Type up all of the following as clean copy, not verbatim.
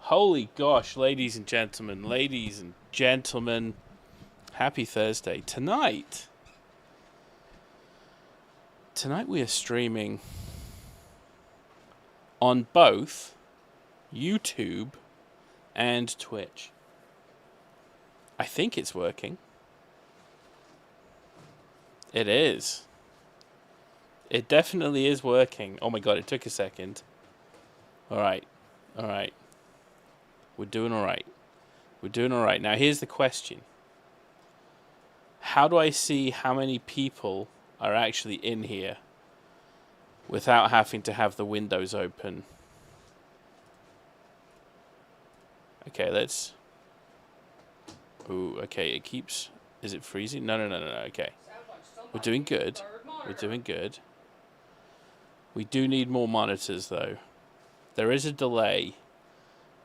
Holy gosh, ladies and gentlemen, happy Thursday. Tonight we are streaming on both YouTube and Twitch. I think it's working. It is. It definitely is working. Oh my god, it took a second. Alright. We're doing alright. Now here's the question. How do I see how many people are actually in here without having to have the windows open? Okay, let's... Ooh, okay, it keeps... Is it freezing? No, okay. We're doing good. We do need more monitors, though. There is a delay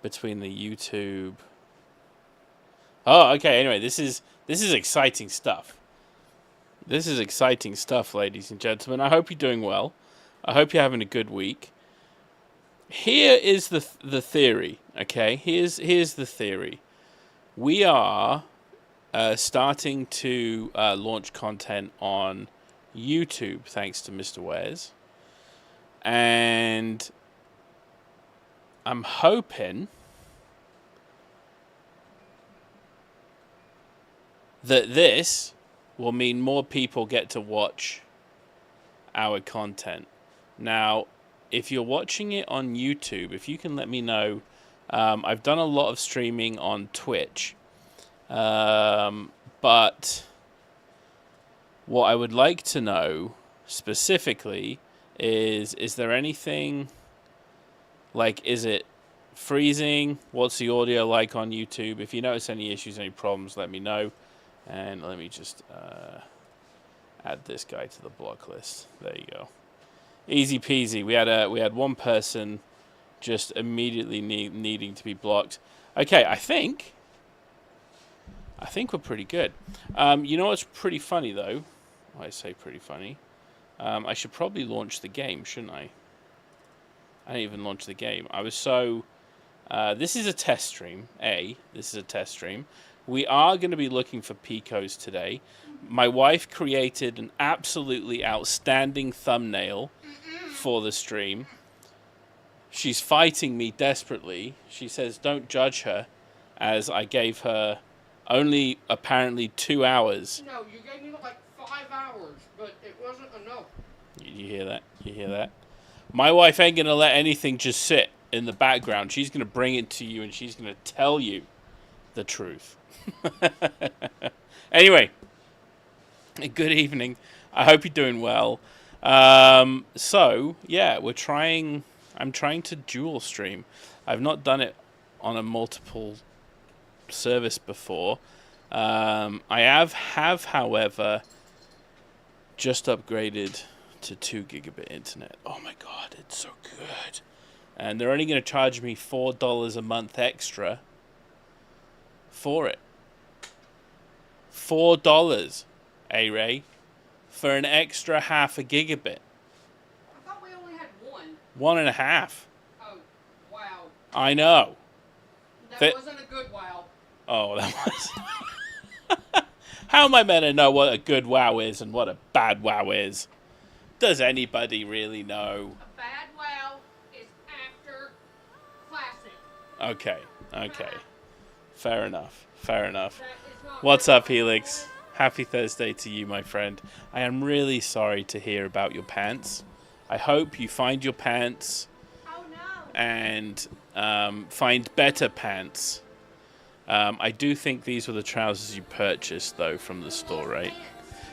between the YouTube... Oh, okay, anyway, this is exciting stuff. This is exciting stuff, ladies and gentlemen. I hope you're doing well. I hope you're having a good week. Here is the theory, okay? Here's the theory. We are starting to launch content on YouTube, thanks to Mr. Wares. And I'm hoping that this will mean more people get to watch our content. Now, if you're watching it on YouTube, if you can let me know, I've done a lot of streaming on Twitch, but what I would like to know specifically is there anything, like, is it freezing? What's the audio like on YouTube? If you notice any issues, any problems, let me know. And let me just add this guy to the block list. There you go. Easy peasy. We had one person just immediately needing to be blocked. Okay, I think we're pretty good. You know what's pretty funny though? I say pretty funny. I should probably launch the game, shouldn't I? I didn't even launch the game. I was so... this is a test stream. This is a test stream. We are going to be looking for Picos today. My wife created an absolutely outstanding thumbnail for the stream. She's fighting me desperately. She says don't judge her, as I gave her only apparently 2 hours. No, you gave me like 5 hours, but it wasn't enough. You hear that? You hear that? My wife ain't going to let anything just sit in the background. She's going to bring it to you and she's going to tell you the truth. Anyway, good evening. I hope you're doing well. So yeah, I'm trying to dual stream. I've not done it on a multiple service before. I have however just upgraded to 2 gigabit internet. Oh my god, it's so good. And they're only going to charge me $4 a month extra for it. $4, Ray, for an extra half a gigabit. I thought we only had one. 1.5. Oh, wow. I know. That wasn't a good wow. Oh, that was... How am I meant to know what a good wow is and what a bad wow is? Does anybody really know? A bad wow is after classic. Okay. Fair enough. What's up, Helix? Happy Thursday to you, my friend. I am really sorry to hear about your pants. I hope you find your pants and find better pants. I do think these were the trousers you purchased, though, from the store, right?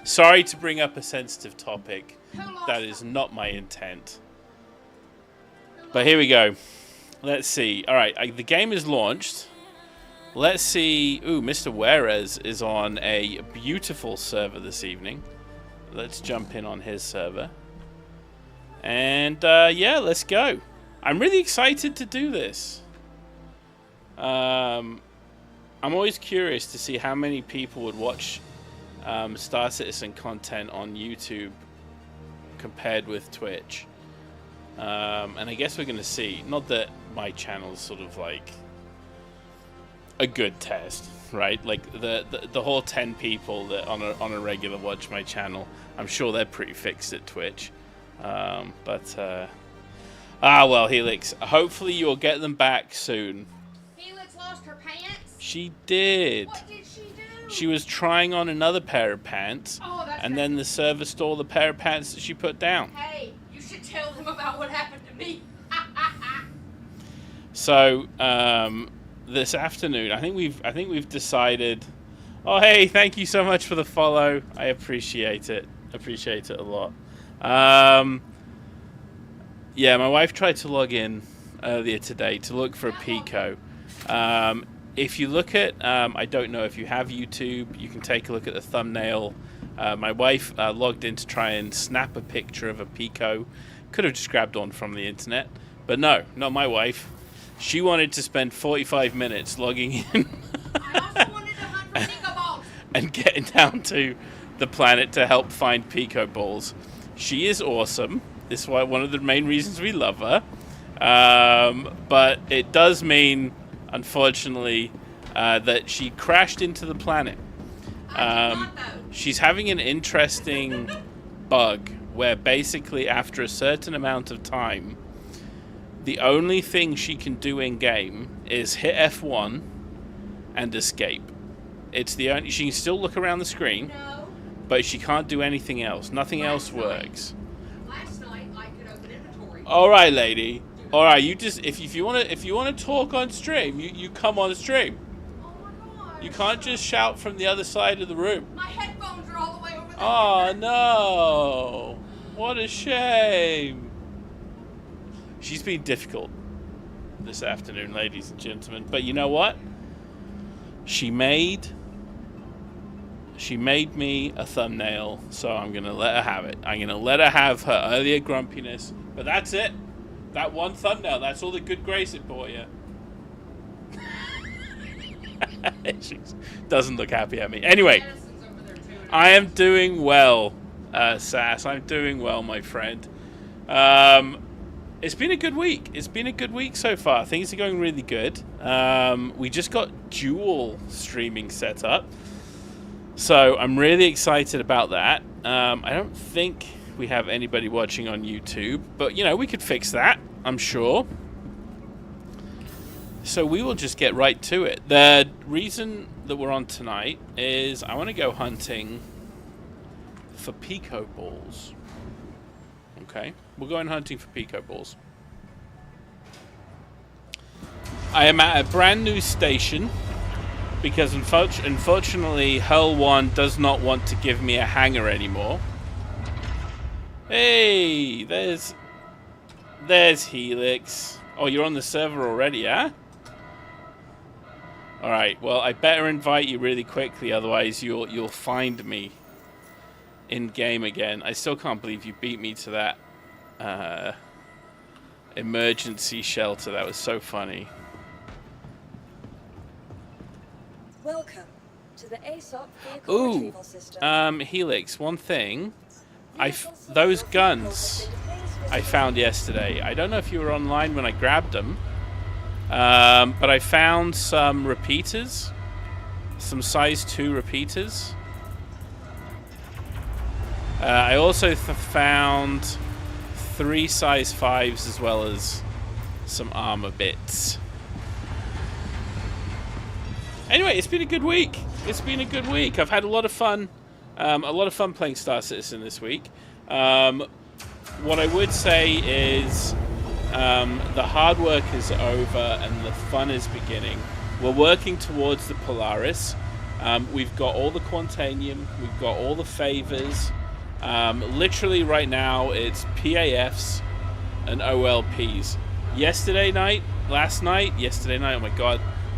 Sorry to bring up a sensitive topic. That is not my intent. But here we go. Let's see. All right, the game is launched. Let's see. Ooh, Mr. Juarez is on a beautiful server this evening. Let's jump in on his server. And, yeah, let's go. I'm really excited to do this. I'm always curious to see how many people would watch StarCitizen content on YouTube compared with Twitch. And I guess we're going to see. Not that my channel's sort of like a good test, right? Like the whole 10 people that on a regular watch my channel, I'm sure they're pretty fixed at Twitch. Well, Helix, hopefully you'll get them back soon. Helix lost her pants? She did. What did she do? She was trying on another pair of pants, and then the server stole the pair of pants that she put down. Hey, you should tell them about what happened to me. So, this afternoon, I think we've decided. Oh, hey, thank you so much for the follow. I appreciate it. Appreciate it a lot. Yeah, my wife tried to log in earlier today to look for a Pico. If you look at, I don't know if you have YouTube, you can take a look at the thumbnail. My wife logged in to try and snap a picture of a Pico. Could have just grabbed one from the internet, but no, not my wife. She wanted to spend 45 minutes logging in I also wanted to hunt for Pico balls. and getting down to the planet to help find Pico balls. She is awesome. This is why one of the main reasons we love her. But it does mean, unfortunately, that she crashed into the planet. She's having an interesting bug where basically after a certain amount of time, the only thing she can do in game is hit F1 and escape. It's the only. She can still look around the screen, but she can't do anything else. Nothing else works. Last night I could open inventory. All right, lady. All right, you just if you wanna talk on stream, you come on stream. Oh my god. You can't just shout from the other side of the room. My headphones are all the way over there. Oh no! What a shame. She's been difficult this afternoon, ladies and gentlemen. But you know what? She made me a thumbnail, so I'm gonna let her have it. I'm gonna let her have her earlier grumpiness. But that's it. That one thumbnail, that's all the good grace it brought you. She doesn't look happy at me. Anyway, I am doing well, Sass. I'm doing well, my friend. It's been a good week. It's been a good week so far. Things are going really good. We just got dual streaming set up. So I'm really excited about that. I don't think we have anybody watching on YouTube, but you know, we could fix that, I'm sure. So we will just get right to it. The reason that we're on tonight is I want to go hunting for Pico balls. Okay, we're going hunting for Pico balls. I am at a brand new station because unfortunately Hull 1 does not want to give me a hanger anymore. Hey, there's Helix. Oh, you're on the server already, huh? Alright, well, I better invite you really quickly, otherwise you'll find me in-game again. I still can't believe you beat me to that emergency shelter. That was so funny. Welcome to the ASOP vehicle retrieval system. Helix, one thing. Those guns I found yesterday. I don't know if you were online when I grabbed them, but I found some repeaters, some size 2 repeaters. I also found 3 size 5s as well as some armor bits. Anyway, it's been a good week. It's been a good week. I've had a lot of fun. A lot of fun playing StarCitizen this week. What I would say is the hard work is over and the fun is beginning. We're working towards the Polaris. We've got all the Quantanium. We've got all the favors. Literally right now it's PAFs and OLPs.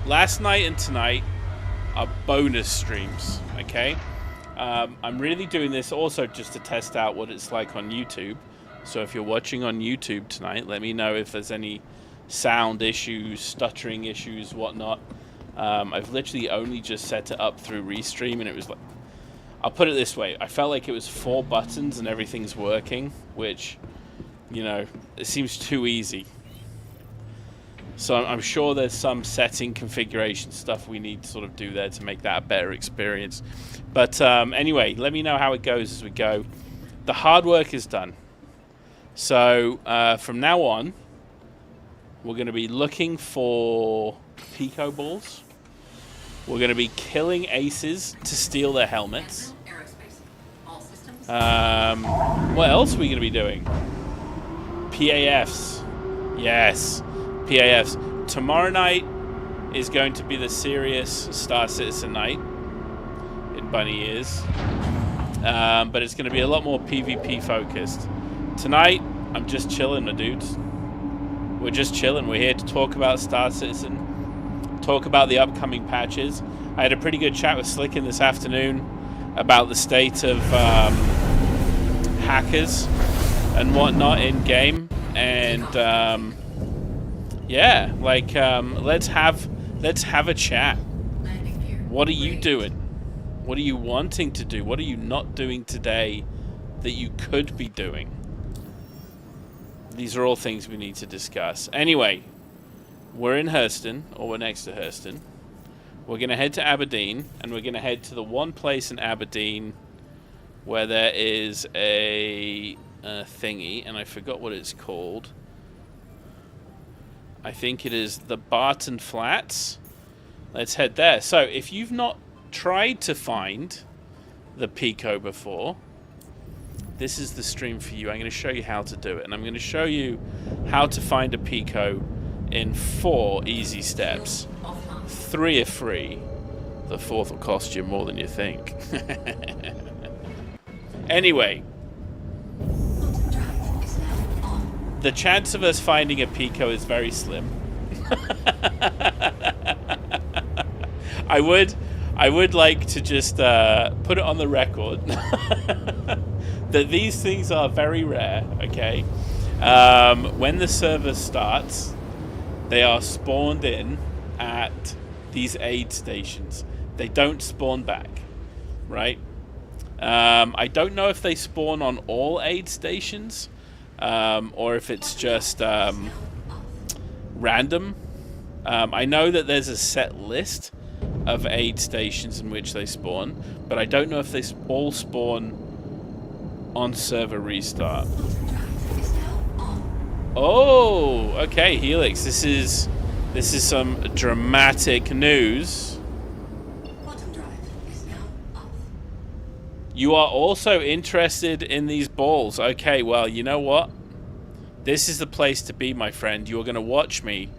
Last night and tonight are bonus streams, okay? I'm really doing this also just to test out what it's like on YouTube. So if you're watching on YouTube tonight, let me know if there's any sound issues, stuttering issues, whatnot. I've literally only just set it up through Restream, and it was like, I'll put it this way, I felt like it was 4 buttons and everything's working, which, you know, it seems too easy. So I'm sure there's some setting configuration stuff we need to sort of do there to make that a better experience. But anyway, let me know how it goes as we go. The hard work is done. So from now on, we're going to be looking for Pico balls. We're going to be killing aces to steal their helmets. What else are we going to be doing? PAFs. Yes, PAFs. Tomorrow night is going to be the serious StarCitizen night in bunny ears. But it's going to be a lot more PvP focused. Tonight, I'm just chilling, my dudes. We're just chilling. We're here to talk about StarCitizen, talk about the upcoming patches. I had a pretty good chat with Slicken this afternoon about the state of hackers and whatnot in game, and yeah, like let's have a chat. What are you doing? What are you wanting to do? What are you not doing today that you could be doing? These are all things we need to discuss. Anyway, we're in Hurston, or we're next to Hurston. We're going to head to Aberdeen, and we're going to head to the one place in Aberdeen where there is a thingy, and I forgot what it's called. I think it is the Barton Flats. Let's head there. So, if you've not tried to find the Pico before, this is the stream for you. I'm going to show you how to do it, and I'm going to show you how to find a Pico in 4 easy steps. 3 are free. The 4th will cost you more than you think. Anyway, the chance of us finding a Pico is very slim. I would like to just put it on the record that these things are very rare, okay? When the server starts, they are spawned in at these aid stations. They don't spawn back, right? I don't know if they spawn on all aid stations, or if it's just random. I know that there's a set list of aid stations in which they spawn, but I don't know if they all spawn on server restart. Oh, okay, Helix. This is some dramatic news. You are also interested in these balls. Okay, well, you know what? This is the place to be, my friend. You are going to watch me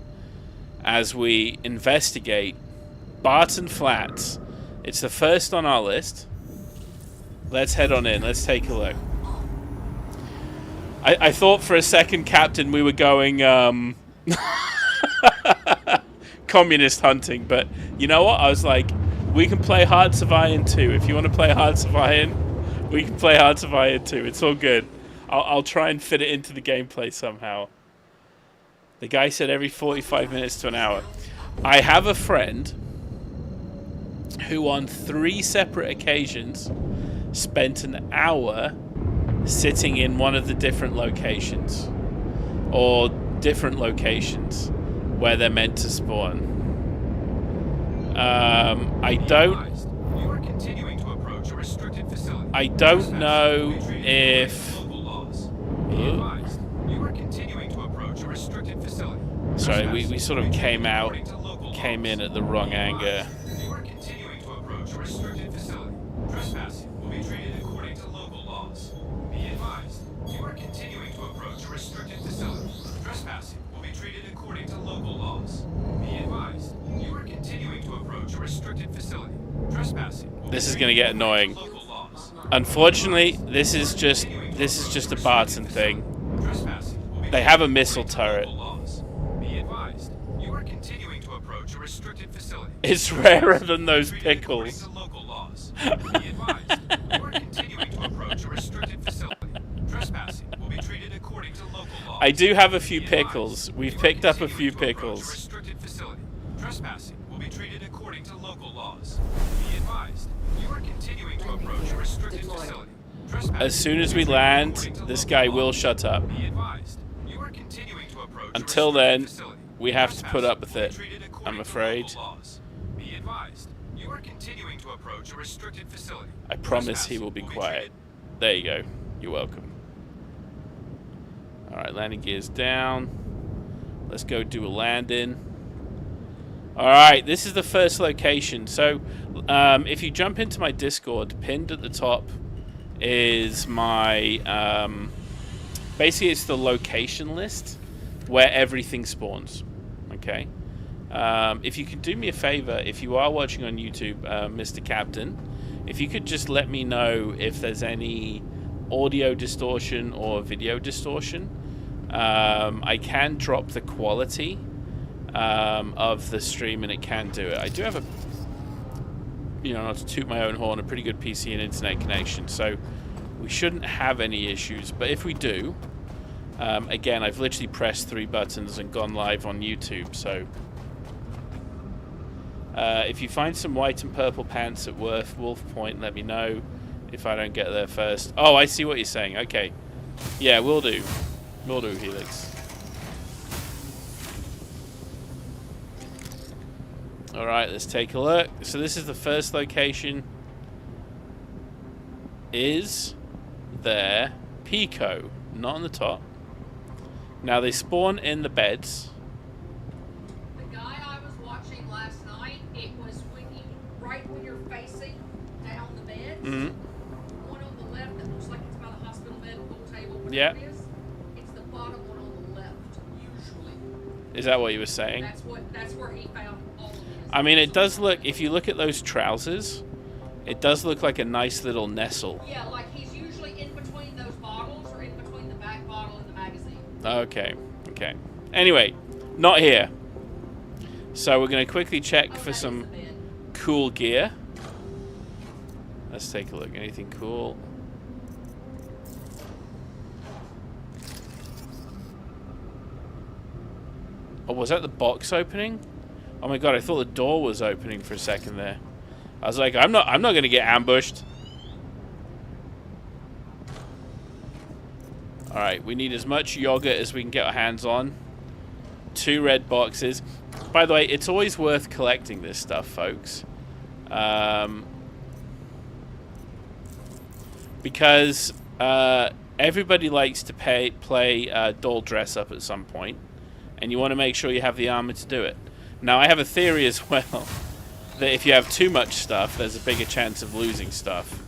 as we investigate Barton Flats. It's the first on our list. Let's head on in. Let's take a look. I thought for a second, Captain, we were going communist hunting, but you know what? I was like, we can play Hearts of Iron 2. If you want to play Hearts of Iron, we can play Hearts of Iron 2. It's all good. I'll try and fit it into the gameplay somehow. The guy said every 45 minutes to an hour. I have a friend who on 3 separate occasions spent an hour sitting in one of the different locations, or different locations where they're meant to spawn. I don't know if... Sorry, we sort of came in at the wrong angle. This is going to get annoying. Unfortunately, this is just a Barton thing. They have a missile turret. It's rarer than those pickles. I do have a few pickles. We've picked up a few pickles. As soon as we land, this guy will shut up. Until then, we have to put up with it, I'm afraid. Be advised, you are continuing to approach a restricted facility. I promise he will be quiet. There you go. You're welcome. Alright, landing gears down. Let's go do a landing. Alright, this is the first location. So, if you jump into my Discord, pinned at the top is my... basically, it's the location list where everything spawns. Okay? If you could do me a favor, if you are watching on YouTube, Mr. Captain, if you could just let me know if there's any audio distortion or video distortion. I can drop the quality of the stream, and it can do it. I do have a, not to toot my own horn, a pretty good PC and internet connection, so we shouldn't have any issues. But if we do, again, I've literally pressed 3 buttons and gone live on YouTube, so if you find some white and purple pants at Wolf Point, let me know if I don't get there first. Oh, I see what you're saying. Okay. Yeah, will do. Will do, Helix. Alright, let's take a look. So this is the first location. Is there Pico? Not on the top. Now they spawn in the beds. The guy I was watching last night, it was when you, right when you're facing down the beds. Mm-hmm. One on the left that looks like it's by the hospital bed, pool table, whatever Yeah. it is. It's the bottom one on the left, usually. Is that what you were saying? That's where he found all of his. I mean, it does look, if you look at those trousers, it does look like a nice little nestle. Yeah, like he's usually in between those bottles or in between the back bottle and the magazine. Okay, okay. Anyway, not here. So we're going to quickly check for that some is the bed. cool gear. Let's take a look. Anything cool? Oh, was that the box opening? Oh my god, I thought the door was opening for a second there. I was like, I'm not going to get ambushed. Alright, we need as much yogurt as we can get our hands on. 2 red boxes. By the way, it's always worth collecting this stuff, folks. Because everybody likes to play doll dress up at some point. And you want to make sure you have the armor to do it. Now, I have a theory as well that if you have too much stuff, there's a bigger chance of losing stuff.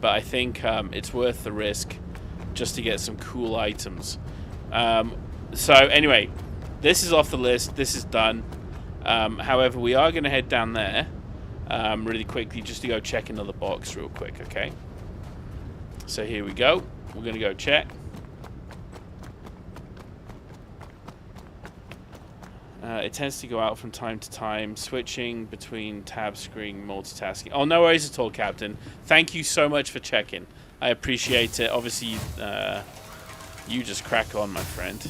But I think it's worth the risk just to get some cool items. So anyway, this is off the list. This is done. However, we are going to head down there really quickly just to go check another box real quick, okay? So here we go. We're going to go check. It tends to go out from time to time, switching between tab screen, multitasking. Oh, no worries at all, Captain. Thank you so much for checking. I appreciate it. Obviously, you just crack on, my friend.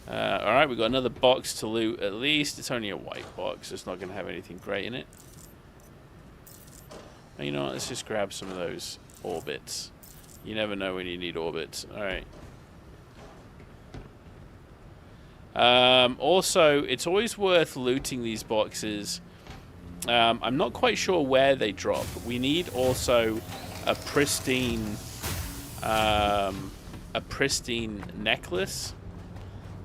Alright, we've got another box to loot at least. It's only a white box. It's not going to have anything great in it. And you know what? Let's just grab some of those orbits. You never know when you need orbits. Alright. Also, it's always worth looting these boxes. I'm not quite sure where they drop. We need also a pristine necklace,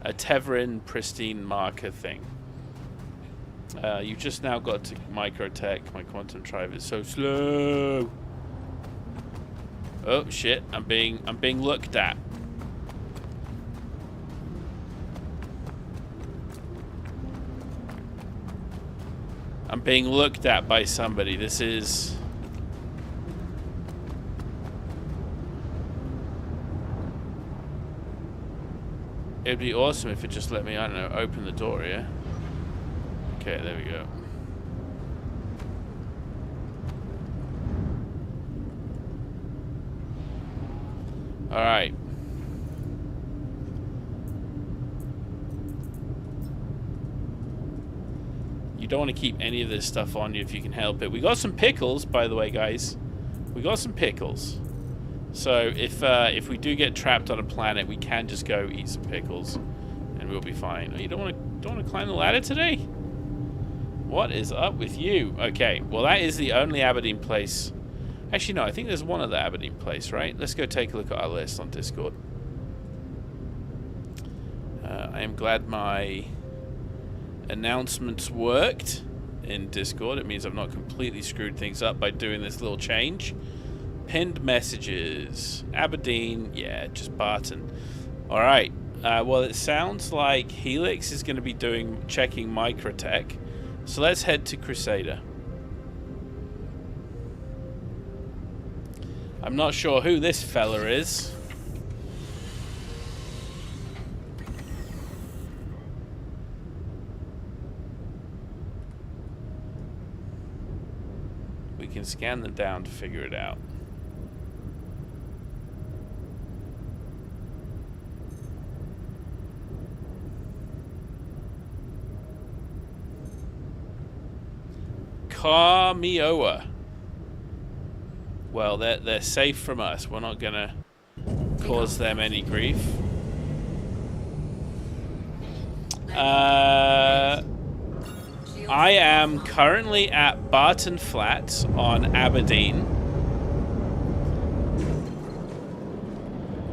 a Teverin pristine marker thing. You just now got to microtech. My quantum drive is so slow. Oh shit! I'm being looked at. I'm being looked at by somebody. This is... It'd be awesome if it just let me, I don't know, open the door, yeah? Okay, there we go. Alright. You don't want to keep any of this stuff on you if you can help it. We got some pickles, by the way, guys. We got some pickles. So if we do get trapped on a planet, we can just go eat some pickles and and we'll be fine. Oh, you don't want to climb the ladder today? What is up with you? Okay, well that is the only Aberdeen place. Actually, no, I think there's one other Aberdeen place, right? Let's go take a look at our list on Discord. I am glad my announcements worked in Discord. It means I've not completely screwed things up by doing this little change. Pinned messages. Aberdeen, yeah, just Barton. Alright, well it sounds like Helix is going to be checking Microtech. So let's head to Crusader. I'm not sure who this fella is. We can scan them down to figure it out. Kamioa. Well, they're safe from us. We're not gonna cause them any grief. I am currently at Barton Flats on Aberdeen.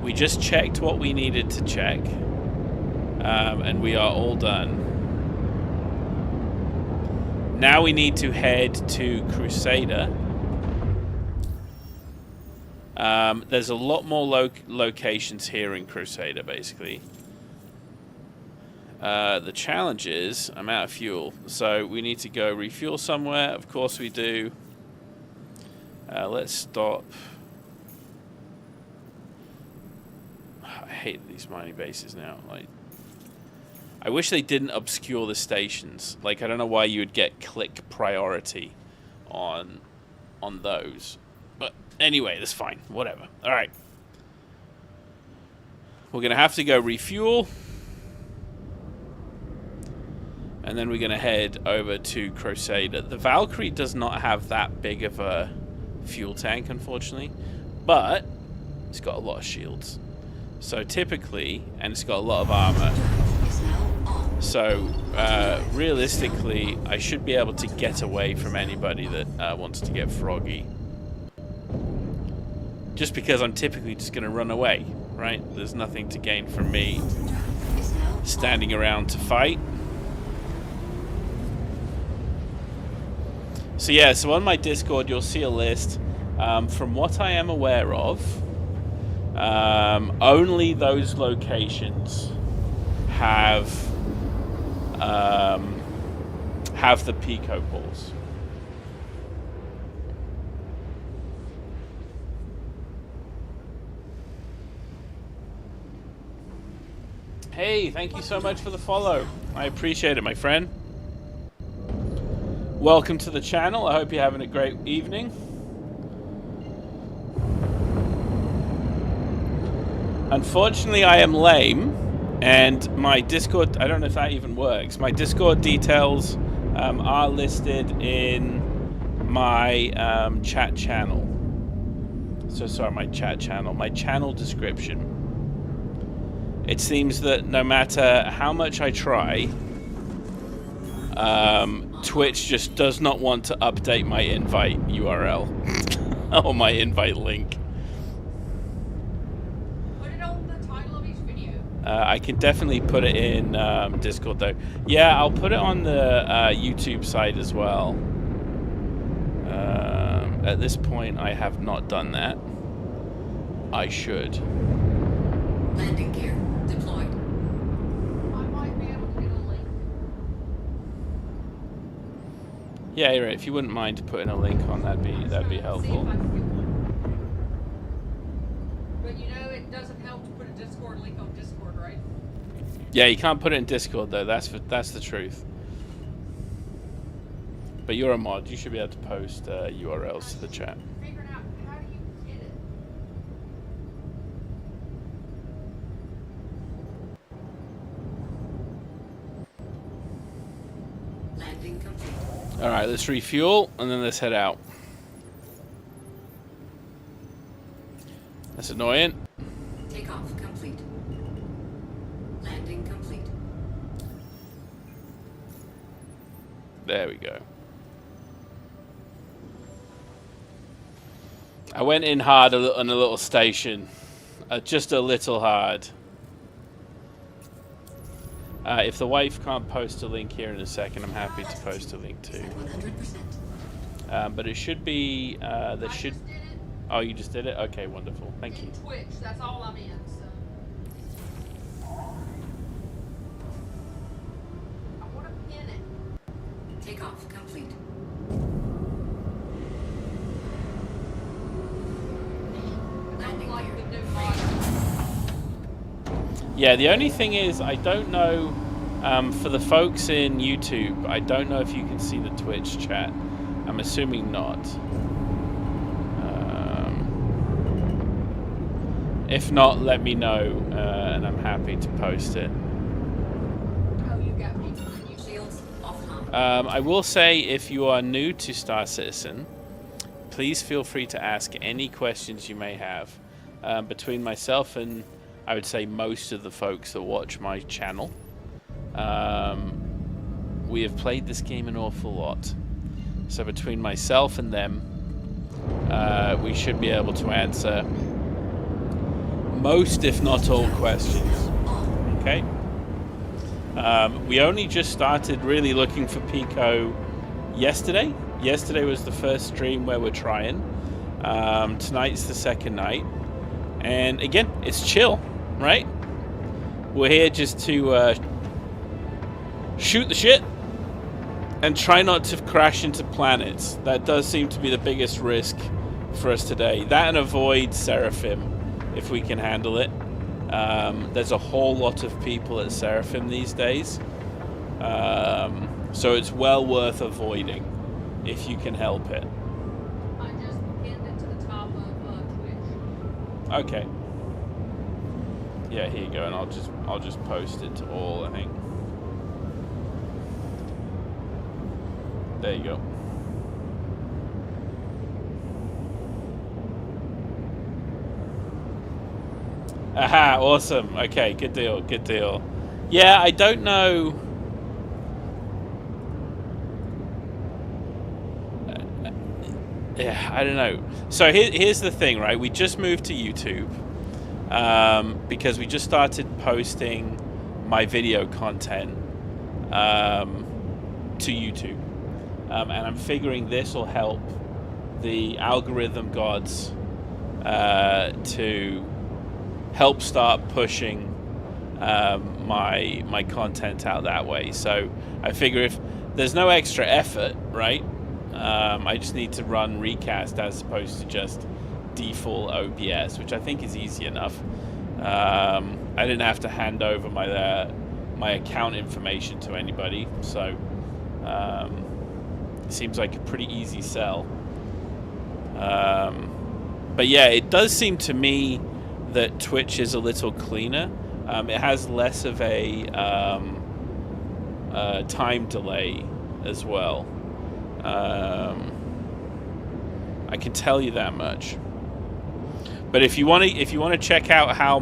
We just checked what we needed to check, and we are all done. Now we need to head to Crusader. There's a lot more locations here in Crusader, basically. The challenge is I'm out of fuel, so we need to go refuel somewhere. Of course we do. Let's stop. I hate these mining bases now. Like, I wish they didn't obscure the stations. Like, I don't know why you would get click priority on those. But anyway, that's fine. Whatever. All right. We're going to have to go refuel. And then we're going to head over to Crusader. The Valkyrie does not have that big of a fuel tank, unfortunately. But it's got a lot of shields. So typically, and it's got a lot of armor. So realistically, I should be able to get away from anybody that wants to get froggy. Just because I'm typically just going to run away, right? There's nothing to gain from me standing around to fight. So yeah, so on my Discord you'll see a list. From what I am aware of, only those locations have the Pico balls. Hey, thank you so much for the follow. I appreciate it, my friend. Welcome to the channel. I hope you're having a great evening. Unfortunately, I am lame, and my Discord, I don't know if that even works. My Discord details are listed in my chat channel. So sorry, my chat channel, my channel description. It seems that no matter how much I try, Twitch just does not want to update my invite URL or my invite link. Put it on the title of each video. I can definitely put it in Discord though. Yeah, I'll put it on the YouTube side as well. At this point, I have not done that. I should. Landing gear deployed. I might be able to get a link. Yeah, you're right. If you wouldn't mind putting a link on, that'd be helpful. See if I can get one. But you know, it doesn't help to put a Discord link on Discord, right? Yeah, you can't put it in Discord though. That's the truth. But you're a mod. You should be able to post URLs to the chat. Figuring out how do you get it. Landing complete. All right, let's refuel and then let's head out. That's annoying. Takeoff complete. Landing complete. There we go. I went in hard on a little station. Just a little hard. If the wife can't post a link here in a second, I'm happy to post a link too. 100%. But it should be, there should... Just did it. Oh, you just did it? Okay, wonderful. Thank you. Twitch, that's all I'm in, so. I want to pin it. Takeoff complete. Landing Like gear. the new model. Yeah, the only thing is, I don't know, for the folks in YouTube, I don't know if you can see the Twitch chat. I'm assuming not. If not, let me know, and I'm happy to post it. Oh, you got me. New shields offline. I will say, if you are new to StarCitizen, please feel free to ask any questions you may have. Between myself and, I would say, most of the folks that watch my channel, we have played this game an awful lot. So between myself and them, we should be able to answer most, if not all, questions. Okay? We only just started really looking for Pico yesterday. Yesterday was the first stream where we're trying. Tonight's the second night. And again, it's chill, right? We're here just to shoot the shit and try not to crash into planets. That does seem to be the biggest risk for us today. That and avoid Seraphim, if we can handle it. There's a whole lot of people at Seraphim these days. So it's well worth avoiding if you can help it. I just pinned it to the top of Twitch. Okay. Yeah, here you go, and I'll just post it to all, I think. There you go. Aha, awesome. Okay, good deal, good deal. Yeah, I don't know. Yeah, I don't know. So here's the thing, right? We just moved to YouTube because we just started posting my video content to YouTube. And I'm figuring this will help the algorithm gods to help start pushing my content out that way. So I figure if there's no extra effort, right? I just need to run recast as opposed to just default OBS, which I think is easy enough. I didn't have to hand over my account information to anybody, so it seems like a pretty easy sell. But yeah, it does seem to me that Twitch is a little cleaner. It has less of a time delay as well. I can tell you that much. But if you want to check out how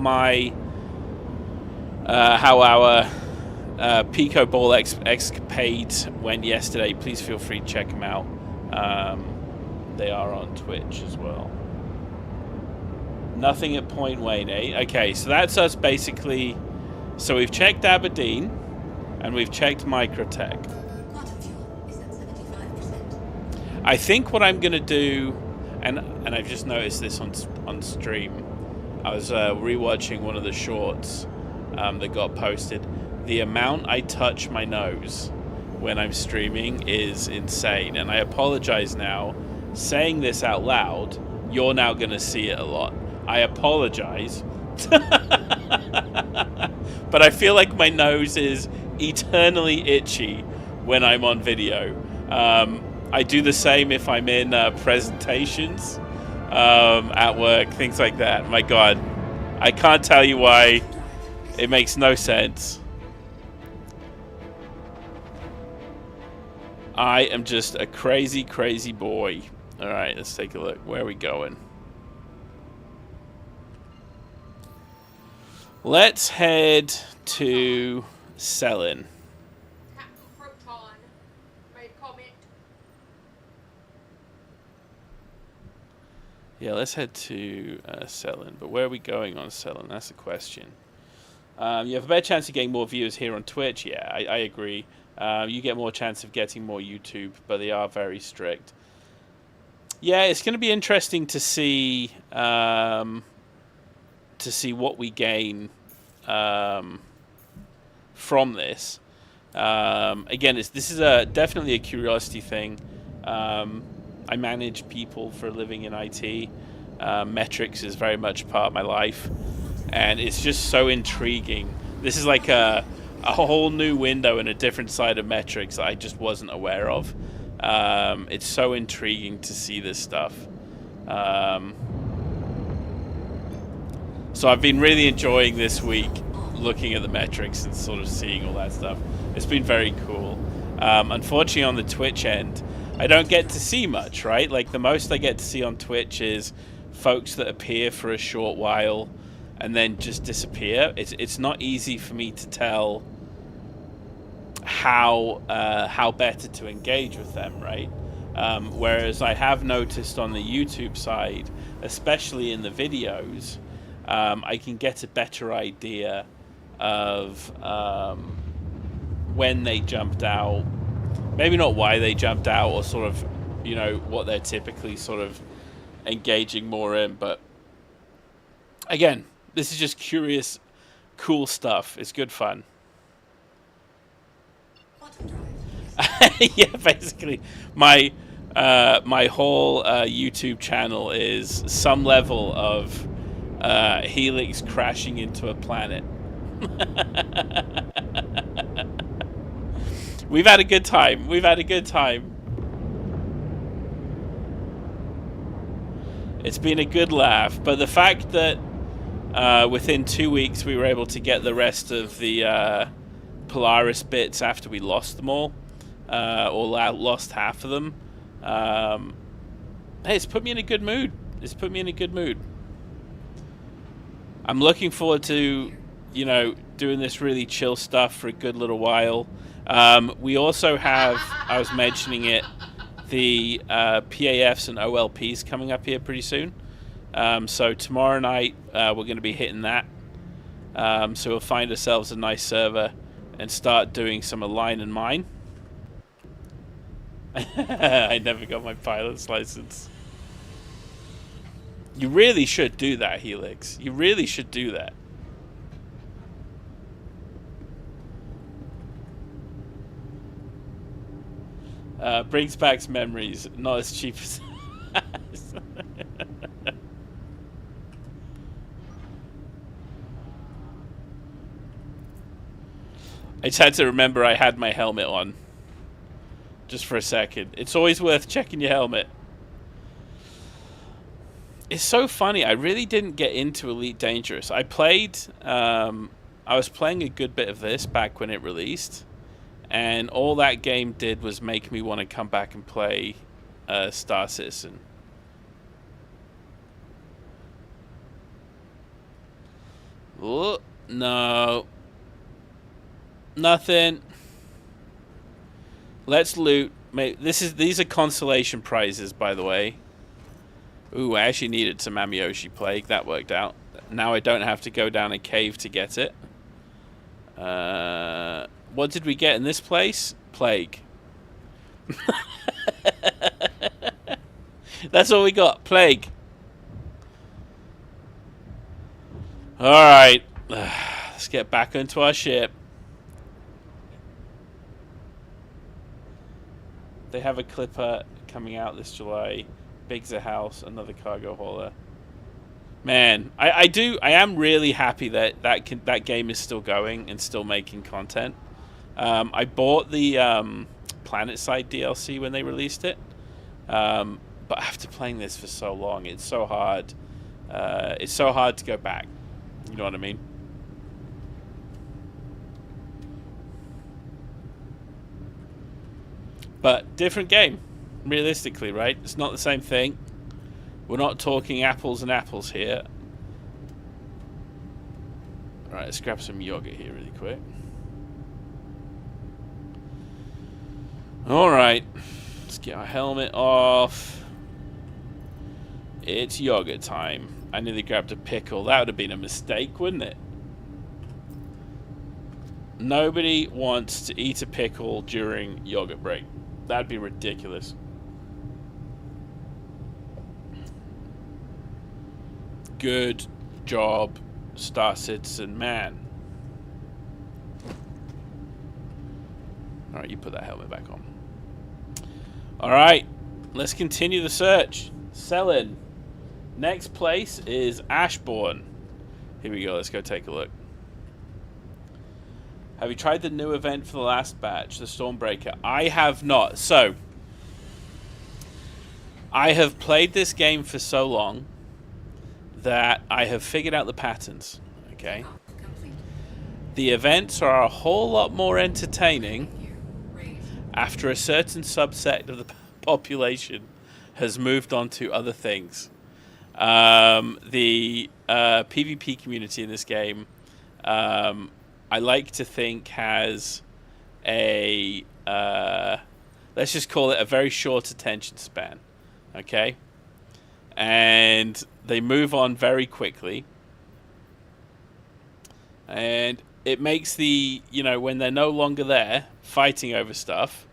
our Pico Ball escapade went yesterday, please feel free to check them out. They are on Twitch as well. Nothing at Point Wayne, eh? Okay, so that's us basically. So we've checked Aberdeen, and we've checked Microtech. Quantum fuel is at 75%. I think what I'm going to do, and I've just noticed this on stream. I was rewatching one of the shorts that got posted. The amount I touch my nose when I'm streaming is insane, and I apologize now. Saying this out loud, you're now going to see it a lot. I apologize. But I feel like my nose is eternally itchy when I'm on video. I do the same if I'm in presentations at work, things like that. My God, I can't tell you why. It makes no sense. I am just a crazy, crazy boy. All right, let's take a look. Where are we going? Let's head to Selin. Proton made comment. Yeah, let's head to Selin. But where are we going on Selin? That's the question. You have a better chance of getting more viewers here on Twitch. Yeah, I agree. You get more chance of getting more YouTube, but they are very strict. Yeah, it's going to be interesting to see what we gain from this. Again, this is definitely a curiosity thing. I manage people for a living in IT. Metrics is very much part of my life, and it's just so intriguing. This is like a whole new window and a different side of metrics that I just wasn't aware of. It's so intriguing to see this stuff. So I've been really enjoying this week looking at the metrics and sort of seeing all that stuff. It's been very cool. Unfortunately, on the Twitch end, I don't get to see much, right? Like, the most I get to see on Twitch is folks that appear for a short while and then just disappear. It's not easy for me to tell how better to engage with them, right? Whereas I have noticed on the YouTube side, especially in the videos, I can get a better idea of when they jumped out, maybe not why they jumped out, or sort of, you know, what they're typically sort of engaging more in. But again, this is just curious, cool stuff. It's good fun. Quantum drive. Yeah, basically, my whole YouTube channel is some level of Helix crashing into a planet. We've had a good time. We've had a good time. It's been a good laugh. But the fact that within 2 weeks we were able to get the rest of the Polaris bits after we lost them all, or lost half of them, hey, it's put me in a good mood. It's put me in a good mood. I'm looking forward to, you know, doing this really chill stuff for a good little while. We also have, I was mentioning it, the PAFs and OLPs coming up here pretty soon. So tomorrow night we're going to be hitting that. So we'll find ourselves a nice server and start doing some Align and Mine. I never got my pilot's license. You really should do that, Helix. You really should do that. Brings back memories. Not as cheap as... I just had to remember I had my helmet on. Just for a second. It's always worth checking your helmet. It's so funny. I really didn't get into Elite Dangerous. I played... I was playing a good bit of this back when it released. And all that game did was make me want to come back and play StarCitizen. Oh, no. Nothing. Let's loot. These are consolation prizes, by the way. Ooh, I actually needed some Amioshi Plague. That worked out. Now I don't have to go down a cave to get it. What did we get in this place? Plague. That's all we got. Plague. Alright. Let's get back into our ship. They have a clipper coming out this July. Big's a house, another cargo hauler. Man, I am really happy that that game is still going and still making content. I bought the PlanetSide DLC when they released it, but after playing this for so long, it's so hard. It's so hard to go back. You know what I mean? But different game, realistically, right? It's not the same thing. We're not talking apples and apples here. Alright, let's grab some yogurt here really quick. Alright. Alright. Let's get our helmet off. It's yogurt time. I nearly grabbed a pickle. That would have been a mistake, wouldn't it? Nobody wants to eat a pickle during yogurt break. That'd be ridiculous. Good job, StarCitizen man. Alright, you put that helmet back on. Alright, let's continue the search. Selling. Next place is Ashbourne. Here we go, let's go take a look. Have you tried the new event for the last batch, the Stormbreaker? I have not. So, I have played this game for so long that I have figured out the patterns. Okay? The events are a whole lot more entertaining after a certain subset of the population has moved on to other things. The PvP community in this game, I like to think, has a, let's just call it a very short attention span. Okay? And they move on very quickly. And it makes the, you know, when they're no longer there fighting over stuff,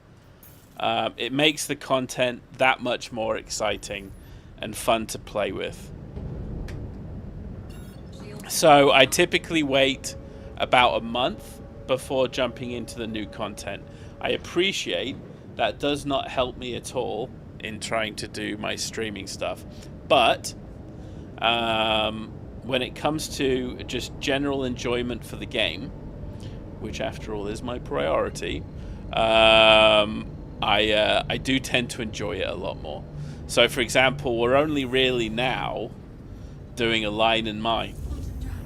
it makes the content that much more exciting and fun to play with. So I typically wait about a month before jumping into the new content. I appreciate that does not help me at all in trying to do my streaming stuff. But when it comes to just general enjoyment for the game, which after all is my priority, I do tend to enjoy it a lot more. So for example, we're only really now doing a line and mine.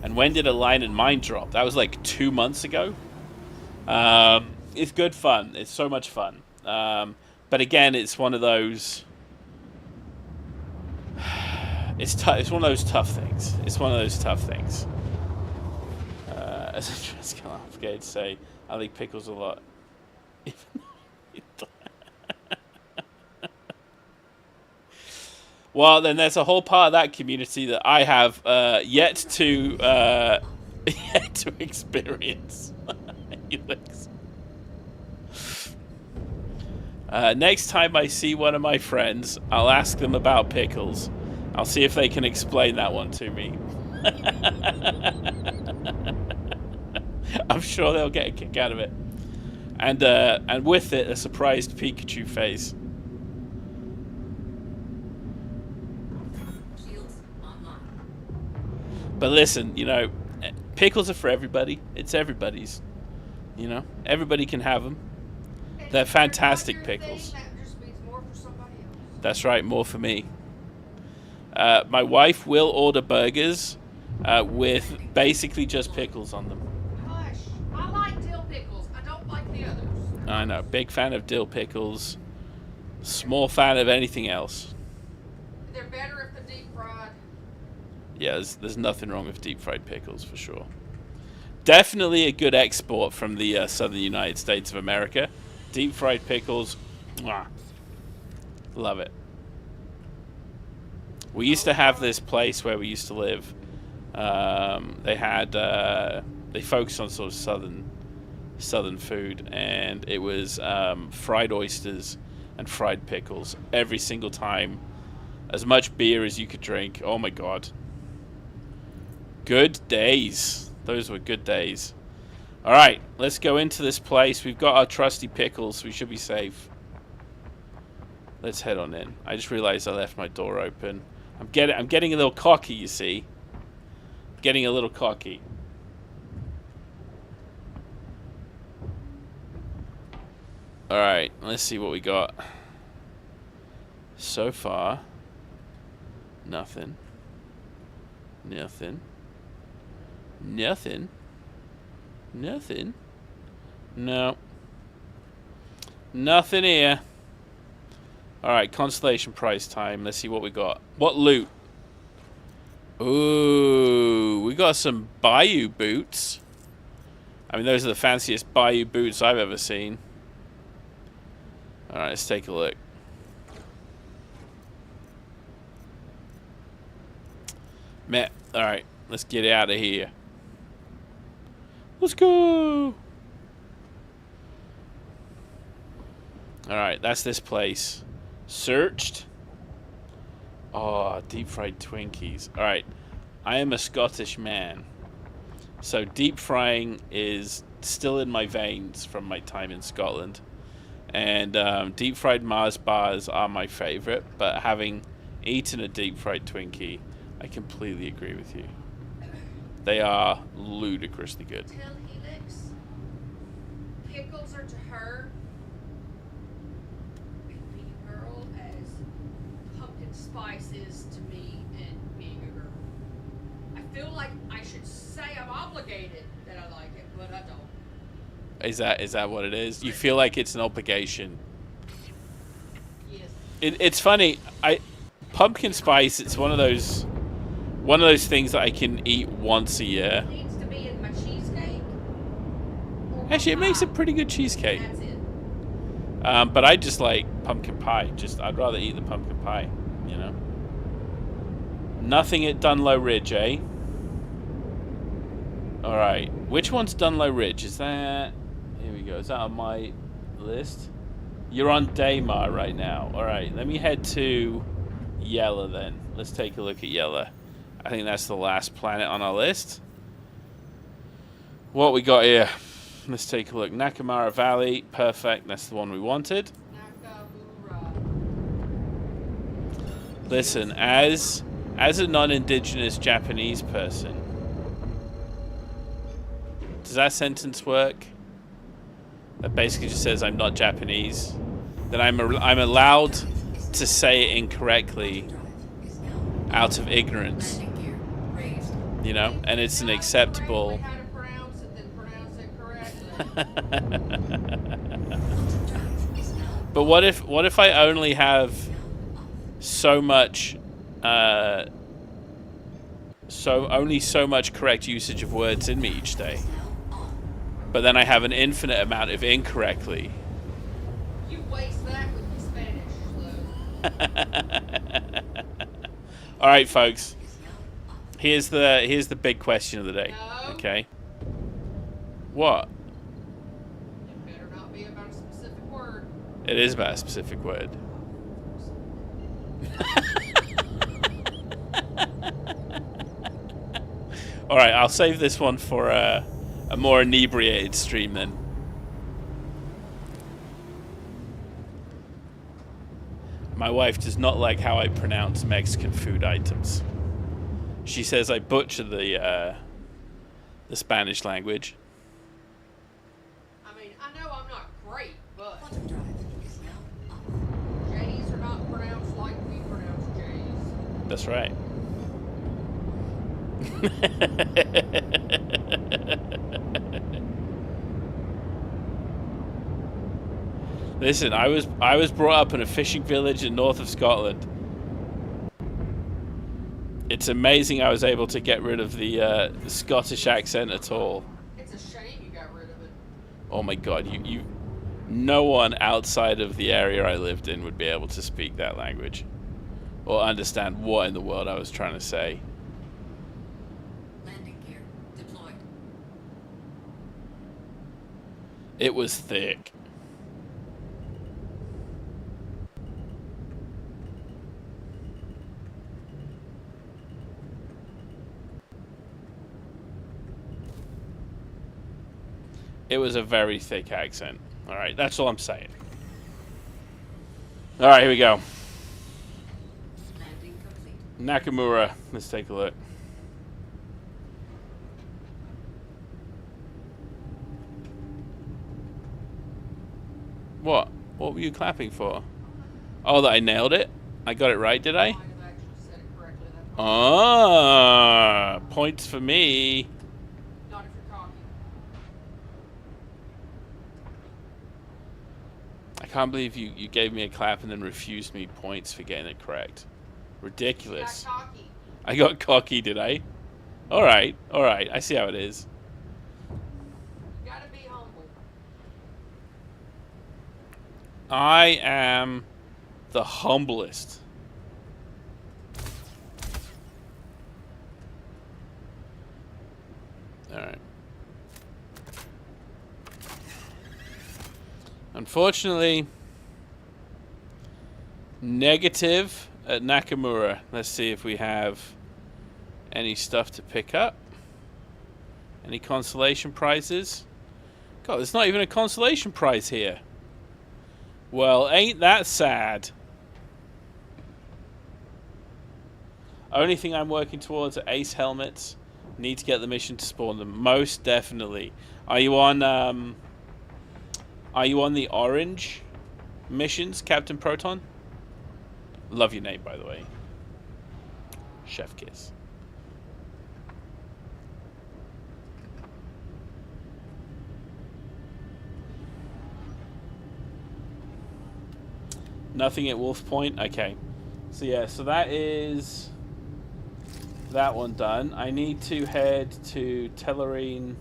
And when did a line and mine drop? That was like 2 months ago. It's good fun. It's so much fun. But again, it's one of those... It's one of those tough things. It's one of those tough things. As a Trescal, I forget to say, I like pickles a lot. Well, then there's a whole part of that community that I have yet to experience. Next time I see one of my friends, I'll ask them about pickles. I'll see if they can explain that one to me. I'm sure they'll get a kick out of it. And with it, a surprised Pikachu face. But listen, you know, pickles are for everybody. It's everybody's. You know, everybody can have them. They're fantastic pickles. That's right, more for me. My wife will order burgers with basically just pickles on them. Hush. I like dill pickles. I don't like the others. I know. Big fan of dill pickles. Small fan of anything else. They're better if they're deep fried. Yeah, there's nothing wrong with deep fried pickles for sure. Definitely a good export from the southern United States of America. Deep fried pickles. Mwah. Love it. We used to have this place where we used to live. They focused on sort of southern food, and it was fried oysters and fried pickles every single time. As much beer as you could drink. Oh my god. Good days. Those were good days. Alright, let's go into this place. We've got our trusty pickles. We should be safe. Let's head on in. I just realized I left my door open. I'm getting a little cocky, you see. Getting a little cocky. Alright, let's see what we got. So far, nothing. Nothing. Nothing. Nothing. No. Nothing here. Alright, constellation prize time. Let's see what we got. What loot? Ooh, we got some Bayou boots. I mean, those are the fanciest Bayou boots I've ever seen. Alright, let's take a look. Man, alright, let's get out of here. Let's go! Alright, that's this place. Searched. Oh, deep fried Twinkies. Alright, I am a Scottish man. So deep frying is still in my veins from my time in Scotland. And deep fried Mars bars are my favorite. But having eaten a deep fried Twinkie, I completely agree with you. They are ludicrously good. Tell Helix, pickles are to her being a girl as pumpkin spice is to me and being a girl. I feel like I should say I'm obligated that I like it, but I don't. Is that what it is? You feel like it's an obligation. Yes. It's funny. Pumpkin spice. It's one of those things that I can eat once a year. It needs to be in my cheesecake. Or my Actually, it makes a pie. pretty good cheesecake. That's it. But I just like pumpkin pie. I'd rather eat the pumpkin pie. You know. Nothing at Dunlow Ridge, eh? All right. Which one's Dunlow Ridge? Is that? Here we go. Is that on my list? You're on Daymar right now. All right. Let me head to Yella then. Let's take a look at Yella. I think that's the last planet on our list. What we got here? Let's take a look. Nakamura Valley. Perfect. That's the one we wanted. Nakamura. Listen, as a non-indigenous Japanese person, does that sentence work? That basically just says I'm not Japanese. Then I'm allowed to say it incorrectly out of ignorance. Landing gear raised. You know, and it's an acceptable. How to pronounce it, then pronounce it correctly. Drive is now But what if I only have so much so much correct usage of words in me each day, now on. but then I have an infinite amount of incorrectly? You waste that with the Spanish, so. All right, folks. Is now on. Here's the big question of the day. No. Okay. What? It better not be about a specific word. It is about a specific word. All right, I'll save this one for a more inebriated stream then. My wife does not like how I pronounce Mexican food items. She says I butcher the Spanish language. I mean, I know I'm not great, but Quantum drive is now on. J's are not pronounced like we pronounce J's. That's right. Listen, I was brought up in a fishing village in north of Scotland. It's amazing I was able to get rid of the Scottish accent at all. It's a shame you got rid of it. Oh my god, no one outside of the area I lived in would be able to speak that language or understand what in the world I was trying to say. Landing gear deployed. It was thick. It was a very thick accent. All right, that's all I'm saying. All right, here we go. Landing complete. Nakamura. Let's take a look. What? What were you clapping for? Oh, that I nailed it? I got it right, did I? Might have actually said it correctly. That Ah, points for me. Not if you're cocky. I can't believe you gave me a clap and then refused me points for getting it correct. Ridiculous. Got cocky. I got cocky, did I? Alright, I see how it is. You gotta be humble. I am the humblest. Alright. Unfortunately, negative at Nakamura. Let's see if we have any stuff to pick up. Any consolation prizes? God, there's not even a consolation prize here. Well, ain't that sad? Only thing I'm working towards are ace helmets. Need to get the mission to spawn them. Most definitely. Are you on the orange missions, Captain Proton? Love your name, by the way. Chef Kiss. Nothing at Wolf Point? Okay. So yeah, so that is that one done. I need to head to Tellerine.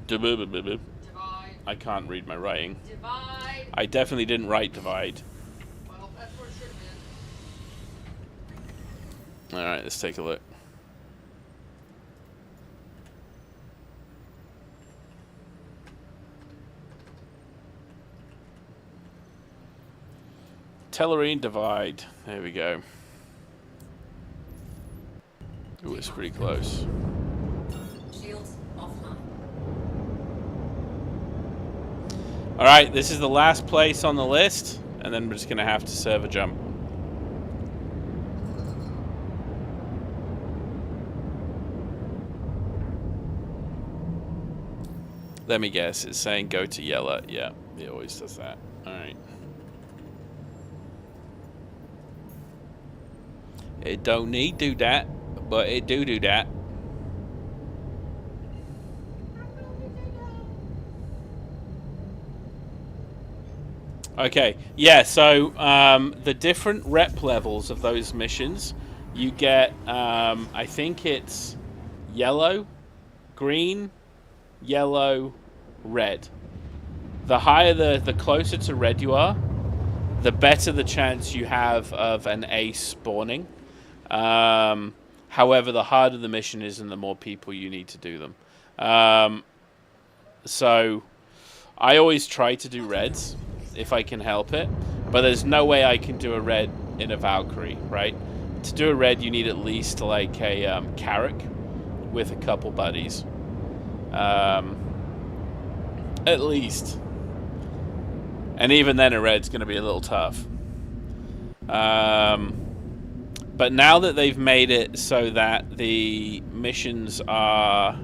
Divide. I can't read my writing. Divide. I definitely didn't write divide. Well, that's what it should have been. Alright, let's take a look. Tellerine divide. There we go. Ooh, it's pretty close. Shields offline. Alright, this is the last place on the list, and then we're just going to have to serve a jump. Let me guess, it's saying go to yellow. Yeah, it always does that. Alright. It don't need do that, but it do that. Okay, yeah, so the different rep levels of those missions, you get, I think it's yellow, green, yellow, red. The higher the closer to red you are, the better the chance you have of an ace spawning. However, the harder the mission is and the more people you need to do them. So I always try to do reds if I can help it, but there's no way I can do a red in a Valkyrie, right? To do a red, you need at least like a Carrack with a couple buddies. At least. And even then a red's going to be a little tough. But now that they've made it so that the missions are...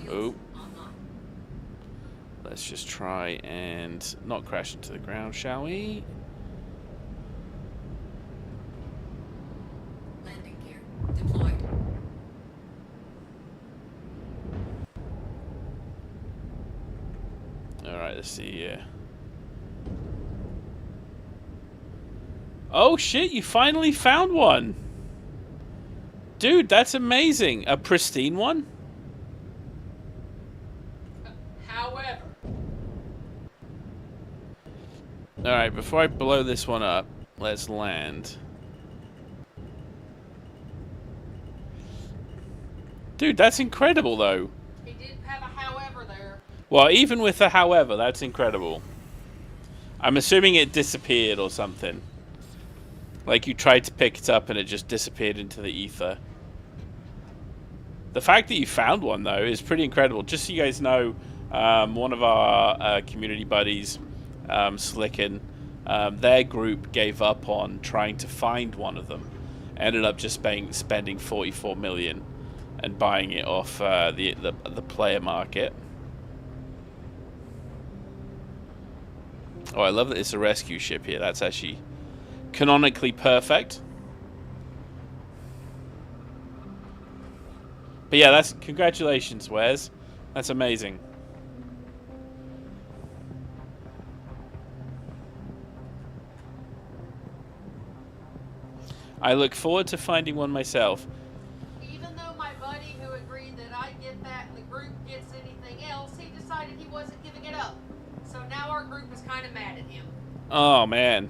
Oh. Let's just try and not crash into the ground, shall we? Landing gear deployed. Alright, let's see here. Oh shit, you finally found one! Dude, that's amazing! A pristine one? However, Alright, before I blow this one up, let's land. Dude, that's incredible though. he did have a however there. Well, even with the however, that's incredible. I'm assuming it disappeared or something. Like you tried to pick it up and it just disappeared into the ether. The fact that you found one, though, is pretty incredible. Just so you guys know, one of our community buddies, Slicken, their group gave up on trying to find one of them. Ended up just spending 44 million and buying it off the player market. Oh, I love that it's a rescue ship here. That's actually canonically perfect. But yeah, that's congratulations, Wes. That's amazing. I look forward to finding one myself. Even though my buddy who agreed that I get that and the group gets anything else, he decided he wasn't giving it up. So now our group kind of mad at him. Oh man.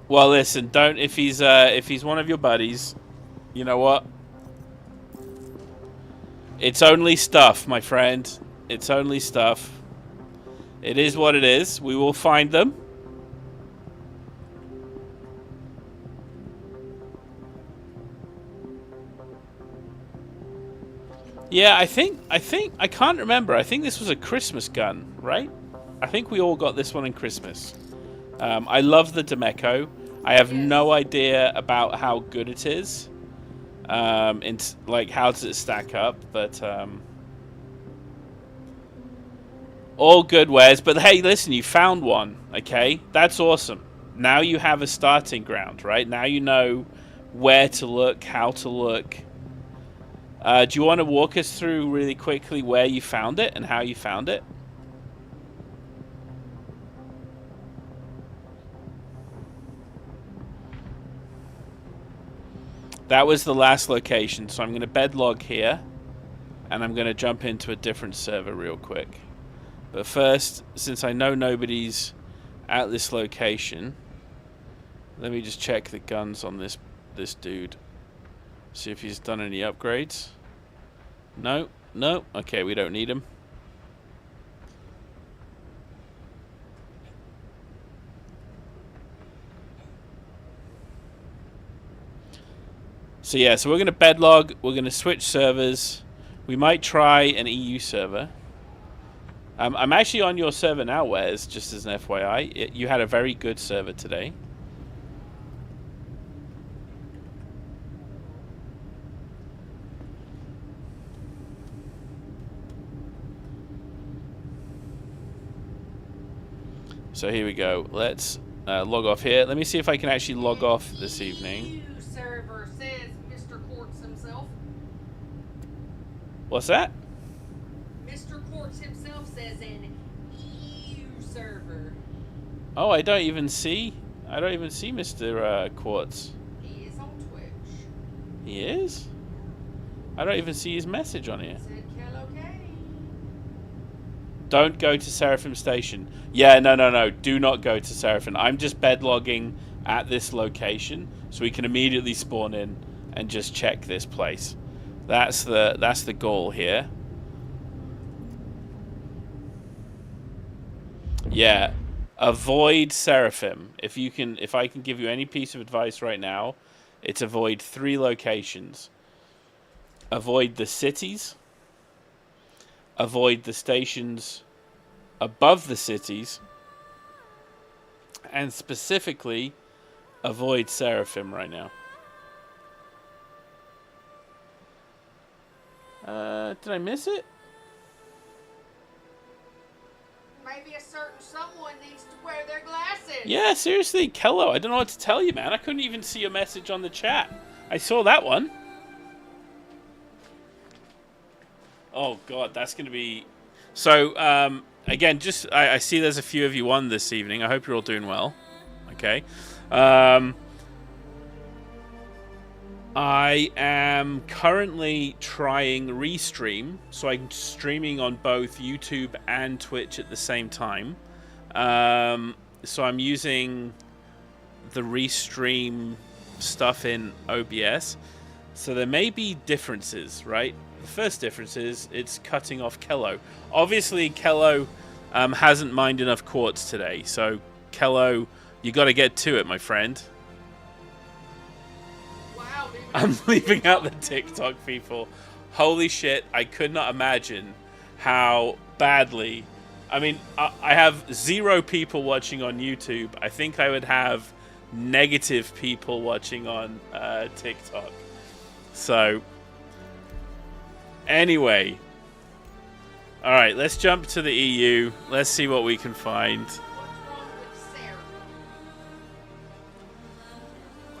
Well, listen, don't if he's one of your buddies, you know what? It's only stuff, my friend. It's only stuff. It is what it is. We will find them. Yeah, I think I can't remember. I think this was a Christmas gun, right? I think we all got this one in Christmas. I love the Demeco. I have no idea about how good it is. Like, how does it stack up? But all good wares. But hey, listen, you found one. Okay, that's awesome. Now you have a starting ground, right? Now you know where to look, how to look. Do you want to walk us through really quickly where you found it and how you found it? That was the last location, so I'm going to bed log here, and I'm going to jump into a different server real quick. But first, since I know nobody's at this location, let me just check the guns on this dude. See if he's done any upgrades. No. Okay, we don't need him. So yeah, so we're going to bedlog. We're going to switch servers. We might try an EU server. I'm actually on your server now, Wes, just as an FYI. You had a very good server today. So here we go. Let's log off here. Let me see if I can actually log off this evening. EU server says Mr. Quartz himself. What's that? Mr. Quartz himself says an EU server. Oh, I don't even see Mr. Quartz. He is on Twitch. He is? I don't even see his message on here. Said Kel okay. Don't go to Seraphim Station. Yeah, no. Do not go to Seraphim. I'm just bedlogging at this location so we can immediately spawn in and just check this place. That's the goal here. Yeah. Avoid Seraphim. If I can give you any piece of advice right now, it's avoid 3 locations. Avoid the cities. Avoid the stations above the cities, and specifically avoid Seraphim right now. Did I miss it? Maybe a certain someone needs to wear their glasses. Yeah, seriously, Kello, I don't know what to tell you, man. I couldn't even see your message on the chat. I saw that one. Oh god, that's going to be... So, again, just I see there's a few of you on this evening. I hope you're all doing well. Okay. I am currently trying Restream, so I'm streaming on both YouTube and Twitch at the same time. So I'm using the Restream stuff in OBS. So there may be differences, right? The first difference is it's cutting off Kello. Obviously, Kello hasn't mined enough quartz today. So, Kello, you got to get to it, my friend. Wow, dude. I'm leaving out the TikTok people. Holy shit, I could not imagine how badly... I mean, I have 0 people watching on YouTube. I think I would have negative people watching on TikTok. So... Anyway, all right, let's jump to the EU. Let's see what we can find. What's wrong with Sarah?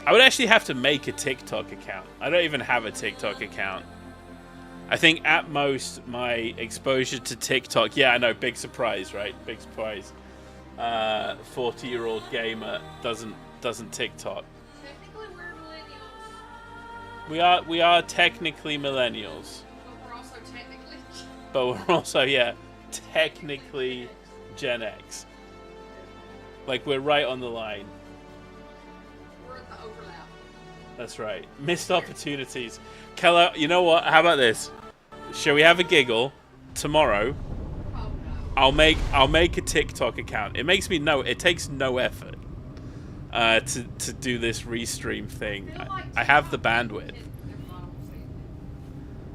I would actually have to make a TikTok account. I don't even have a TikTok account. I think at most my exposure to TikTok... Yeah, I know, big surprise, right? Big surprise. 40-year-old gamer doesn't TikTok. Technically, we're millennials. We are technically millennials. But we're also technically... But we're also, yeah, technically Gen X. Like, we're right on the line. We're at the overlap. That's right. Missed opportunities. Keller, you know what? How about this? Shall we have a giggle? Tomorrow, Oh no. I'll make a TikTok account. It takes no effort to do this restream thing. I have the bandwidth.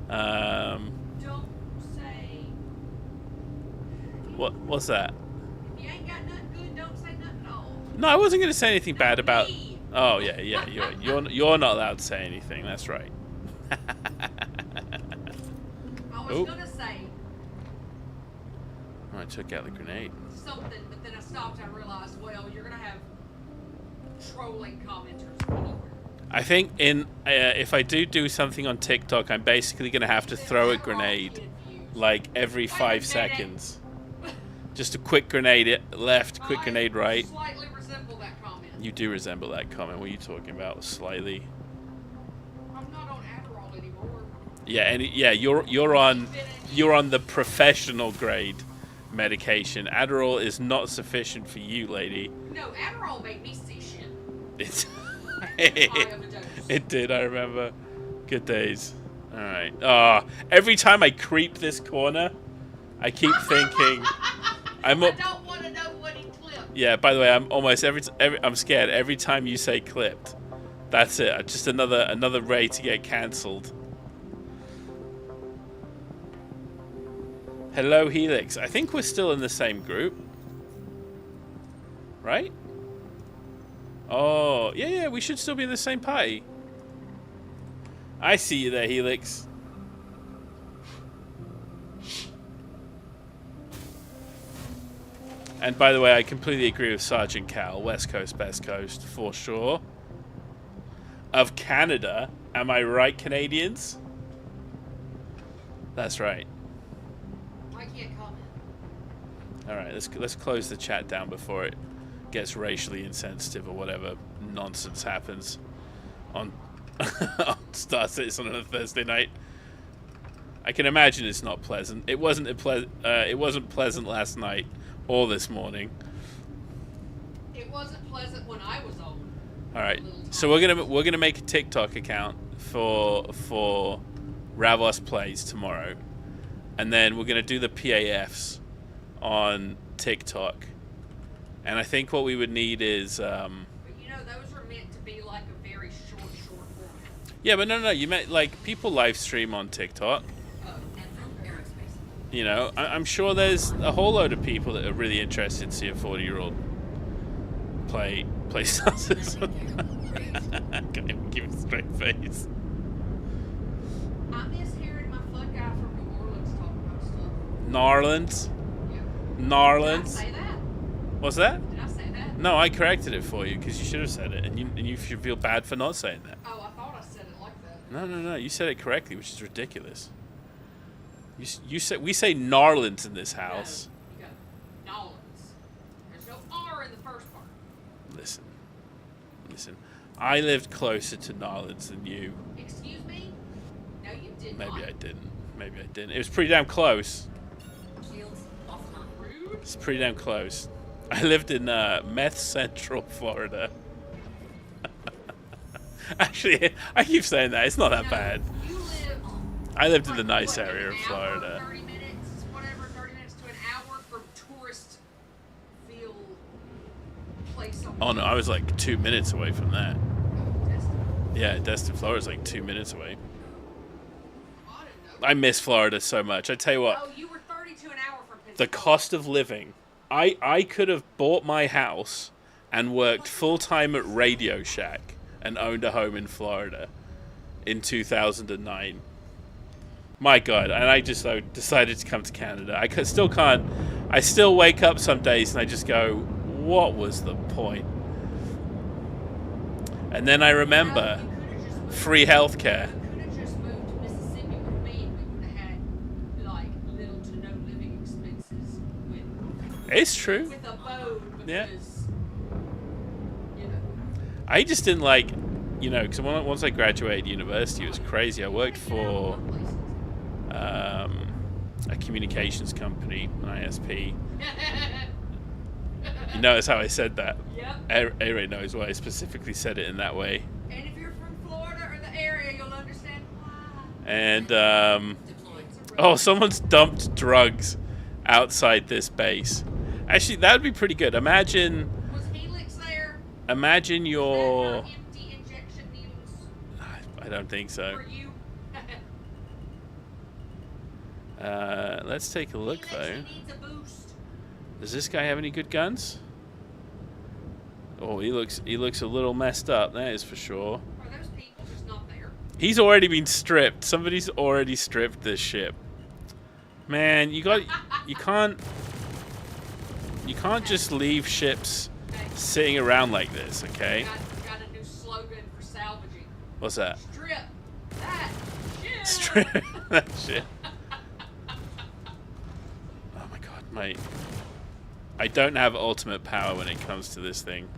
Don't say. What's that? If you ain't got nothing good, don't say nothing at all. No, I wasn't going to say anything bad about. Me. Oh yeah. You're not allowed to say anything. That's right. I was gonna say Oh, I took out the grenade. something, but then I stopped. I realized, well, you're gonna have trolling commenters anywhere. I think if I do something on TikTok, I'm basically going to have to throw a grenade like every 5 seconds. Just a quick grenade left, quick grenade right. Slightly resemble that comment. You do resemble that comment. What are you talking about? Slightly. I'm not on Adderall anymore. Yeah, you're on the professional grade medication. Adderall is not sufficient for you, lady. No, Adderall made me see shit. It's High of a dose. It did, I remember. Good days. Alright. Every time I creep this corner, I keep thinking I'm I up. don't want to know what he clipped. Yeah, by the way, I'm almost I'm scared every time you say clipped. That's it. Just another Ray to get cancelled. Hello, Helix. I think we're still in the same group. Right? Oh, yeah, we should still be in the same party. I see you there, Helix. And by the way, I completely agree with Sergeant Cal. West Coast, best coast, for sure. Of Canada. Am I right, Canadians? That's right. I can't comment. Alright, let's close the chat down before it gets racially insensitive or whatever nonsense happens on StarCitizen on a Thursday night. I can imagine it's not pleasant. It wasn't pleasant last night or this morning. It wasn't pleasant when I was on. All right, so we're gonna make a TikTok account for Ravos Plays tomorrow, and then we're gonna do the PAFs on TikTok. And I think what we would need is But you know, those were meant to be like a very short format. yeah, but no, you meant like people live stream on TikTok. And from aerospace. You know, I'm sure there's a whole load of people that are really interested to see a 40-year-old play StarCitizen. Can't even give a straight face. I miss hearing my fuck guy from New Orleans talk about stuff. Narlands. Yeah. Narlands. Did I say that? What's that? Did I say that? No, I corrected it for you because you should have said it, and you should feel bad for not saying that. Oh, I thought I said it like that. No, you said it correctly, which is ridiculous. You said we say Narlands in this house. No, you got Nolans. There's no R in the first part. Listen. I lived closer to Narlands than you. Excuse me? No, you did Maybe not. I didn't. It was pretty damn close. Shields offline. Rude. It's pretty damn close. I lived in Meth Central, Florida. Actually, I keep saying that. It's not that No, bad. You live I lived in the like, nice what, area an of hour, Florida. 30 minutes, whatever, 30 minutes to an hour from Touristville place. Oh no, I was like 2 minutes away from that. Destin. Yeah, Destin, Florida's like 2 minutes away. I didn't know. I miss Florida so much. I tell you what, Oh, you were 30 to an hour from the Pensacola. cost of living. I could have bought my house and worked full time at Radio Shack and owned a home in Florida in 2009. My God, and I just decided to come to Canada. Still can't. I still wake up some days and I just go, what was the point? And then I remember You could've just moved- free healthcare. You could have just moved to Mississippi with me and we would have had like little to no living expenses It's true. with a boat because Yeah. you know. I just didn't like, because once I graduated university, it was crazy. I worked for a communications company, an ISP, You notice how I said that? Yep. A-Ray knows why I specifically said it in that way. And if you're from Florida or the area, you'll understand why. And, Deployed. oh, someone's dumped drugs outside this base. Actually, that would be pretty good. Imagine Was Helix there? your... Empty injection needles I don't think so. for you? Let's take a look, Helix, though. he needs a boost. Does this guy have any good guns? Oh, he looks a little messed up, that is for sure. Are those people just not there? He's already been stripped. Somebody's already stripped this ship. Man, you can't just leave ships sitting around like this, okay? Got a new slogan for salvaging. What's that? Strip that shit. Strip that shit. Oh my god, mate. I don't have ultimate power when it comes to this thing.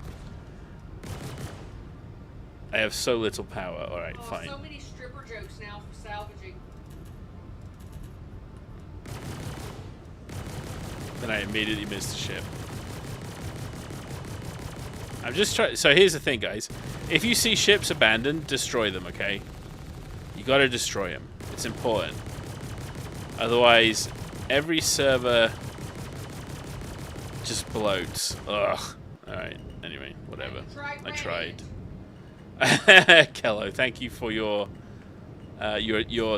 I have so little power. Alright, Oh, fine. so many stripper jokes now for salvaging. Then I immediately missed the ship. I'm just trying. So here's the thing, guys. If you see ships abandoned, destroy them, okay? You gotta destroy them. It's important. Otherwise, every server just bloats. Ugh. Alright, anyway, whatever. I tried. Kello, thank you for your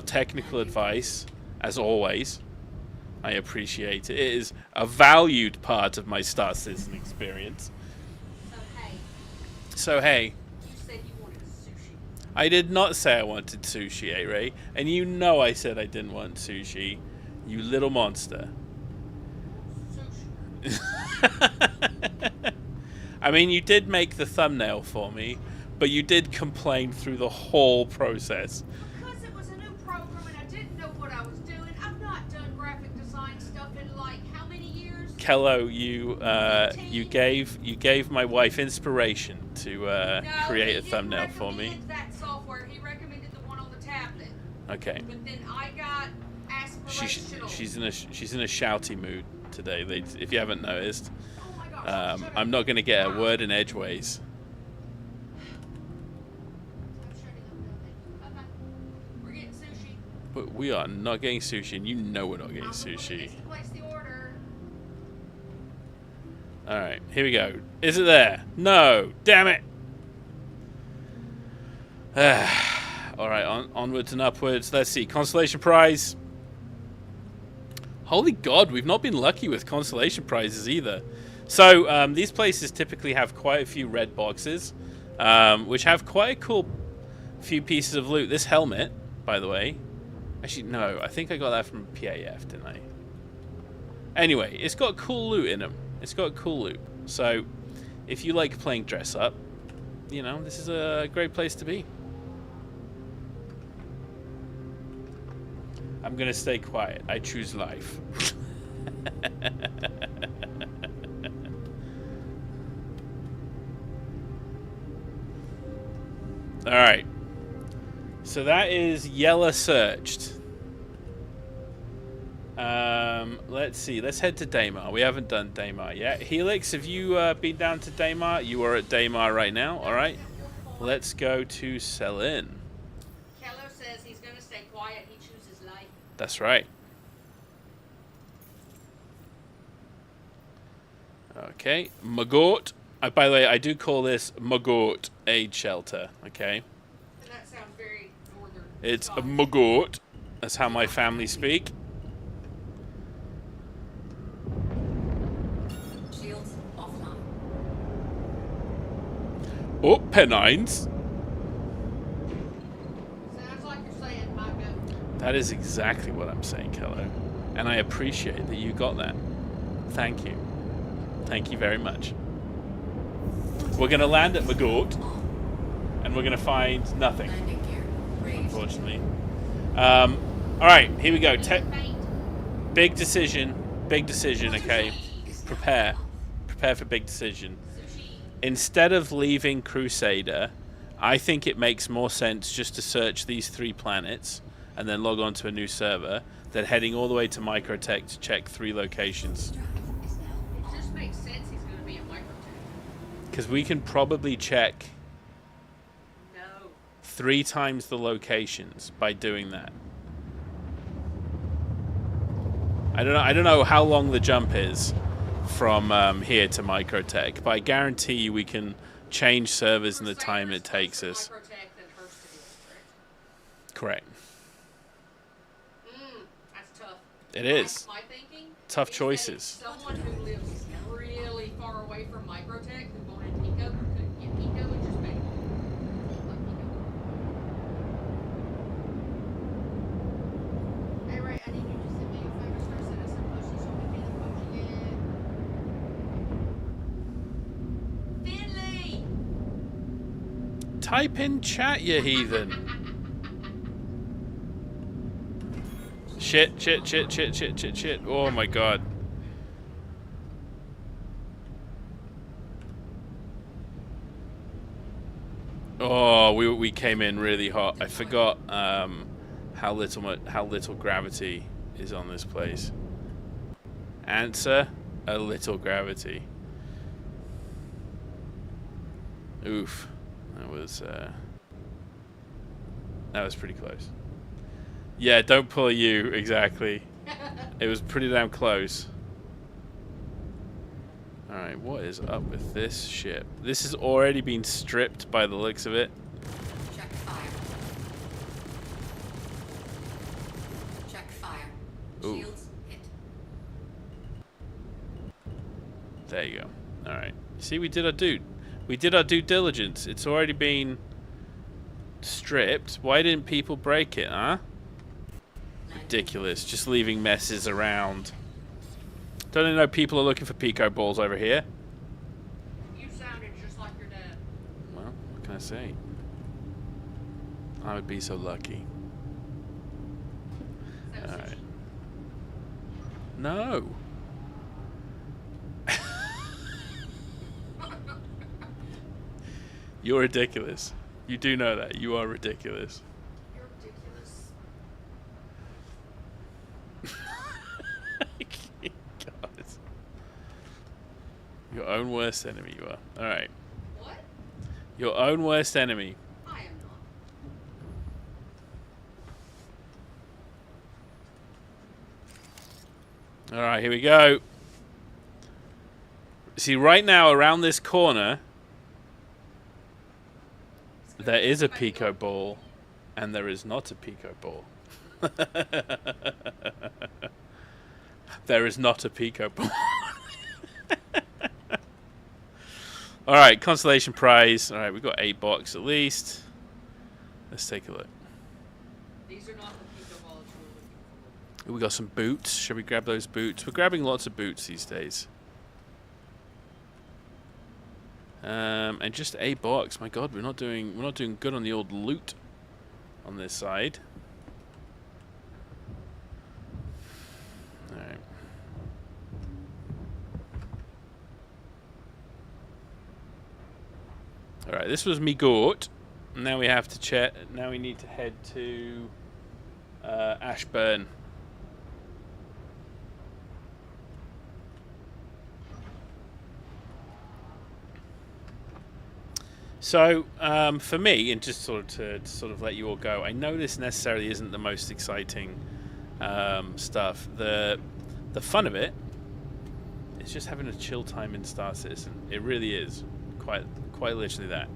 technical advice, as always. I appreciate it. It is a valued part of my StarCitizen experience. So hey, You said you wanted sushi. I did not say I wanted sushi, A-Ray, and you know I said I didn't want sushi, you little monster. Sushi. I mean, you did make the thumbnail for me, but you did complain through the whole process. Because it was a new program and I didn't know what I was doing. I've not done graphic design stuff in like how many years? Kello, you gave my wife inspiration to No, create a he thumbnail didn't for me. recommend that software. He recommended the one on the tablet. Okay. But then I got aspirational. She's in a shouty mood today. If you haven't noticed, Oh my gosh, shut I'm up. not going to get a word in edgeways. I'm shutting up now, thank you. Bye-bye. We're getting sushi. But we are not getting sushi, and you know we're not getting I'm gonna sushi. place the order. Alright, here we go. Is it there? No! Damn it! Alright, onwards and upwards. Let's see. Consolation prize. Holy God, we've not been lucky with consolation prizes either. So, these places typically have quite a few red boxes, which have quite a cool few pieces of loot. This helmet, by the way. Actually, no. I think I got that from PAF, didn't I? Anyway, it's got cool loot in them. It's got cool loot. So, if you like playing dress up, you know, this is a great place to be. I'm gonna stay quiet. I choose life. Alright. So that is Yella searched. Let's see. Let's head to Daymar. We haven't done Daymar yet. Helix, have you been down to Daymar? You are at Daymar right now. Alright. Let's go to Selin. Kello says he's going to stay quiet. He chooses life. That's right. Okay. Magort. By the way, I do call this Magort Aid Shelter. Okay. And that sounds very northern. It's a Scottish. Magort. That's how my family speak. Shields offline. Oh, Pennines. Sounds like you're saying my go. That is exactly what I'm saying, Kello. And I appreciate that you got that. Thank you. Thank you very much. We're going to land at Magort, and we're going to find nothing, Landing gear raised. unfortunately. Alright, here we go. Faint. Big decision, okay? Prepare for big decision. Sushi. Instead of leaving Crusader, I think it makes more sense just to search these 3 planets and then log on to a new server than heading all the way to Microtech to check 3 locations. Drive is now It just makes sense he's going to be at Microtech. Because we can probably check No. 3 times the locations by doing that. I don't know how long the jump is from here to Microtech, but I guarantee you we can change servers in the time it takes us. Microtech than Hurstville, Correct. correct? That's tough. It is. My thinking Tough is choices. that someone who lives really far away from Microtech who wanted Pico who couldn't get Pico and just made like Pico. Hey, Ray, I need you to send me a favor, StarCitizen potion so we can get it. Finley! Type in chat, you heathen. Shit. Oh my god. Oh, we came in really hot. I forgot how little gravity is on this place. Answer: a little gravity. Oof, that was pretty close. Yeah, don't pull you exactly. It was pretty damn close. Alright, what is up with this ship? This has already been stripped by the looks of it. Check fire. Check fire. Ooh. Shields hit. There you go. Alright. See, we did our due diligence. It's already been stripped. Why didn't people break it, huh? Ridiculous. Just leaving messes around. Don't you know people are looking for Pico balls over here? You sounded just like your dad. Well, what can I say? I would be so lucky. Alright. No. You're ridiculous. You do know that. You are ridiculous. You're ridiculous. God. Your own worst enemy, you are. Alright. What? Your own worst enemy. I am not. Alright, here we go. See, right now, around this corner, there is a Pico ball, and there is not a Pico ball. There is not a Pico ball. Alright, consolation prize. Alright, we've got 8 bucks at least. Let's take a look. These are not the Pico balls you were looking for. We got some boots. Should we grab those boots? We're grabbing lots of boots these days. And just 8 bucks. My God, we're not doing good on the old loot on this side. All right. All right. This was me goat. Now we have to check. Now we need to head to Ashburn. So, for me, and just sort of let you all go, I know this necessarily isn't the most exciting stuff. The fun of it is just having a chill time in StarCitizen. It really is, quite literally that.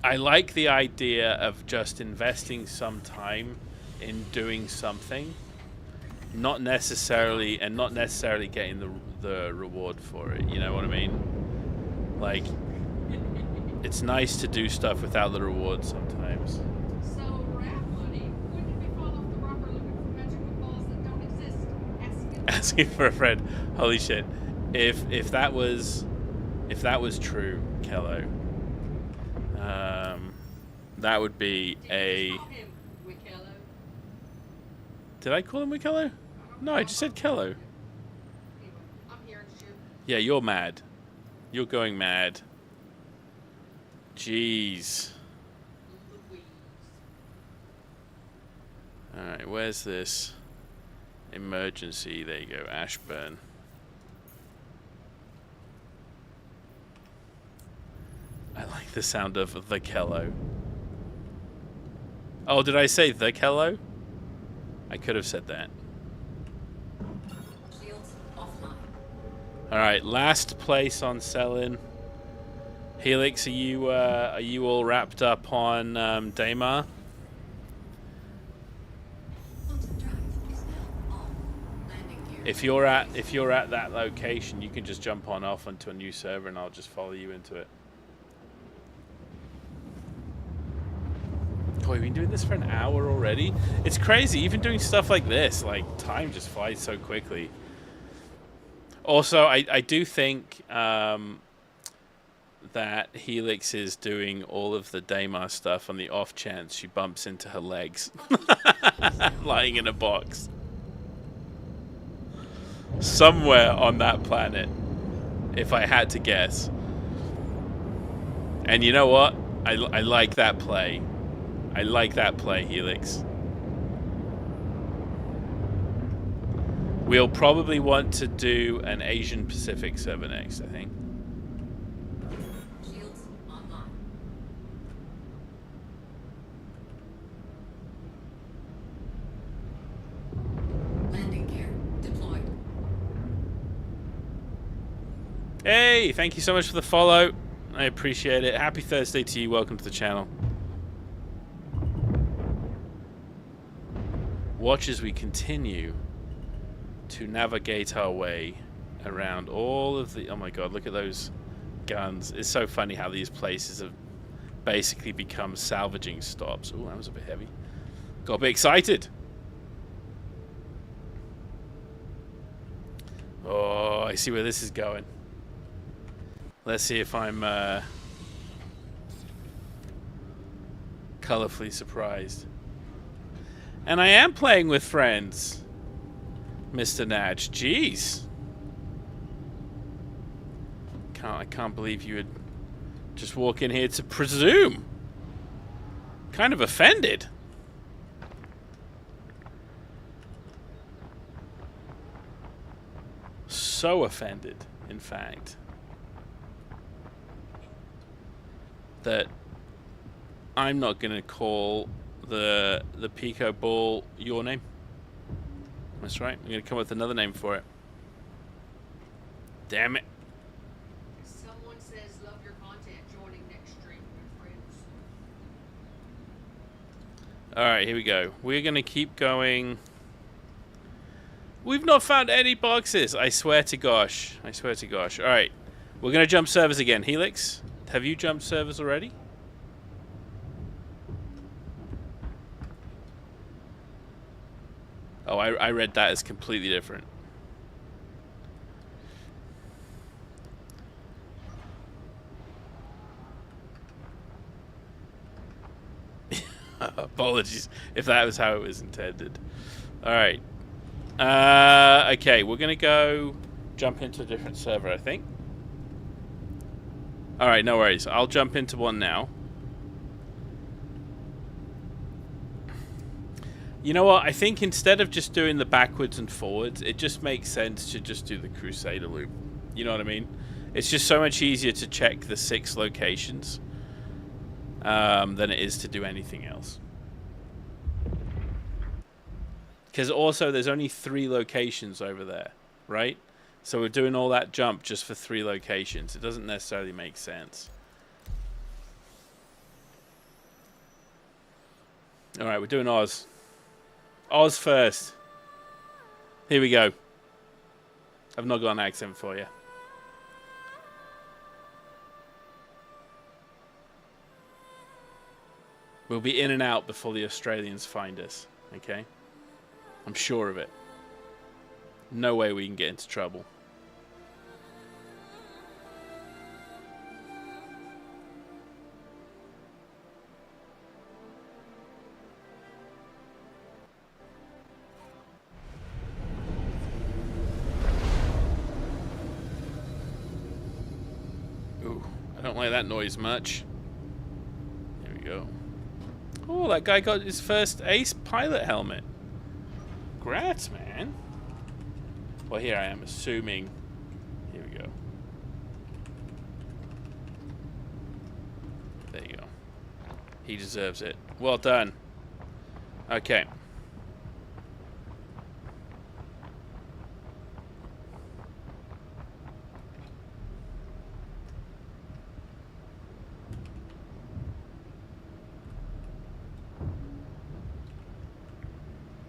I like the idea of just investing some time in doing something. Not necessarily getting the reward for it. You know what I mean? Like, it's nice to do stuff without the reward sometimes. So, rat money, wouldn't it be fall off the rocker looking for magical balls that don't exist? Asking for a friend. Holy shit! If that was true, Kello, that would be a. Call him Wikello. Did I call him Wikello? No, I just said Kello. Anyway, I'm hearing shit. Yeah, you're mad. You're going mad. Jeez. Louise. Alright, where's this? emergency. There you go, Ashburn. I like the sound of the Kello. Oh, did I say the Kello? I could have said that. Shields offline. Alright, last place on selling. Helix, are you all wrapped up on Daymar? Quantum drive is now on. Landing gear. If you're at that location, you can just jump on off onto a new server and I'll just follow you into it. Oh, we've been doing this for an hour already? It's crazy, even doing stuff like this, like, time just flies so quickly. Also, I do think that Helix is doing all of the Daymar stuff on the off chance she bumps into her legs. Lying in a box. Somewhere on that planet, if I had to guess. And you know what? I like that play. I like that play, Helix. We'll probably want to do an Asian Pacific server next, I think. Shields online. Landing gear deployed. Hey, thank you so much for the follow. I appreciate it. Happy Thursday to you. Welcome to the channel. Watch as we continue to navigate our way around all of the... Oh my god, look at those guns. It's so funny how these places have basically become salvaging stops. Oh, that was a bit heavy. Got a bit excited. Oh, I see where this is going. Let's see if I'm colorfully surprised. And I am playing with friends, Mr. Natch. Jeez. I can't believe you would just walk in here to presume. Kind of offended. So offended, in fact, that I'm not going to call the Pico ball your name. That's right. I'm going to come up with another name for it. Damn it. Someone says love your content, joining next stream with friends. Alright, here we go. We're going to keep going. We've not found any boxes. I swear to gosh. I swear to gosh. Alright. We're going to jump servers again. Helix, have you jumped servers already? Oh, I read that as completely different. Apologies if that was how it was intended. Alright. Okay, we're going to go jump into a different server, I think. Alright, no worries. I'll jump into one now. You know what? I think instead of just doing the backwards and forwards, it just makes sense to just do the Crusader loop. You know what I mean? It's just so much easier to check the 6 locations than it is to do anything else. Because also there's only 3 locations over there, right? So we're doing all that jump just for 3 locations. It doesn't necessarily make sense. Alright, we're doing Oz. Oz first. Here we go. I've not got an accent for you. We'll be in and out before the Australians find us. Okay? I'm sure of it. No way we can get into trouble. Ooh, I don't like that noise much. There we go. Oh, that guy got his first ace pilot helmet. Congrats, man. Well, here I am assuming. Here we go. There you go. He deserves it. Well done. Okay.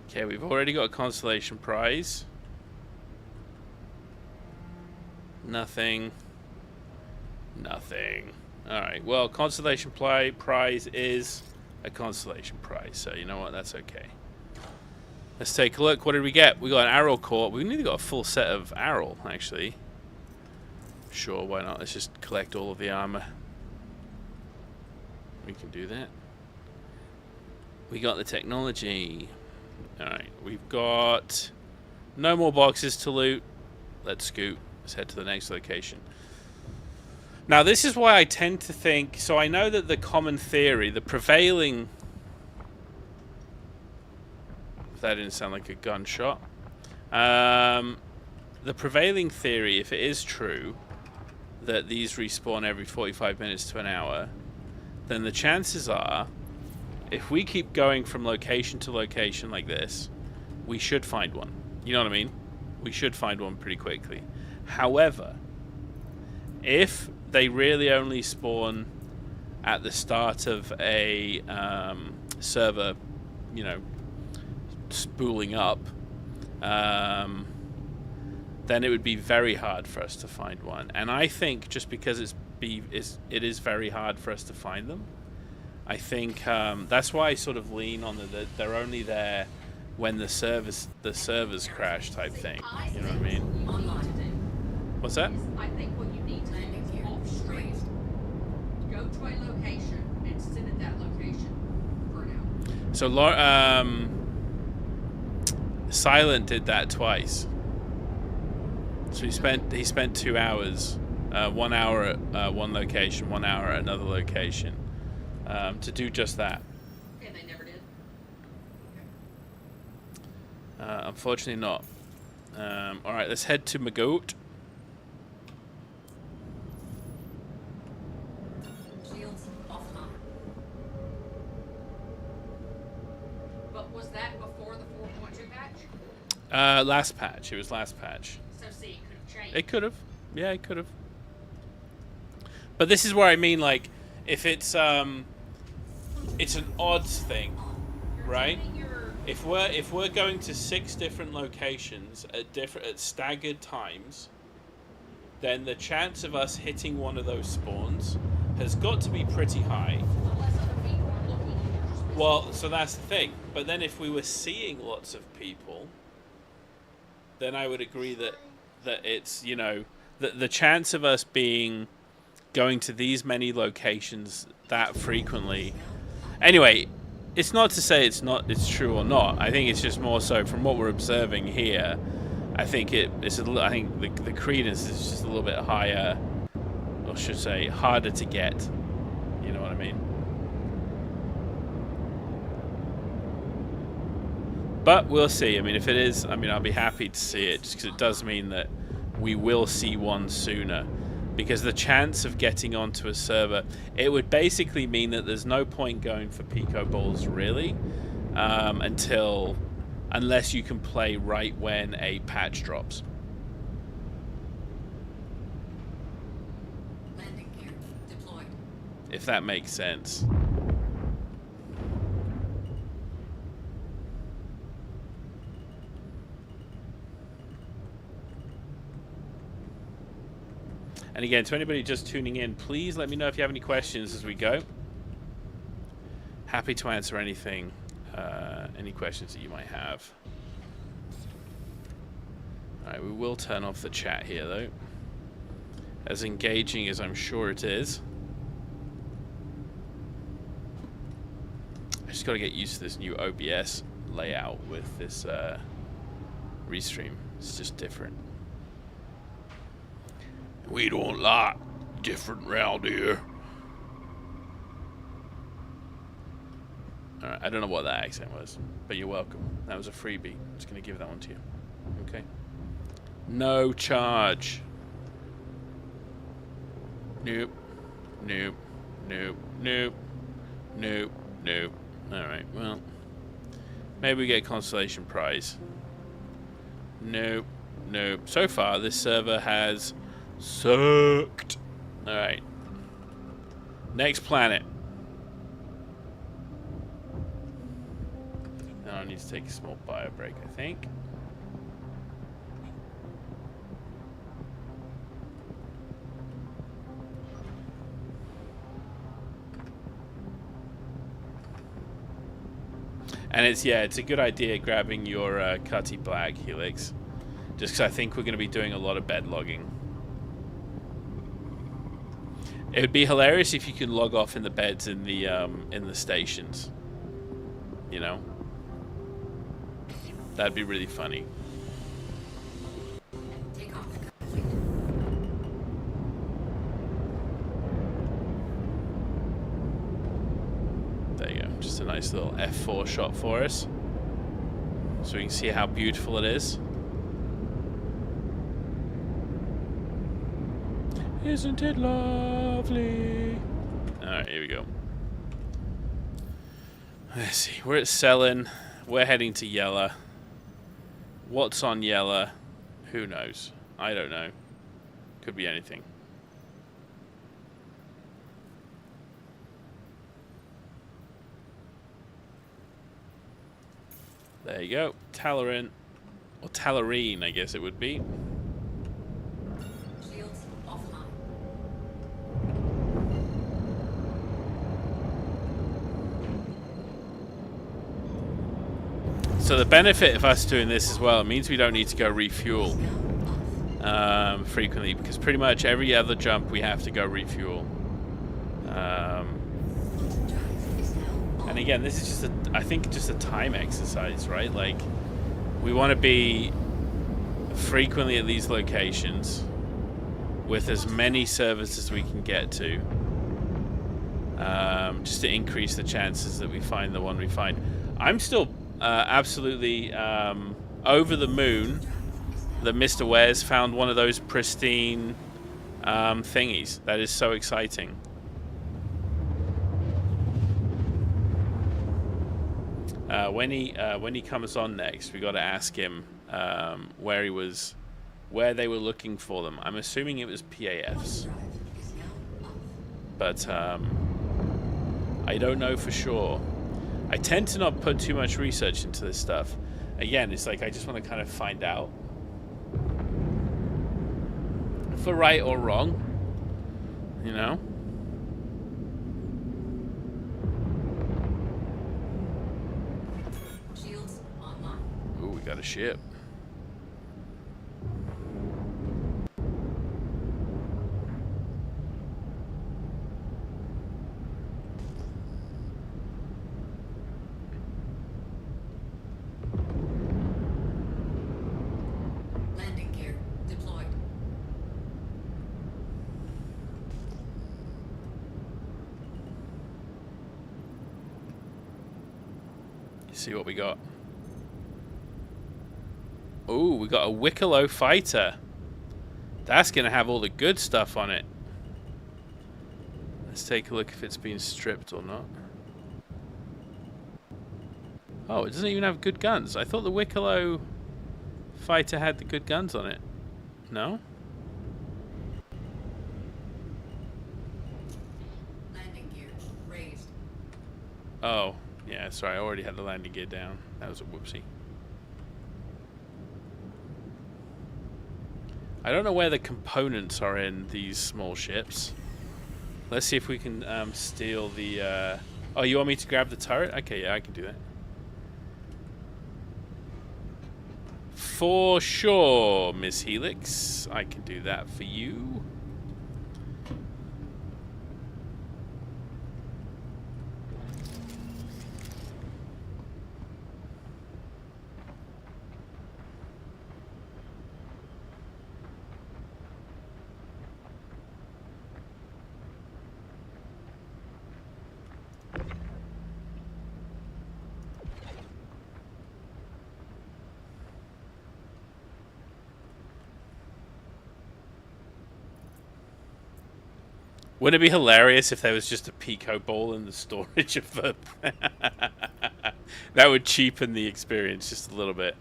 Okay, we've already got a consolation prize. Nothing. Nothing. Alright, well, consolation prize is a consolation prize, so you know what, that's okay. Let's take a look. What did we get? We got an arrow core. We nearly got a full set of arrow, actually. Sure, why not? Let's just collect all of the armor. We can do that. We got the technology. Alright, we've got no more boxes to loot. Let's scoot. Let's head to the next location. Now, this is why I tend to think... So I know that the common theory, the prevailing... That didn't sound like a gunshot. The prevailing theory, if it is true, that these respawn every 45 minutes to an hour, then the chances are, if we keep going from location to location like this, we should find one. You know what I mean? We should find one pretty quickly. However, if they really only spawn at the start of a server, you know, spooling up, then it would be very hard for us to find one. And I think just because it is very hard for us to find them, I think that's why I sort of lean on that they're only there when the servers crash type thing. You know what I mean? What's that? I think what you need to do is off stream. Go to a location and sit at that location for an hour. So Silent did that twice. So he spent 2 hours, 1 hour at one location, 1 hour at another location, to do just that. And they never did? Unfortunately not. Alright, let's head to Magoot. Shields offline. But was that before the 4.2 patch? Last patch. It was last patch. So see, it could have changed. It could have. Yeah, it could have. But this is where I mean, like, if it's an odds thing, right? If we're going to 6 different locations at staggered times, then the chance of us hitting one of those spawns has got to be pretty high. Unless other people are looking and you're just missing. Well, so that's the thing. But then if we were seeing lots of people, then I would agree that it's, you know, the chance of us going to these many locations that frequently. Anyway, it's not to say it's true or not. I think it's just more so from what we're observing here. I think the credence is just a little bit higher, or should say harder to get. You know what I mean? But we'll see. I mean, if it is, I mean, I'll be happy to see it, just because it does mean that we will see one sooner. Because the chance of getting onto a server, it would basically mean that there's no point going for Pico balls, really, unless you can play right when a patch drops. Landing gear deployed. If that makes sense. And again, to anybody just tuning in, please let me know if you have any questions as we go. Happy to answer anything, any questions that you might have. Alright, we will turn off the chat here, though. As engaging as I'm sure it is. I just got to get used to this new OBS layout with this restream. It's just different. We don't like different round here. Alright, I don't know what that accent was, but you're welcome. That was a freebie. I'm just going to give that one to you. Okay. No charge. Nope. Nope. Nope. Nope. Nope. Nope. Alright, well. Maybe we get a consolation prize. Nope. Nope. So far, this server has sucked. Alright. Next planet. Now I need to take a small bio break, I think. And it's a good idea grabbing your Cutty Black Helix, just because I think we're going to be doing a lot of bed logging. It would be hilarious if you could log off in the beds in the stations. You know, that'd be really funny. Take off complete. There you go. Just a nice little F4 shot for us, so we can see how beautiful it is. Isn't it lovely? Alright, here we go. Let's see. We're at Selin. We're heading to Yella. What's on Yella? Who knows? I don't know. Could be anything. There you go. Talarin. Or Talarine, I guess it would be. Shields offline. So the benefit of us doing this as well, it means we don't need to go refuel Scout off. frequently, because pretty much every other jump we have to go refuel. Quantum drive is now on. And again, this is just I think just a time exercise, right? Like, we want to be frequently at these locations with as many servers as we can get to, just to increase the chances that we find the one we find. I'm still absolutely over the moon that Mr. Wares found one of those pristine thingies. That is so exciting. When he comes on next, we got to ask him where they were looking for them. I'm assuming it was PAFs, Drive is now off. but I don't know for sure. I tend to not put too much research into this stuff. Again, it's like I just want to kind of find out, for right or wrong, you know. Shields online. Ooh, we got a ship. Landing gear deployed. See what we got. Ooh, we got a Wicklow fighter. That's gonna have all the good stuff on it. Let's take a look if it's been stripped or not. Oh, it doesn't even have good guns. I thought the Wicklow fighter had the good guns on it. No? Landing gear raised. Oh, yeah, sorry, I already had the landing gear down. That was a whoopsie. I don't know where the components are in these small ships. Let's see if we can steal the... Oh, you want me to grab the turret? Okay, yeah, I can do that. For sure, Miss Helix. I can do that for you. Wouldn't it be hilarious if there was just a Pico ball in the storage of the... That would cheapen the experience just a little bit.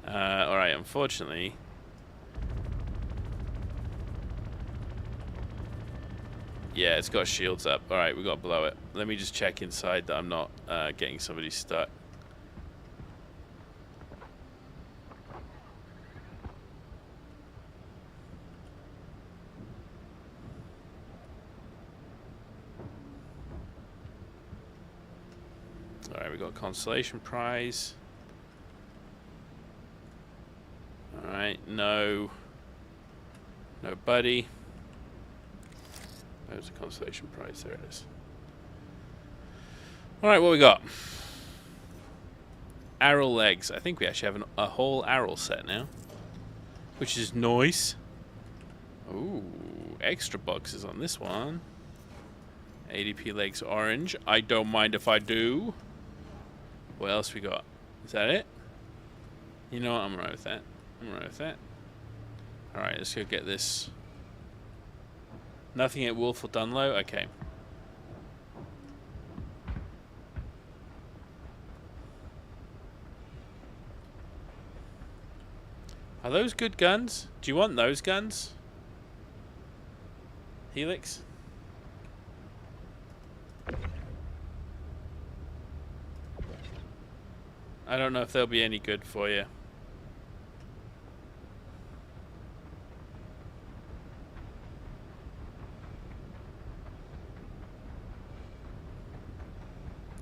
Alright, unfortunately... Yeah, it's got shields up. Alright, we got to blow it. Let me just check inside that I'm not getting somebody stuck. Alright, we got consolation prize. Alright, no. No buddy. There's a consolation prize, there it is. Alright, what we got? Arrow legs. I think we actually have a whole arrow set now. Which is nice. Ooh, extra boxes on this one. ADP legs orange. I don't mind if I do. What else we got? Is that it? You know what? I'm right with that. I'm right with that. Alright, let's go get this. Nothing at Wolf or Dunlow? Okay. Are those good guns? Do you want those guns? Helix? I don't know if they'll be any good for you.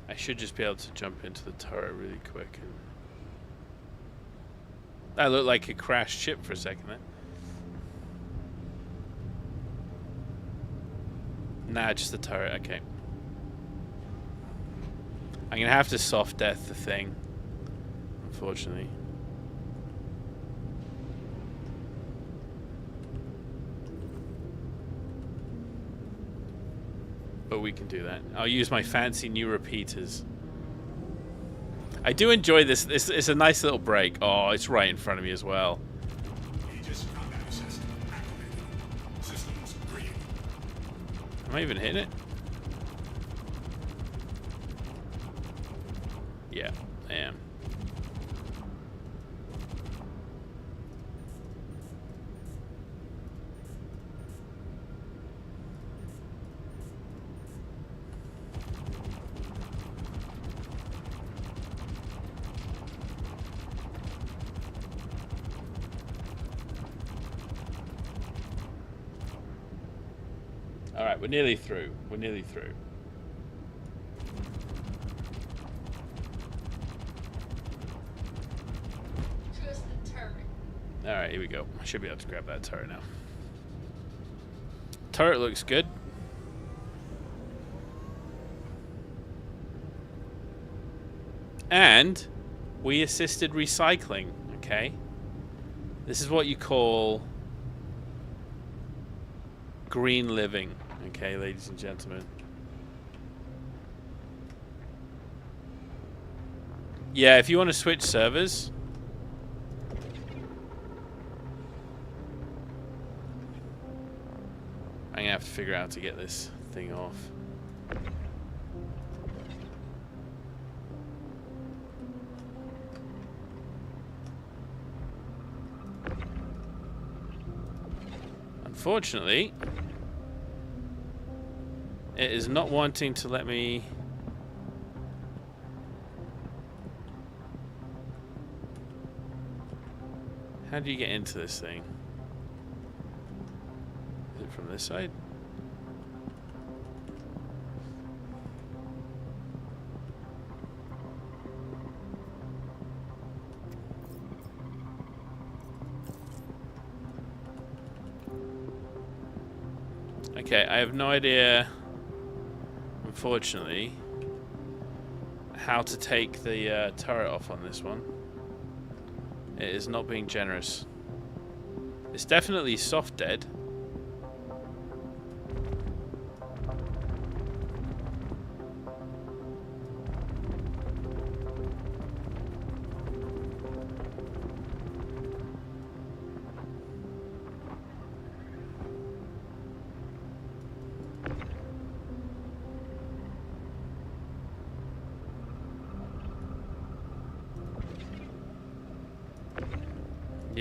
I should just be able to jump into the turret really quick. That looked like a crashed ship for a second there. Nah, just the turret, okay. I'm gonna have to soft death the thing, unfortunately. But we can do that. I'll use my fancy new repeaters. I do enjoy this. It's a nice little break. Oh, it's right in front of me as well. Am I even hitting it? Yeah, I am. Alright, we're nearly through. We're nearly through. Just the turret. Alright, here we go. I should be able to grab that turret now. Turret looks good. And we assisted recycling, okay? This is what you call green living, okay, ladies and gentlemen. Yeah, if you want to switch servers, I'm gonna have to figure out how to get this thing off. Unfortunately, it is not wanting to let me. How do you get into this thing? Is it from this side? Okay, I have no idea, unfortunately, how to take the turret off on this one. It is not being generous. It's definitely soft dead.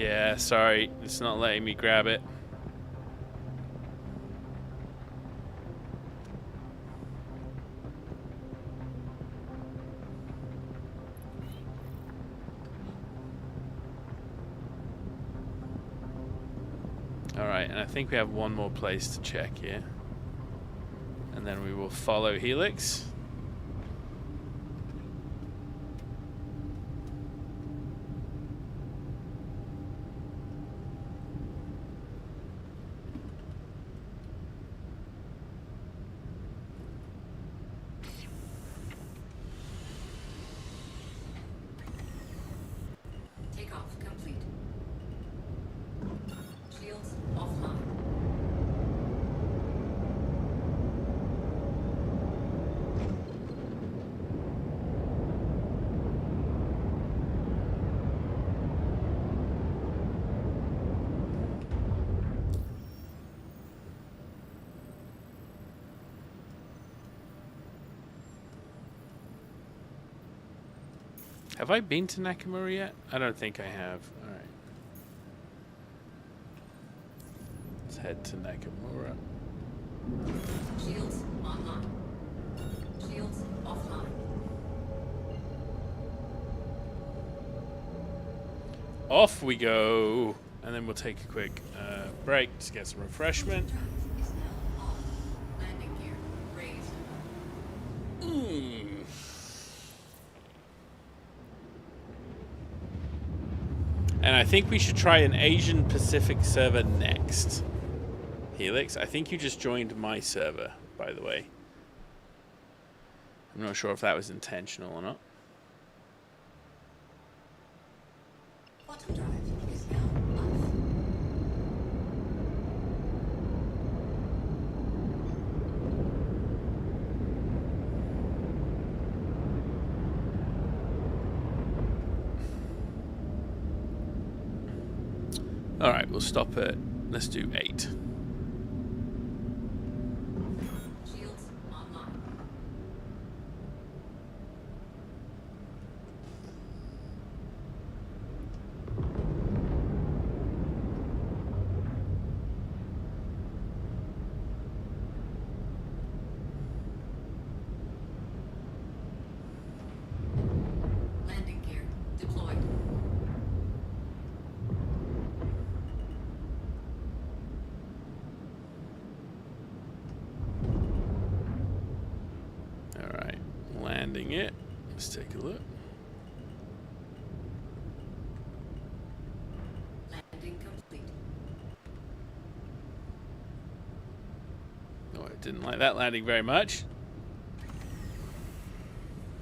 Yeah, sorry. It's not letting me grab it. Alright, and I think we have one more place to check here. And then we will follow Helix. Takeoff complete. Shields offline. Have I been to Nakamura yet? I don't think I have. Alright. Let's head to Nakamura. Shields online. Shields offline. Off we go! And then we'll take a quick break to get some refreshment. Drive is now off. Landing gear raised. And I think we should try an Asian Pacific server next. Helix, I think you just joined my server, by the way. I'm not sure if that was intentional or not. Bottom drive is now off. Alright, we'll stop at, let's do 8. Shields online. Landing gear deployed. Alright, landing it. Let's take a look. Landing complete. Oh, I didn't like that landing very much.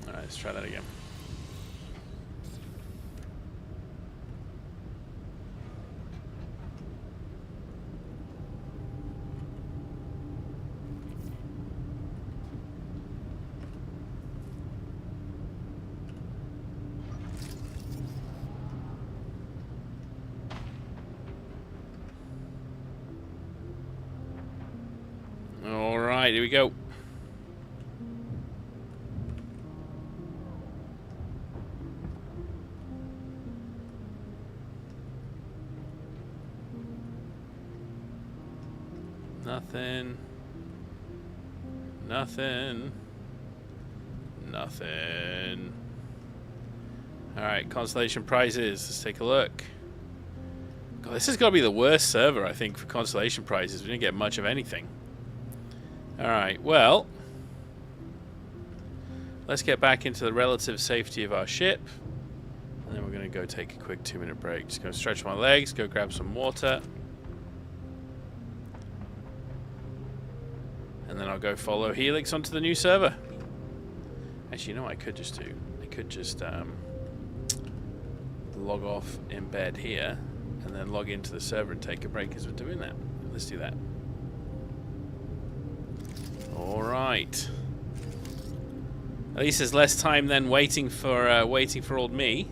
Alright, let's try that again. Alright, here we go. Nothing. Nothing. Nothing. Alright, constellation prizes. Let's take a look. God, this has got to be the worst server, I think, for constellation prizes. We didn't get much of anything. Alright, well, let's get back into the relative safety of our ship. And then we're going to go take a quick 2-minute break. Just going to stretch my legs, go grab some water. And then I'll go follow Helix onto the new server. Actually, you know what I could just do? I could just log off in bed here and then log into the server and take a break as we're doing that. Let's do that. Alright. At least there's less time than waiting for old me.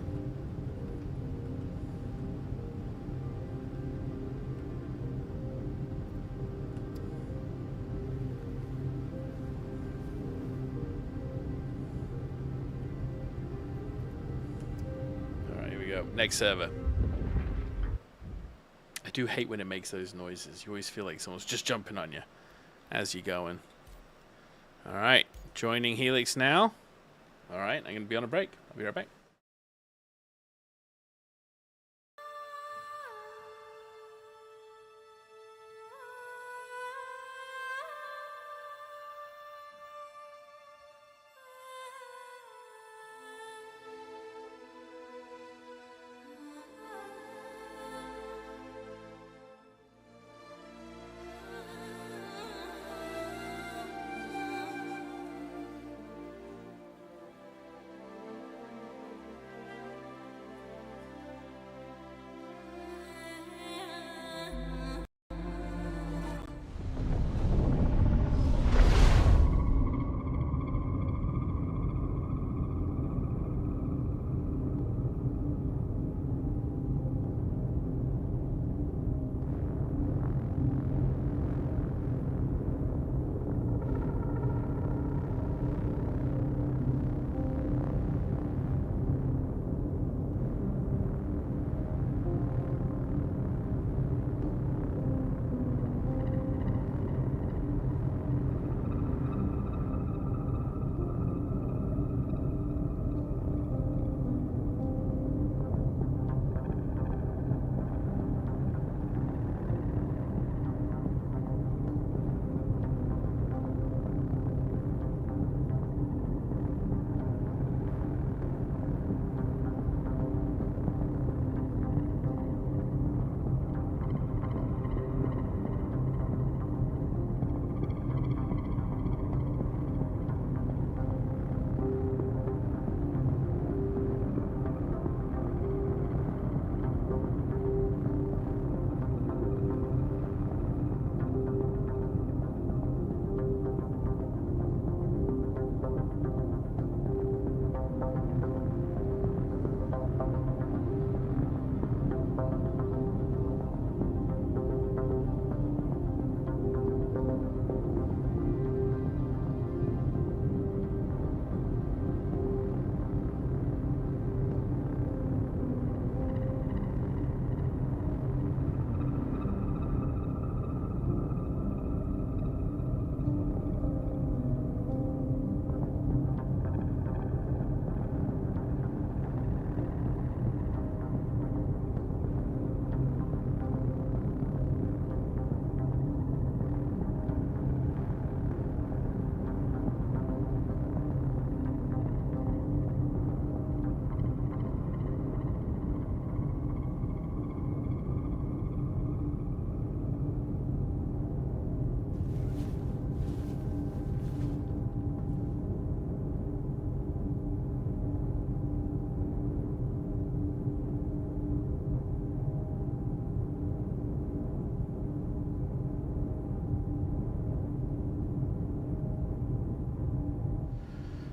Alright, here we go. Next server. do hate when it makes those noises. You always feel like someone's just jumping on you as you're going. Alright, joining Helix now. Alright, I'm going to be on a break. I'll be right back.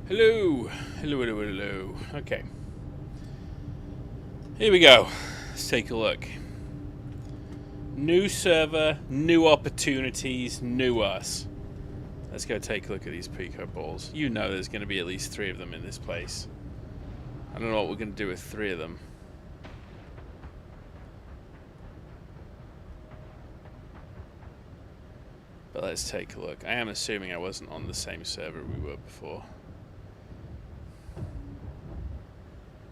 Hello. Hello, hello, hello. Okay. Here we go. Let's take a look. New server, new opportunities, new us. Let's go take a look at these Pico balls. You know there's going to be at least 3 of them in this place. I don't know what we're going to do with 3 of them. But let's take a look. I am assuming I wasn't on the same server we were before.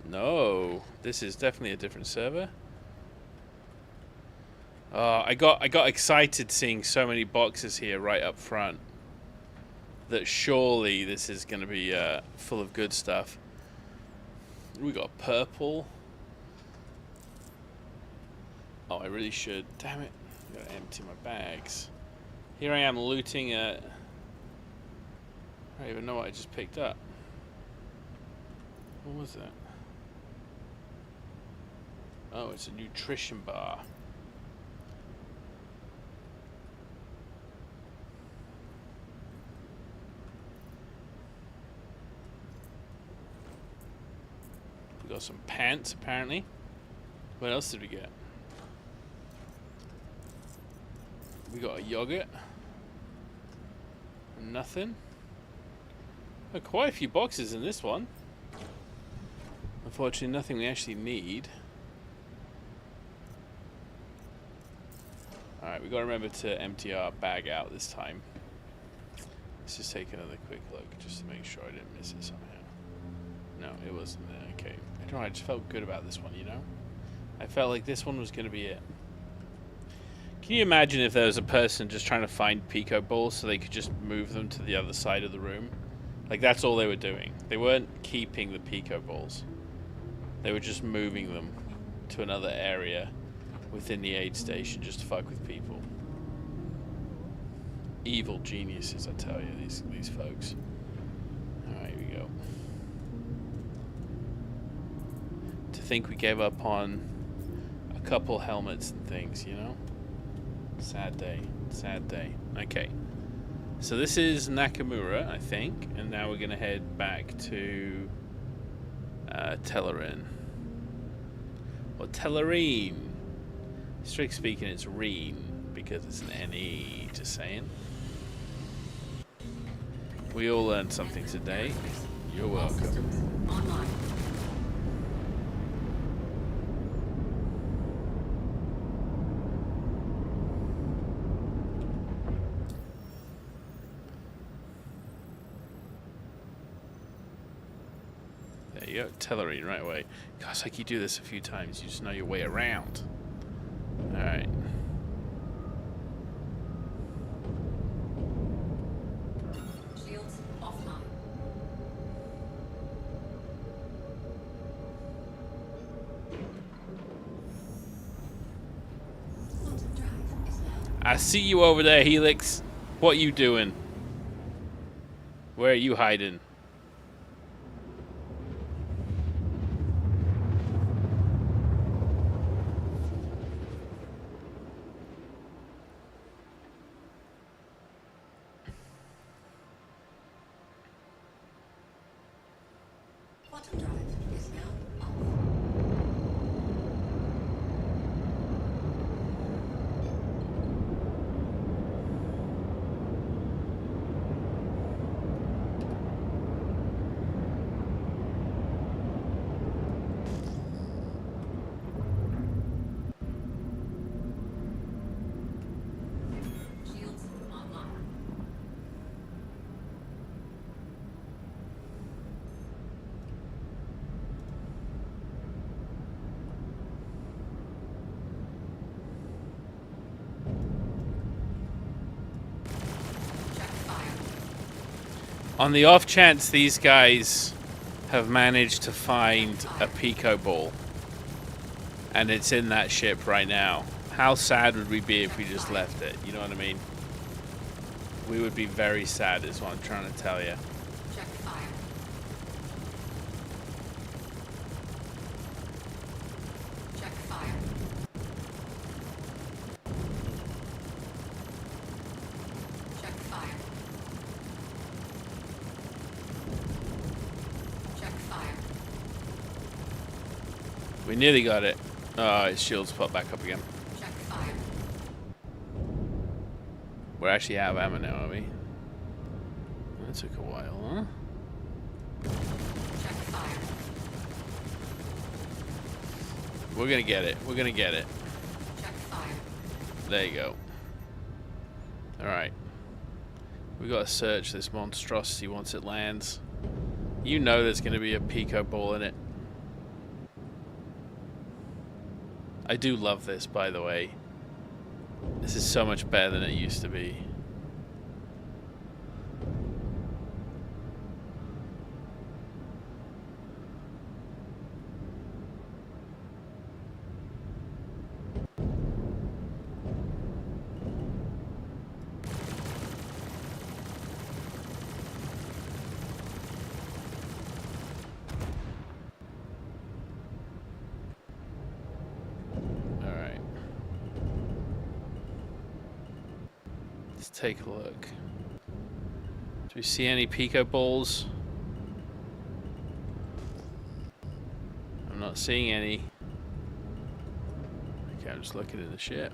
No, this is definitely a different server. I got excited seeing so many boxes here right up front. That surely this is going to be full of good stuff. We got purple. Oh, I really should. Damn it! I gotta empty my bags. Here I am looting a... I don't even know what I just picked up. What was that? Oh, it's a nutrition bar. We got some pants, apparently. What else did we get? We got a yogurt. Nothing. Oh, quite a few boxes in this one. Unfortunately, nothing we actually need. Alright, we got to remember to empty our bag out this time. Let's just take another quick look just to make sure I didn't miss it somehow. No, it wasn't there. Okay. I don't know, I just felt good about this one, you know? I felt like this one was going to be it. Can you imagine if there was a person just trying to find Pico balls so they could just move them to the other side of the room? Like, that's all they were doing. They weren't keeping the Pico balls. They were just moving them to another area within the aid station just to fuck with people. Evil geniuses, I tell you, these folks. Alright, here we go. To think we gave up on a couple helmets and things, you know? Sad day. Sad day. Okay. So this is Nakamura, I think, and now we're going to head back to Tellerin. Or Tellerine. Strictly speaking, it's Reen, because it's an N-E, just saying. We all learned something today. You're welcome. Online. There you go, Tellerine right away. Gosh, like you do this a few times, you just know your way around. Alright. Shields offline. Quantum drive is now. I see you over there, Helix. What you doing? Where are you hiding? Quantum drive is now off. Shields online. Check fire. On the off chance these guys have managed to find a Pico ball and it's in that ship right now, how sad would we be if we just left it? You know what I mean? We would be very sad is what I'm trying to tell you. Check fire. Check fire. Check fire. Check fire. We nearly got it. Oh, his shields popped back up again. Check fire. We're actually out of ammo now, are we? That took a while, huh? Check fire. We're gonna get it. We're gonna get it. Check fire. There you go. Alright. We gotta search this monstrosity once it lands. You know there's gonna be a Pico ball in it. I do love this, by the way. This is so much better than it used to be. Alright. Let's take a look. Do we see any Pico balls? I'm not seeing any. Okay, I'm just looking at the ship.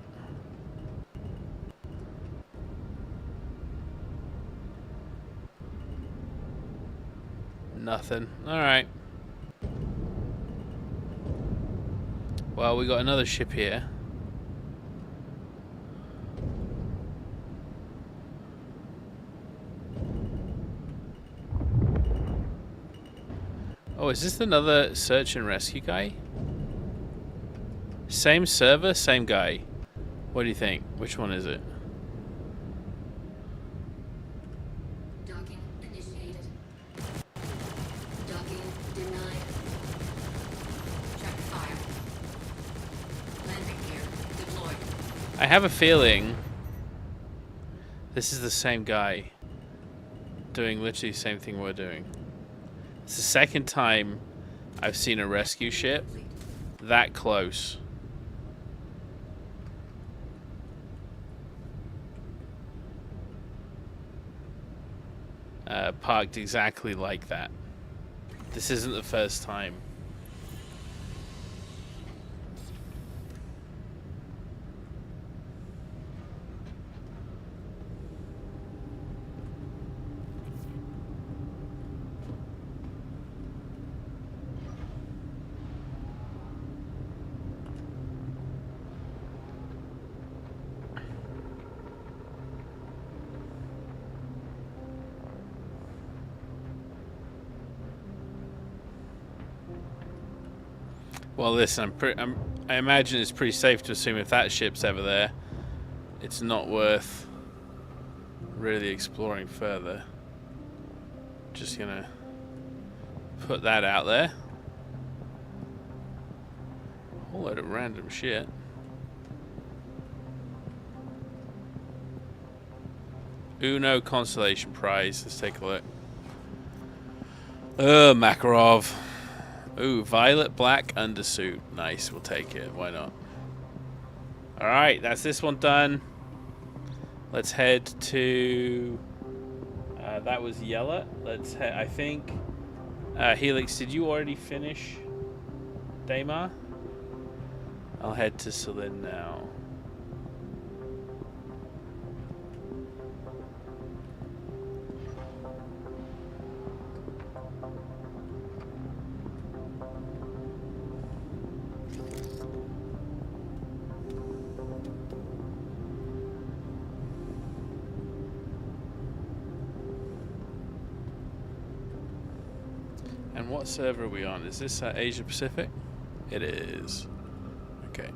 Nothing. Alright. Well, we got another ship here. Oh, is this another search and rescue guy? Same server, same guy. What do you think? Which one is it? Docking initiated. Docking denied. Check fire. Landing gear deployed. I have a feeling this is the same guy doing literally the same thing we're doing. It's the second time I've seen a rescue ship that close. Parked exactly like that. This isn't the first time. Well, listen, I imagine it's pretty safe to assume if that ship's ever there, it's not worth really exploring further. Just gonna put that out there. A whole load of random shit. Uno Constellation Prize. Let's take a look. Makarov. Ooh, violet black undersuit. Nice, we'll take it. Why not? Alright, that's this one done. Let's head to... that was yellow. Let's head... I think... Helix, did you already finish Daymar? I'll head to Celine now. And what server are we on? Is this Asia Pacific? It is. Okay.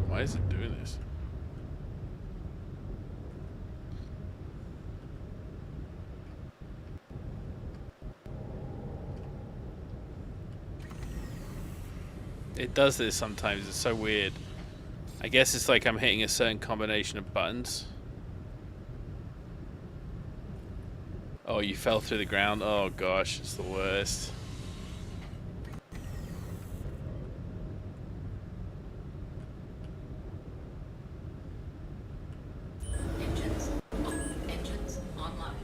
Why is it doing this? It does this sometimes, it's so weird. I guess it's like I'm hitting a certain combination of buttons. Oh, you fell through the ground? Oh gosh, it's the worst. Engines online.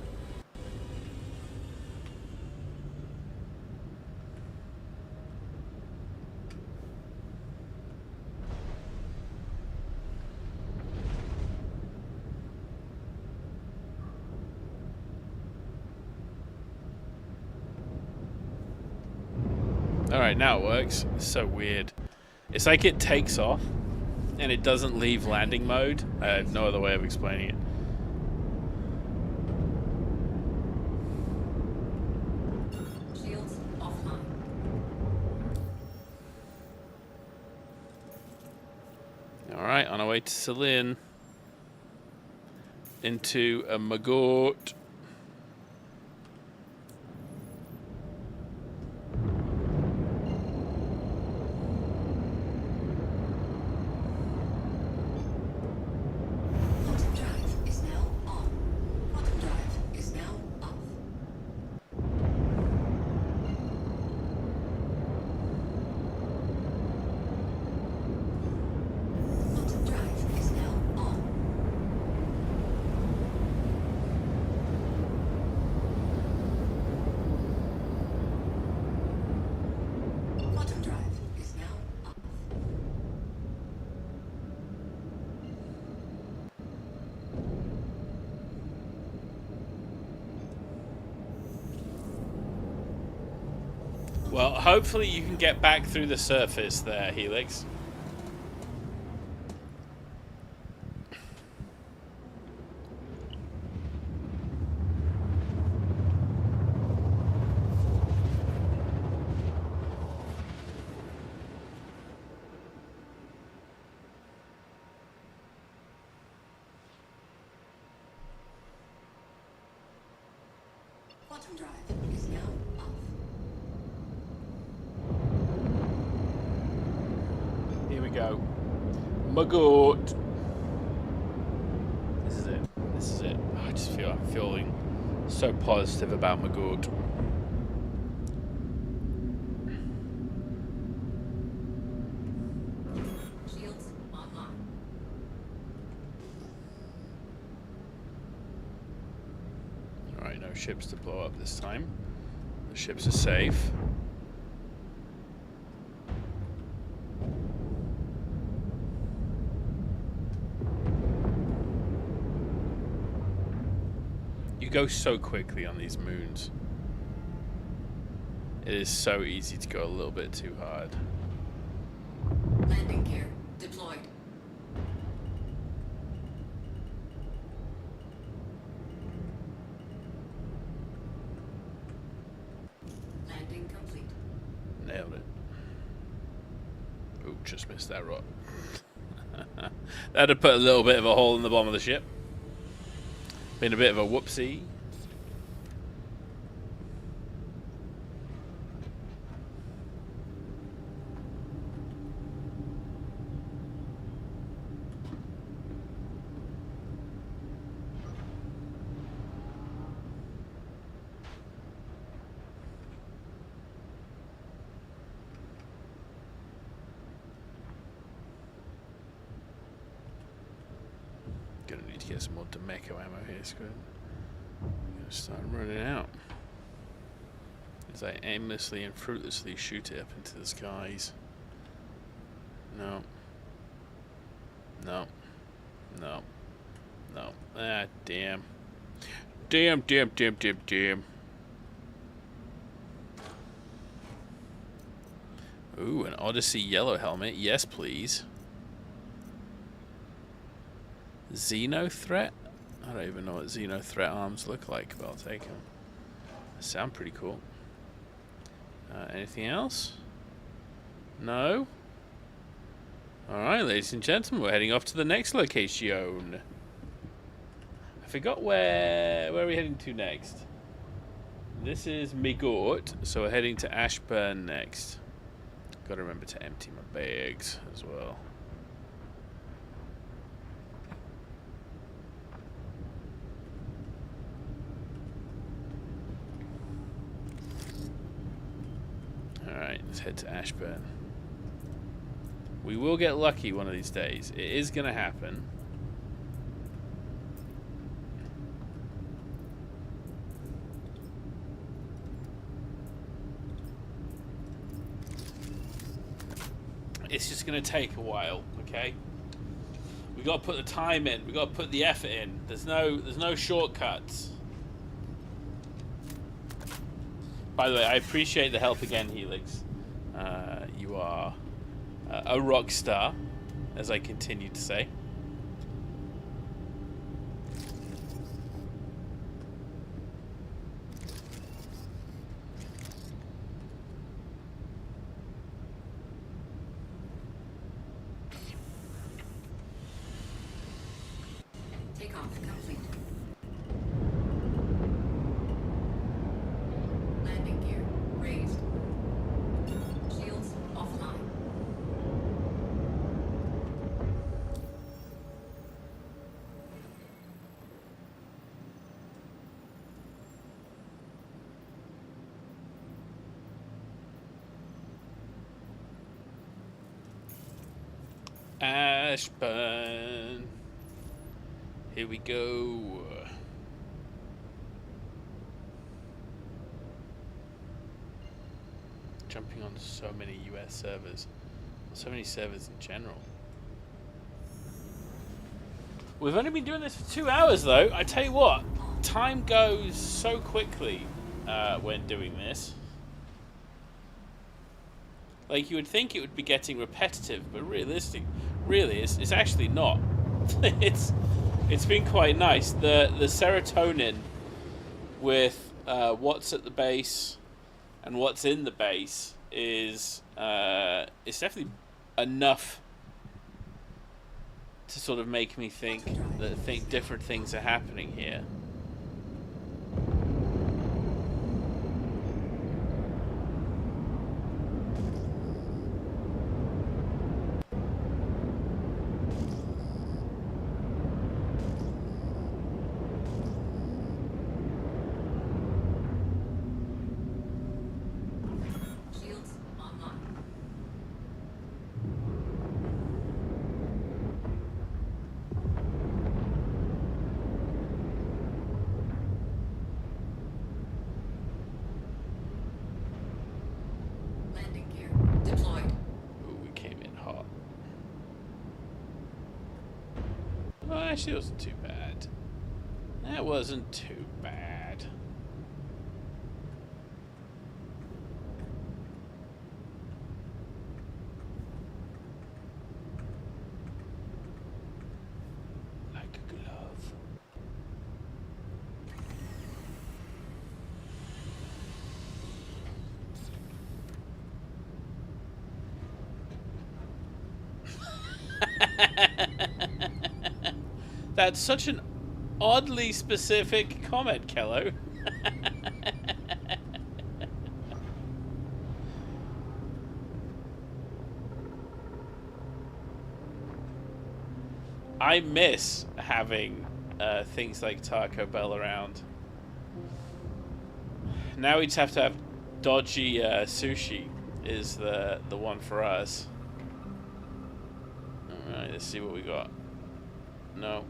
Alright, now it works. It's so weird. It's like it takes off and it doesn't leave landing mode. I have no other way of explaining it. Shields offline. Alright, on our way to Celine. Into a Magort. Quantum drive is now on. Quantum drive is now off. Quantum drive is now on. Well, hopefully you can get back through the surface there, Helix. Quantum drive is now off. Here we go. Maggot. This is it. This is it. I just feel I'm feeling so positive about Maggot. Shields online. Alright, no ships to blow up this time. The ships are safe. You go so quickly on these moons. It is so easy to go a little bit too hard. Landing gear deployed. Landing complete. Nailed it. Ooh, just missed that rock. That'd have put a little bit of a hole in the bottom of the ship. Been a bit of a whoopsie. Gonna need to get some more Demeco ammo here, Squid. Gonna start running out. As I aimlessly and fruitlessly shoot it up into the skies. No. No. No. No. Ah, damn. Damn, damn, damn, damn, damn. Ooh, an Odyssey yellow helmet. Yes, please. Xeno threat? I don't even know what Xeno threat arms look like, but I'll take them. They sound pretty cool. Anything else? No? Alright, ladies and gentlemen, we're heading off to the next location. I forgot where are we heading to next? This is Maggot, so we're heading to Ashburn next. Gotta remember to empty my bags as well. Alright, let's head to Ashburn. We will get lucky one of these days. It is going to happen. It's just going to take a while, okay? We got to put the time in. We got to put the effort in. There's no shortcuts. By the way, I appreciate the help again, Helix. You are a rock star, as I continue to say. Takeoff complete. Landing gear raised. Shields offline. Ashburn. Here we go. Jumping on so many US servers. So many servers in general. We've only been doing this for 2 hours though. I tell you what, time goes so quickly when doing this. Like, you would think it would be getting repetitive, but really, it's actually not. It's been quite nice. The serotonin with what's at the base and what's in the base is it's definitely enough to sort of make me think that different things are happening here. Shields online. Landing gear deployed. Ooh, we came in hot. Well, actually, it wasn't too bad. That wasn't too bad. Like a glove. That's such an oddly specific comment, Kello. I miss having things like Taco Bell around. Now we just have to have dodgy sushi is the one for us. Alright, let's see what we got. No.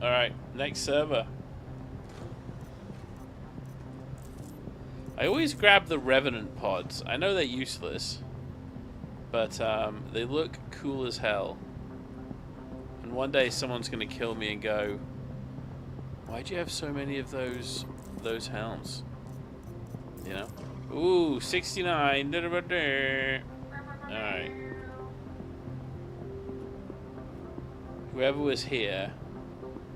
Alright, next server. I always grab the Revenant pods. I know they're useless, but they look cool as hell. And one day someone's gonna kill me and go, "Why'd you have so many of those helms?" You know? Ooh, 69. Alright. Whoever was here,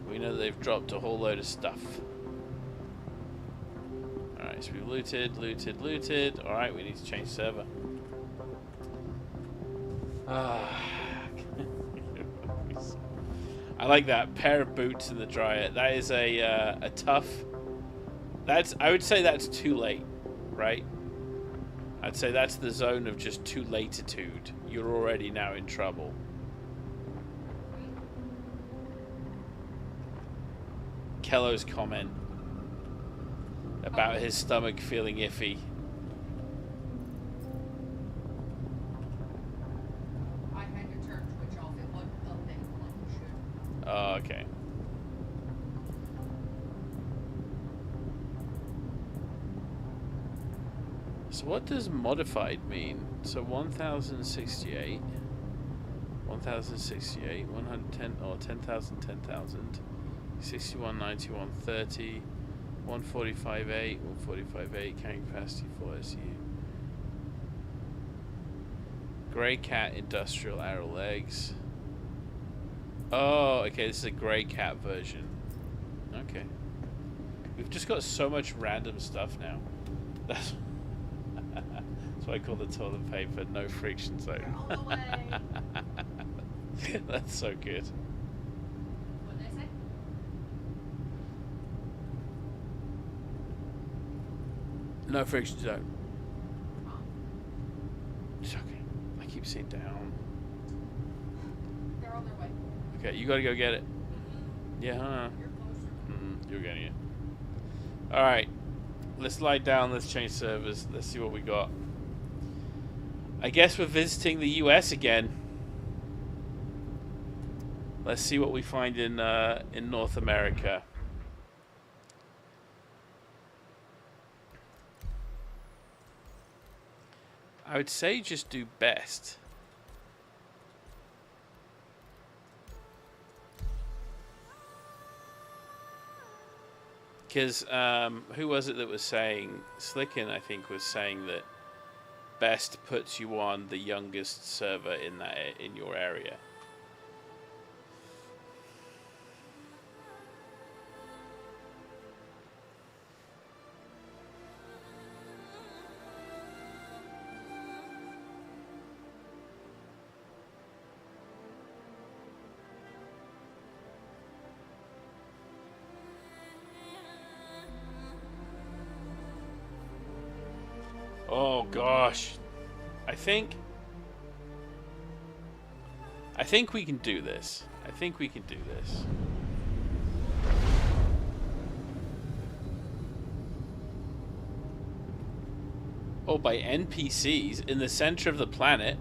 we know that they've dropped a whole load of stuff. Alright, so we've looted. Alright, we need to change server. I like that pair of boots in the dryer. That is a tough. I would say that's too late, right? I'd say that's the zone of just too latitude. You're already now in trouble. Kello's comment about his stomach feeling iffy. I had to turn Twitch off. It wasn't updating like it should. Oh, okay. So what does modified mean? So 1068, 1068, 110, or 10,000, 10,000, 61, 91, 30, 145.8, 145.8, carrying capacity 4 SU. Grey Cat industrial arrow legs. Oh, okay, this is a Grey Cat version. Okay. We've just got so much random stuff now. That's what I call the toilet paper no friction zone. All the way. That's so good. What did I say? No friction zone. Oh. It's okay. I keep saying down. They're on their way. Okay, you gotta go get it. Yeah, huh? You're closer. You're getting it. Alright. Let's lie down, let's change servers, let's see what we got. I guess we're visiting the US again. Let's see what we find in North America. I would say just do best. Because who was it that was saying? Slicken, I think, was saying that best puts you on the youngest server in your area. Oh gosh. I think we can do this. I think we can do this. Oh, by NPCs in the center of the planet.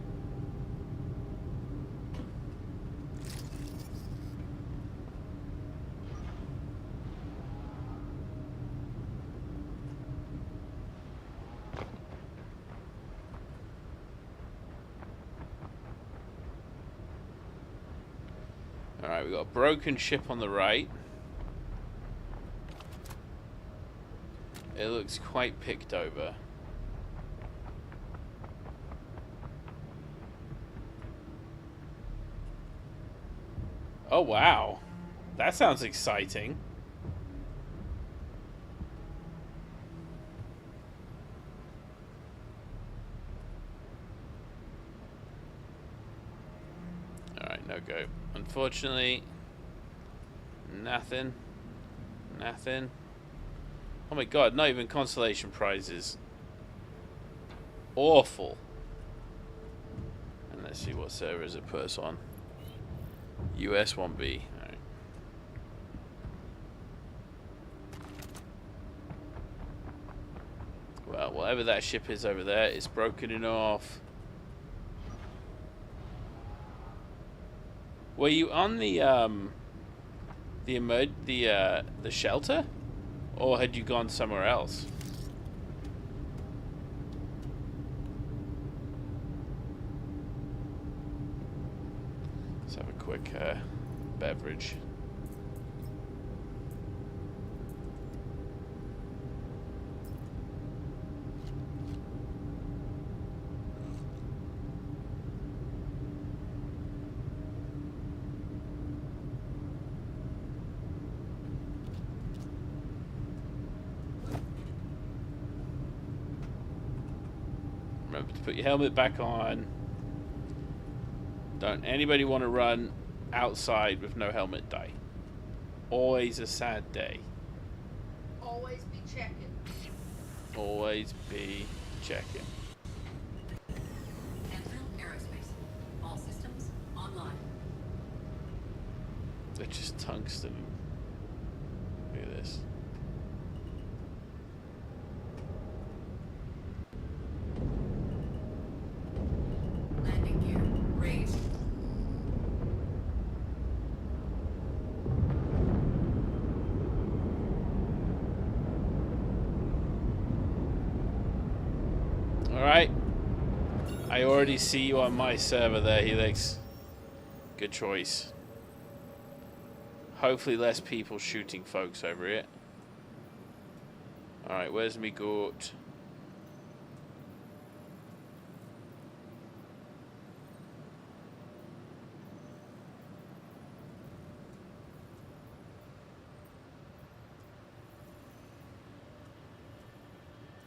Alright, we got a broken ship on the right. It looks quite picked over. Oh wow, that sounds exciting. Alright, no go. Unfortunately, nothing. Nothing. Oh my god, not even consolation prizes. Awful. And let's see what servers it puts on. US 1B. Alright. Well, whatever that ship is over there, it's broken enough. Were you on the shelter, or had you gone somewhere else? Let's have a quick beverage. Remember to put your helmet back on. Don't anybody want to run outside with no helmet die. Always a sad day. Always be checking. Always be checking. Anvil Aerospace. All systems online. They're just tungsten. Look at this. Landing gear raised. Alright. I already see you on my server there, Helix. Good choice. Hopefully less people shooting folks over it. Alright, where's me goat?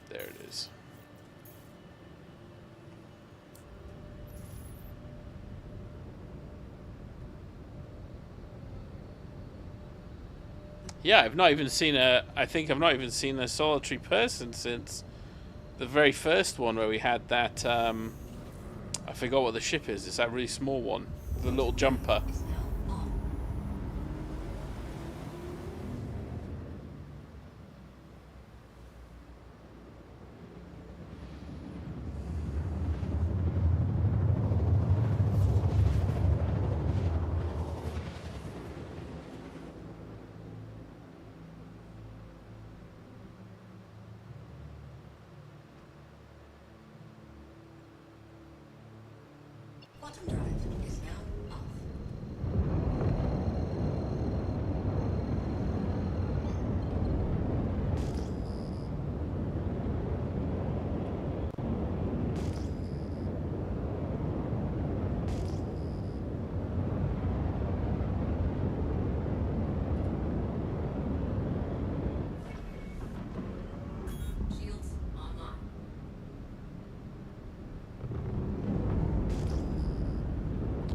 There it is. Yeah, I've not even seen I think I've not even seen a solitary person since the very first one where we had that, I forgot what the ship is. It's that really small one. The little jumper. Is now on. Quantum drive is now off.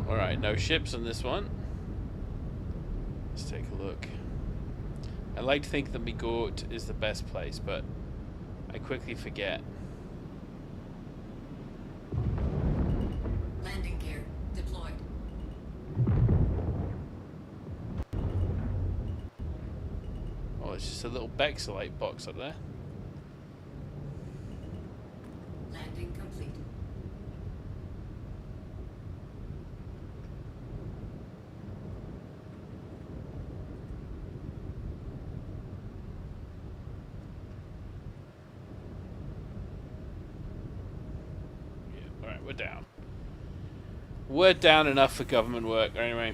Alright, no ships on this one. Let's take a look. I like to think that Migort is the best place, but I quickly forget. Landing gear deployed. Oh, it's just a little Bexelite box up there. Landing complete. Yeah, alright, we're down. We're down enough for government work, anyway.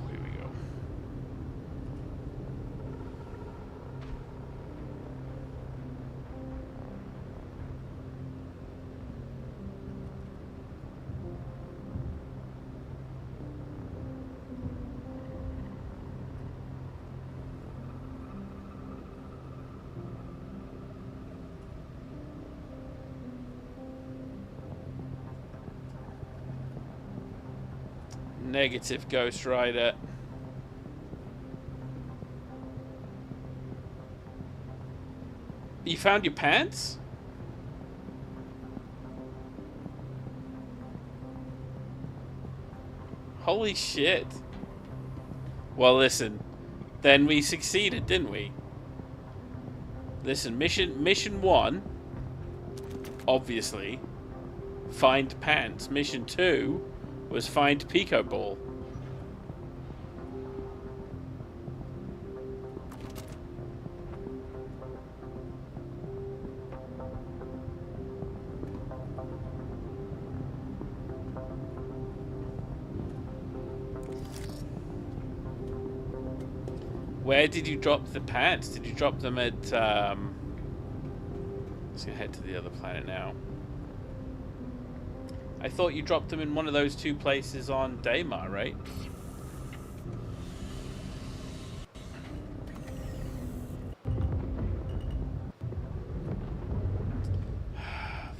Here we go. Negative, Ghost Rider. You found your pants? Holy shit. Well, listen. Then we succeeded, didn't we? Listen, mission 1, obviously, find pants. Mission 2 was find Pico ball. Where did you drop the pants? Did you drop them at, let's go head to the other planet now. I thought you dropped them in one of those 2 places on Daymar, right?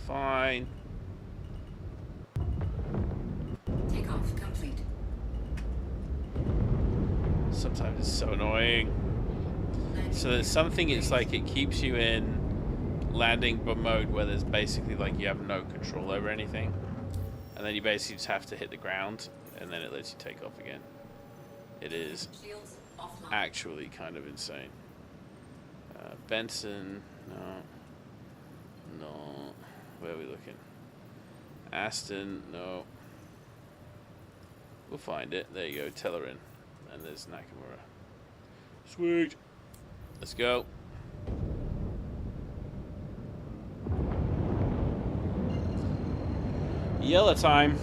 Fine. Takeoff complete. Sometimes it's so annoying. So there's something, it's like it keeps you in landing mode where there's basically like you have no control over anything. And then you basically just have to hit the ground, and then it lets you take off again. It is Shields offline. actually kind of insane. Benson, no. No. Where are we looking? Aston, no. We'll find it. There you go, Tellerin. And there's Nakamura. Sweet. Let's go. Yellow time.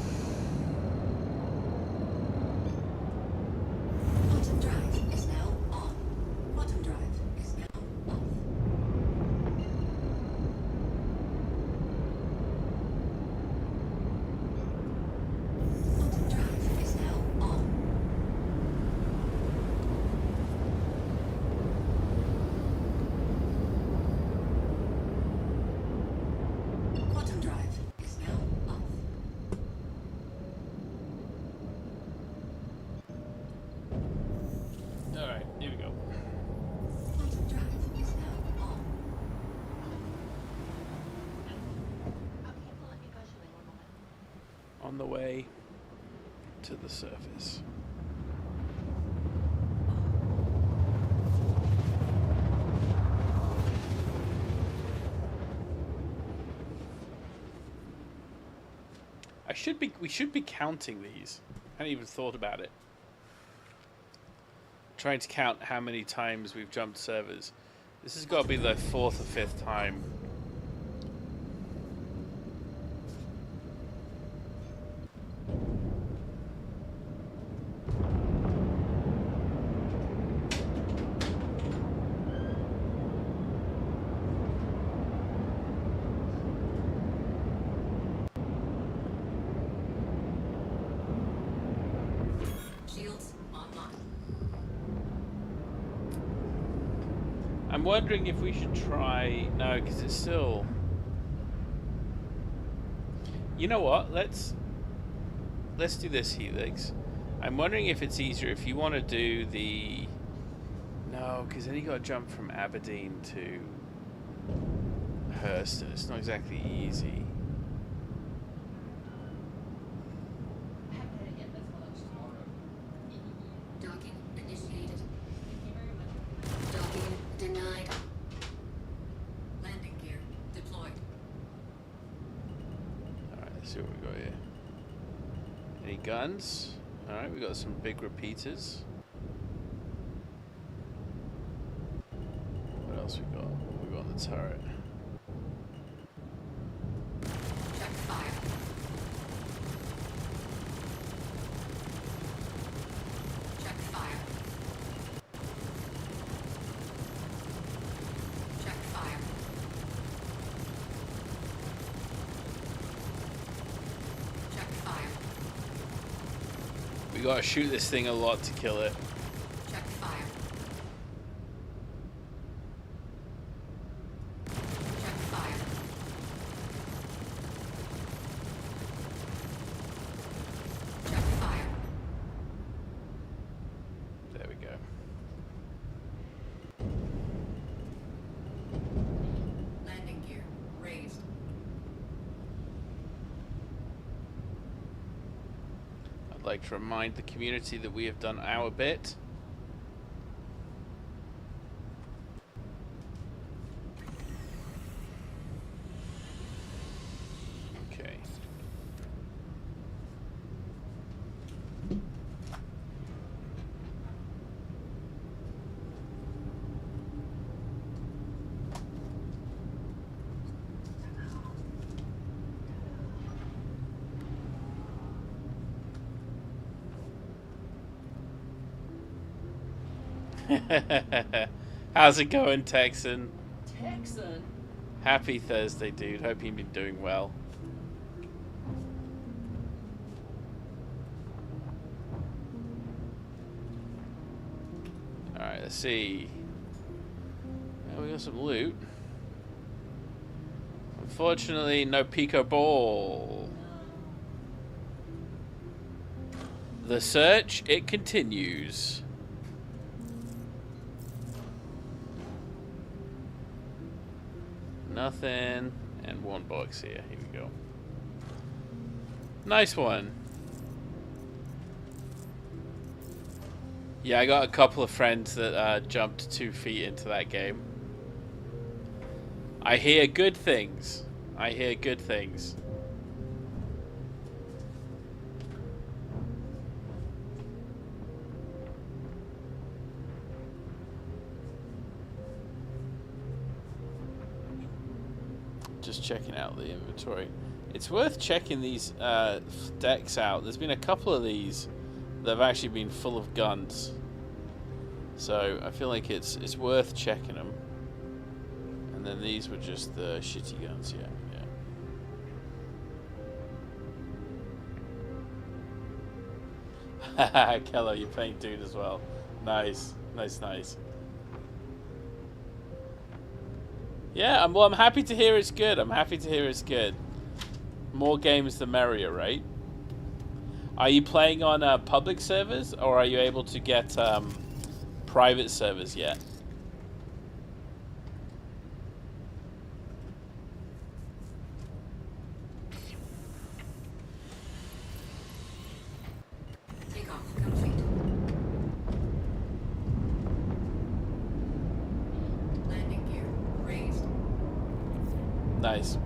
Quantum drive is now on. Quantum drive is now off. Quantum drive is now on. Quantum drive is now off. Alright, here we go. Quantum drive is now on. On the way to the surface. We should be counting these. I hadn't even thought about it. Trying to count how many times we've jumped servers. This has got to be the 4th or 5th time. I'm wondering if we should try... No, because it's still... You know what? Let's do this, Helix. I'm wondering if it's easier if you want to do the... No, because then you got to jump from Aberdeen to Hurston. It's not exactly easy. Docking initiated. Docking denied. Landing gear deployed. Alright, let's see what we got here. Any guns? Alright, we got some big repeaters. What else we got? What we got on the turret? Check fire. Check fire. Check fire. Check fire. We gotta shoot this thing a lot to kill it. Check fire. Check fire. Check fire. There we go. Landing gear raised. I'd like to remind the community that we have done our bit. Okay. How's it going, Texan? Texan. Happy Thursday, dude. Hope you've been doing well. Alright, let's see. We got some loot. Unfortunately, no Pico ball. The search, it continues. Nothing. And one box here. Here we go. Nice one. Yeah, I got a couple of friends that jumped 2 feet into that game. I hear good things. I hear good things. Just checking out the inventory. It's worth checking these decks out. There's been a couple of these that have actually been full of guns. So I feel like it's worth checking them. And then these were just the shitty guns, yeah. Haha, Kello, you're playing Dude as well. Nice. Yeah, I'm happy to hear it's good. More games the merrier, right? Are you playing on public servers, or are you able to get private servers yet? Takeoff complete. Landing gear raised. Nice.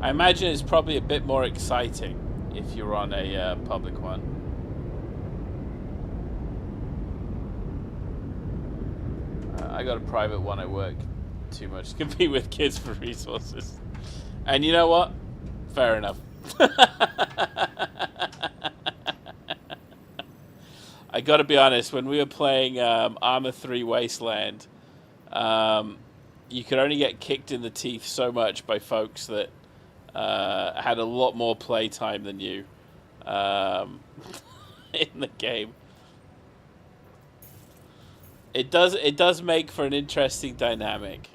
I imagine it's probably a bit more exciting if you're on a public one. I got a private one. I work too much to compete with kids for resources. And you know what? Fair enough. I gotta be honest, when we were playing Arma 3 Wasteland, you could only get kicked in the teeth so much by folks that had a lot more play time than you in the game. It does make for an interesting dynamic.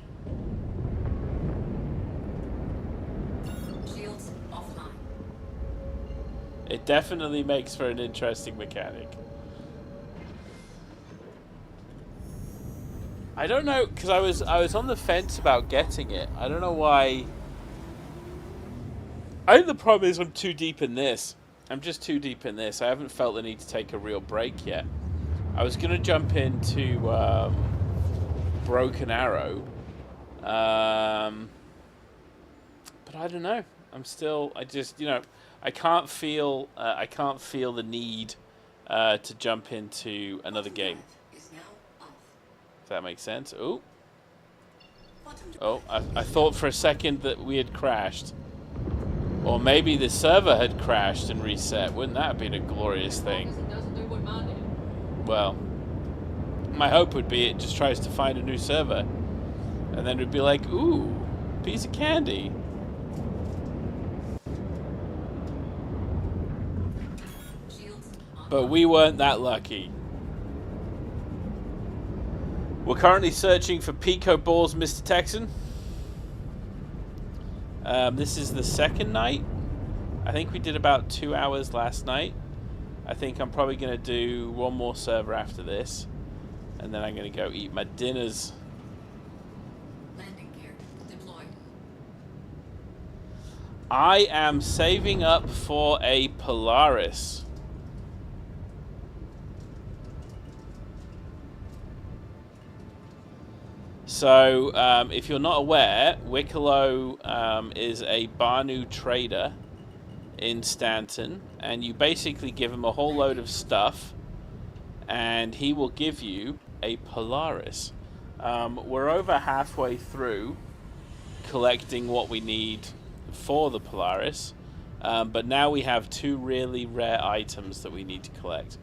Shields offline. It definitely makes for an interesting mechanic. I don't know, because I was on the fence about getting it. I don't know why. I think the problem is I'm too deep in this. I'm just too deep in this. I haven't felt the need to take a real break yet. I was going to jump into Broken Arrow. But I don't know. I just, I can't feel the need to jump into another game. Is now off. If that makes sense. Ooh. Bottom Oh, I thought for a second that we had crashed. Or maybe the server had crashed and reset. Wouldn't that have been a glorious thing? It doesn't do what mine did. Well, my hope would be it just tries to find a new server. And then it'd be like, ooh, piece of candy. shields on. But we weren't that lucky. We're currently searching for Pico balls, Mr. Texan. This is the second night. I think we did about 2 hours last night. I think I'm probably going to do one more server after this. And then I'm going to go eat my dinners. Landing gear deployed. I am saving up for a Polaris. So, if you're not aware, Wicklow is a Banu trader in Stanton, and you basically give him a whole load of stuff, and he will give you a Polaris. We're over halfway through collecting what we need for the Polaris, but now we have 2 really rare items that we need to collect.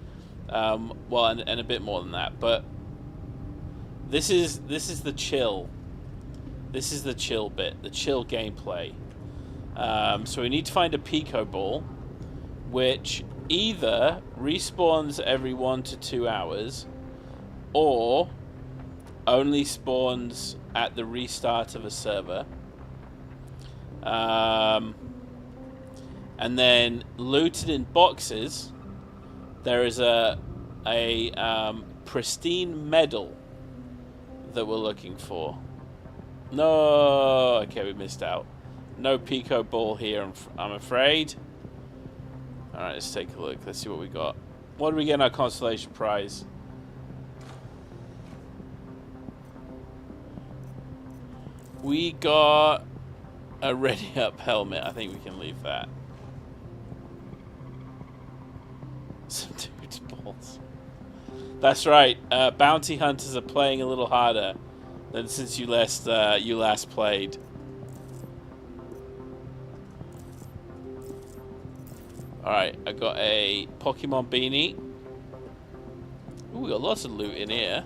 Well, and a bit more than that, but this is the chill. This is the chill bit, the chill gameplay. So we need to find a Pico ball, which either respawns every 1 to 2 hours, or only spawns at the restart of a server. And then looted in boxes, there is a pristine medal that we're looking for. No, okay, we missed out. No Pico ball here, I'm afraid. Alright, let's take a look. Let's see what we got. What do we get in our consolation prize? We got a ready up helmet. I think we can leave that. Some dude's balls. That's right. Bounty hunters are playing a little harder than since you last played. Alright, I got a Pokemon beanie. Ooh, we got lots of loot in here.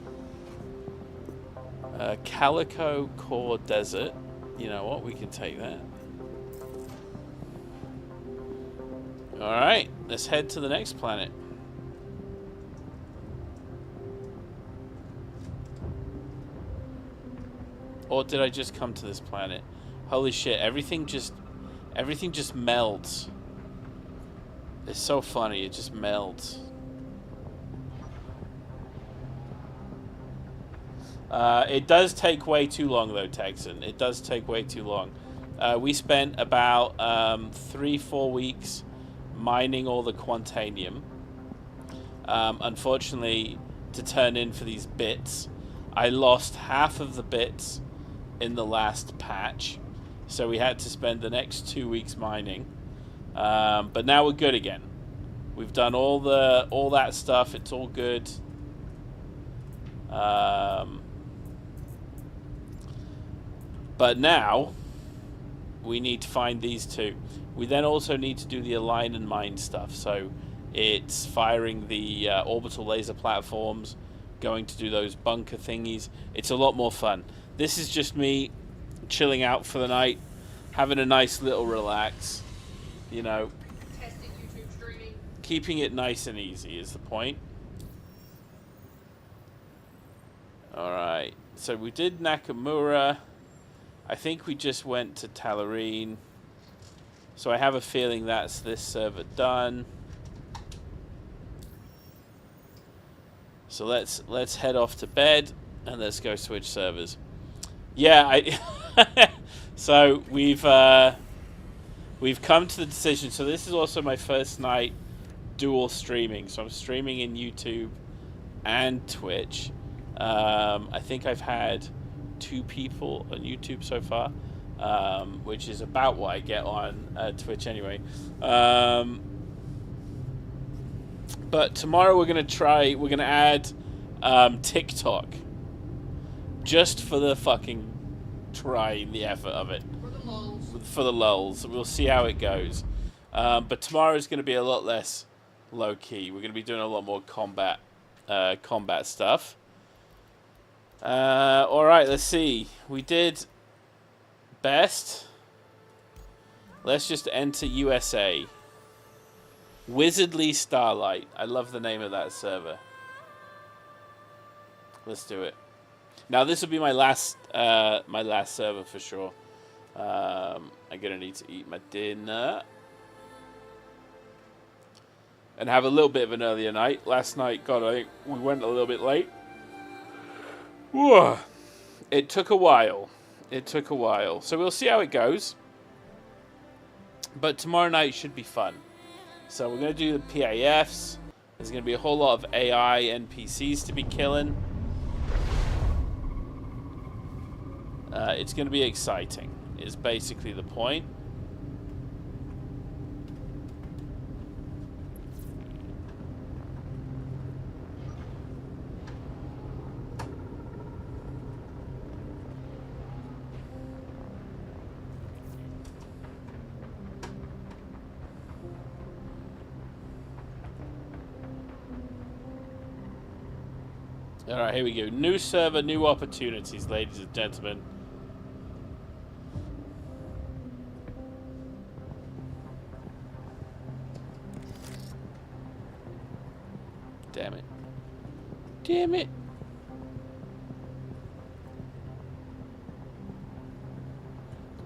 Calico Core Desert. You know what? We can take that. Alright, let's head to the next planet. Or did I just come to this planet? Holy shit, everything just melts. It's so funny, it just melts. It does take way too long though, Texan. It does take way too long. We spent about 3-4 weeks mining all the Quantanium. Unfortunately, to turn in for these bits, I lost half of the bits in the last patch, so we had to spend the next 2 weeks mining. But now we're good again. We've done all that stuff. It's all good. But now we need to find these 2. We then also need to do the align and mine stuff. So it's firing the orbital laser platforms, going to do those bunker thingies. It's a lot more fun. This is just me chilling out for the night, having a nice little relax, you know. Testing YouTube streaming. Keeping it nice and easy is the point. Alright, so we did Nakamura. I think we just went to Talarine. So I have a feeling that's this server done. So let's head off to bed and let's go switch servers. Yeah, so we've come to the decision. So this is also my first night dual streaming. So I'm streaming in YouTube and Twitch. I think I've had 2 people on YouTube so far, which is about what I get on Twitch anyway. But tomorrow we're gonna add TikTok, just for the fucking trying the effort of it. For the lulz. For the lulz. We'll see how it goes. But tomorrow is going to be a lot less low key. We're going to be doing a lot more combat stuff. All right, let's see. We did best. Let's just enter USA. Wizardly Starlight. I love the name of that server. Let's do it. Now this will be my last server for sure. I'm gonna need to eat my dinner and have a little bit of an earlier night. Last night, God, I think we went a little bit late. Whoa. It took a while. So we'll see how it goes. But tomorrow night should be fun. So we're gonna do the PAFs. There's gonna be a whole lot of AI NPCs to be killing. It's going to be exciting, is basically the point. Alright, here we go. New server, new opportunities, ladies and gentlemen. Damn it. Damn it.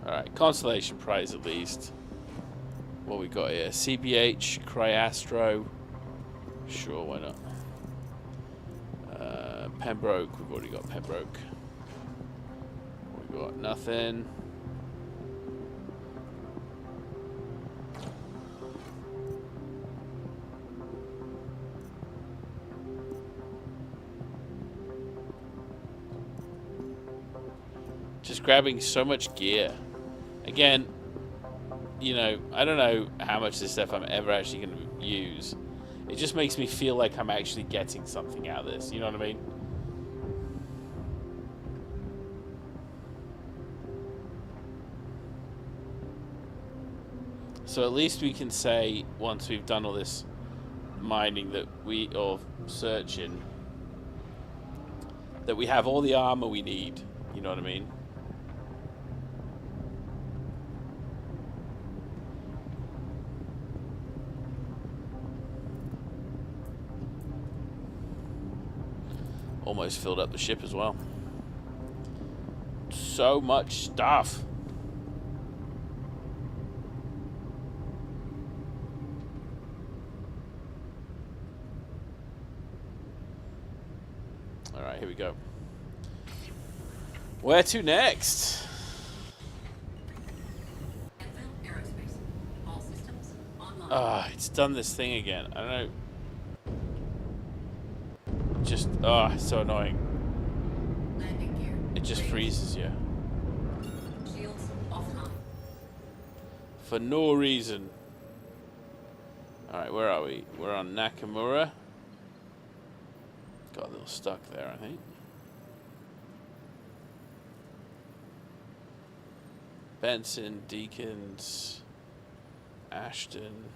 Alright, consolation prize at least. What we got here? CBH, Cryastro. Sure, why not? Pembroke, we've already got Pembroke. We got nothing. Just grabbing so much gear. Again, you know, I don't know how much of this stuff I'm ever actually going to use. It just makes me feel like I'm actually getting something out of this. You know what I mean? So at least we can say, once we've done all this mining or searching, that we have all the armor we need. You know what I mean? Almost filled up the ship as well. So much stuff. Alright, here we go. Where to next? Aerospace. All systems online. Ah, it's done this thing again. I don't know. Just, it's so annoying. Landing gear. It just freezes you. Shields offline. For no reason. Alright, where are we? We're on Nakamura. Got a little stuck there, I think. Benson, Deacons, Ashton.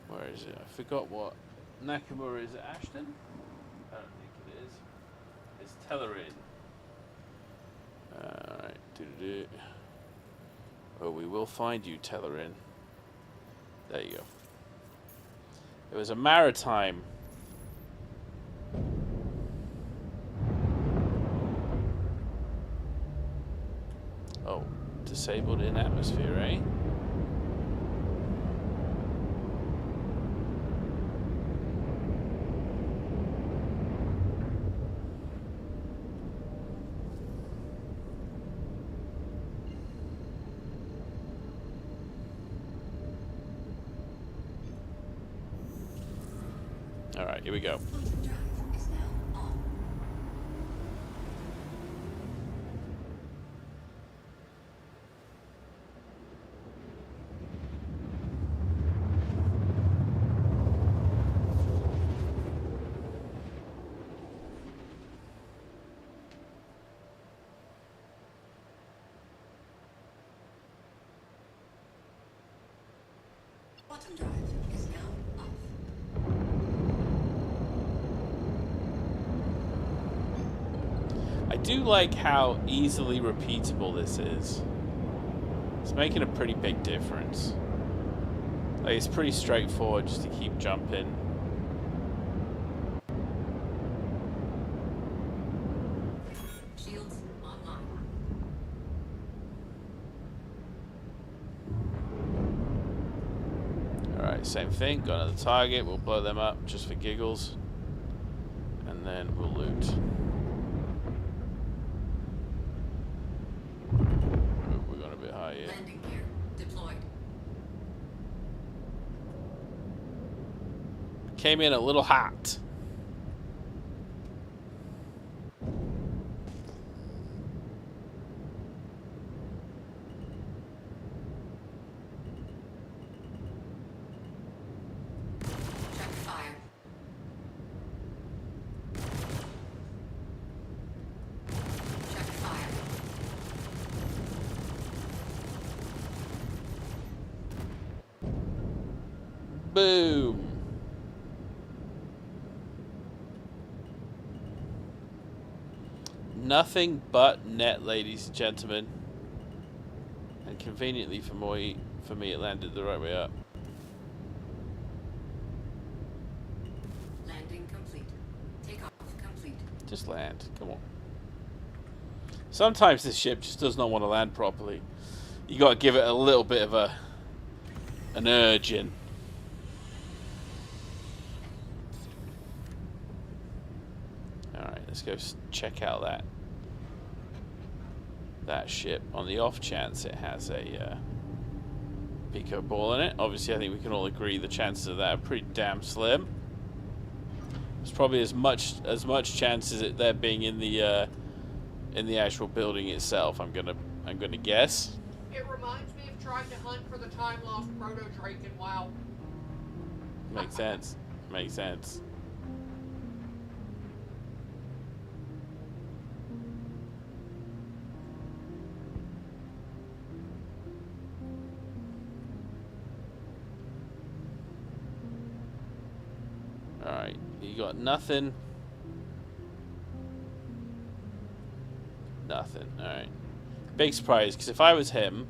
Where is it? I forgot what. Nakamura, is it Ashton? I don't think it is. It's Tellerin. Alright, doo-doo-doo. Oh, we will find you, Tellerin. There you go. It was a maritime. Oh, disabled in atmosphere, eh? Alright, here we go. Quantum drive is now on. Quantum drive is now off. I do like how easily repeatable this is. It's making a pretty big difference. Like, it's pretty straightforward just to keep jumping. Shields online. Alright, same thing. Got another target. We'll blow them up just for giggles. And then we'll loot. We're going a bit high here. Landing gear deployed. Came in a little hot. Check fire. Check fire. Boom. Nothing but net, ladies and gentlemen. And conveniently for me, it landed the right way up. Landing complete. Takeoff complete. Just land. Come on. Sometimes this ship just does not want to land properly. You got to give it a little bit of an urging. All right, let's go check out that ship. On the off chance it has a Pico ball in it. Obviously, I think we can all agree the chances of that are pretty damn slim. There's probably as much chance as it there being in the actual building itself. I'm gonna guess. It reminds me of trying to hunt for the time-lost proto-drake in WoW. Makes sense. Makes sense. Alright, you got nothing. Nothing, alright. Big surprise, because if I was him...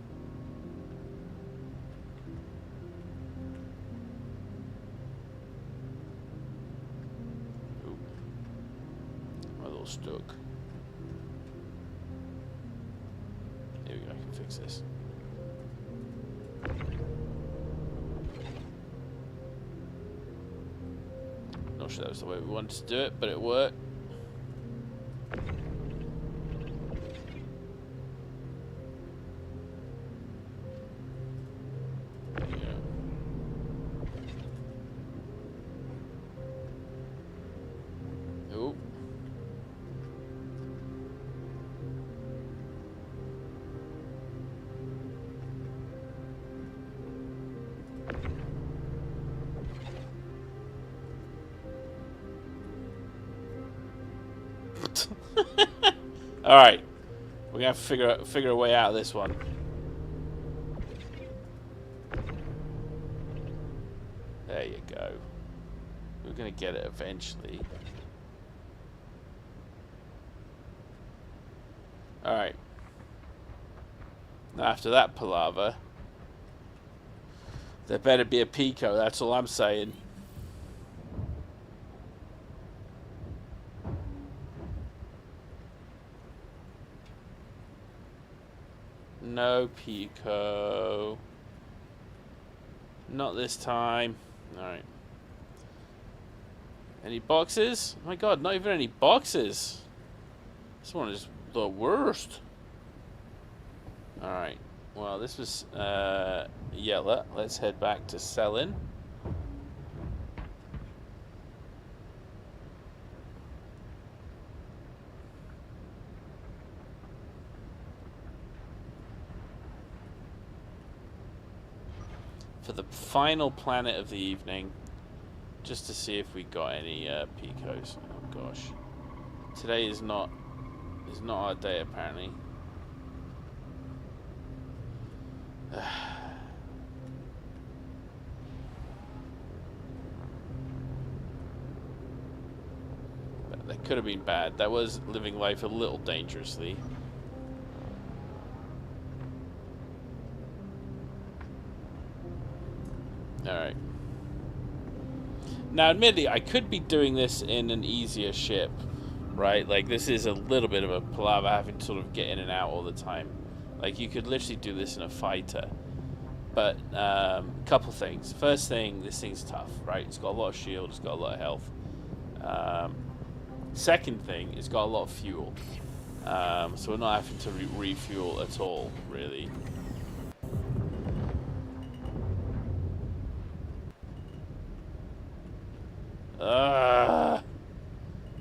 Ooh. I'm a little stuck. There we go, I can fix this. Not sure that was the way we wanted to do it, but it worked. There you go. Ooh. All right, we're gonna have to figure a way out of this one. There you go. We're gonna get it eventually. All right. Now after that palaver, there better be a Pico. That's all I'm saying. No Pico. Not this time. Alright. Any boxes? Oh my god, not even any boxes. This one is the worst. Alright. Well, this was Yella. Let's head back to selling. For the final planet of the evening, just to see if we got any Picos. Oh gosh, today is not our day apparently. That could have been bad. That was living life a little dangerously. Alright. Now, admittedly, I could be doing this in an easier ship, right? Like, this is a little bit of a palaver having to sort of get in and out all the time. Like, you could literally do this in a fighter. But, couple things. First thing, this thing's tough, right? It's got a lot of shield, it's got a lot of health. Second thing, it's got a lot of fuel. So we're not having to refuel at all, really.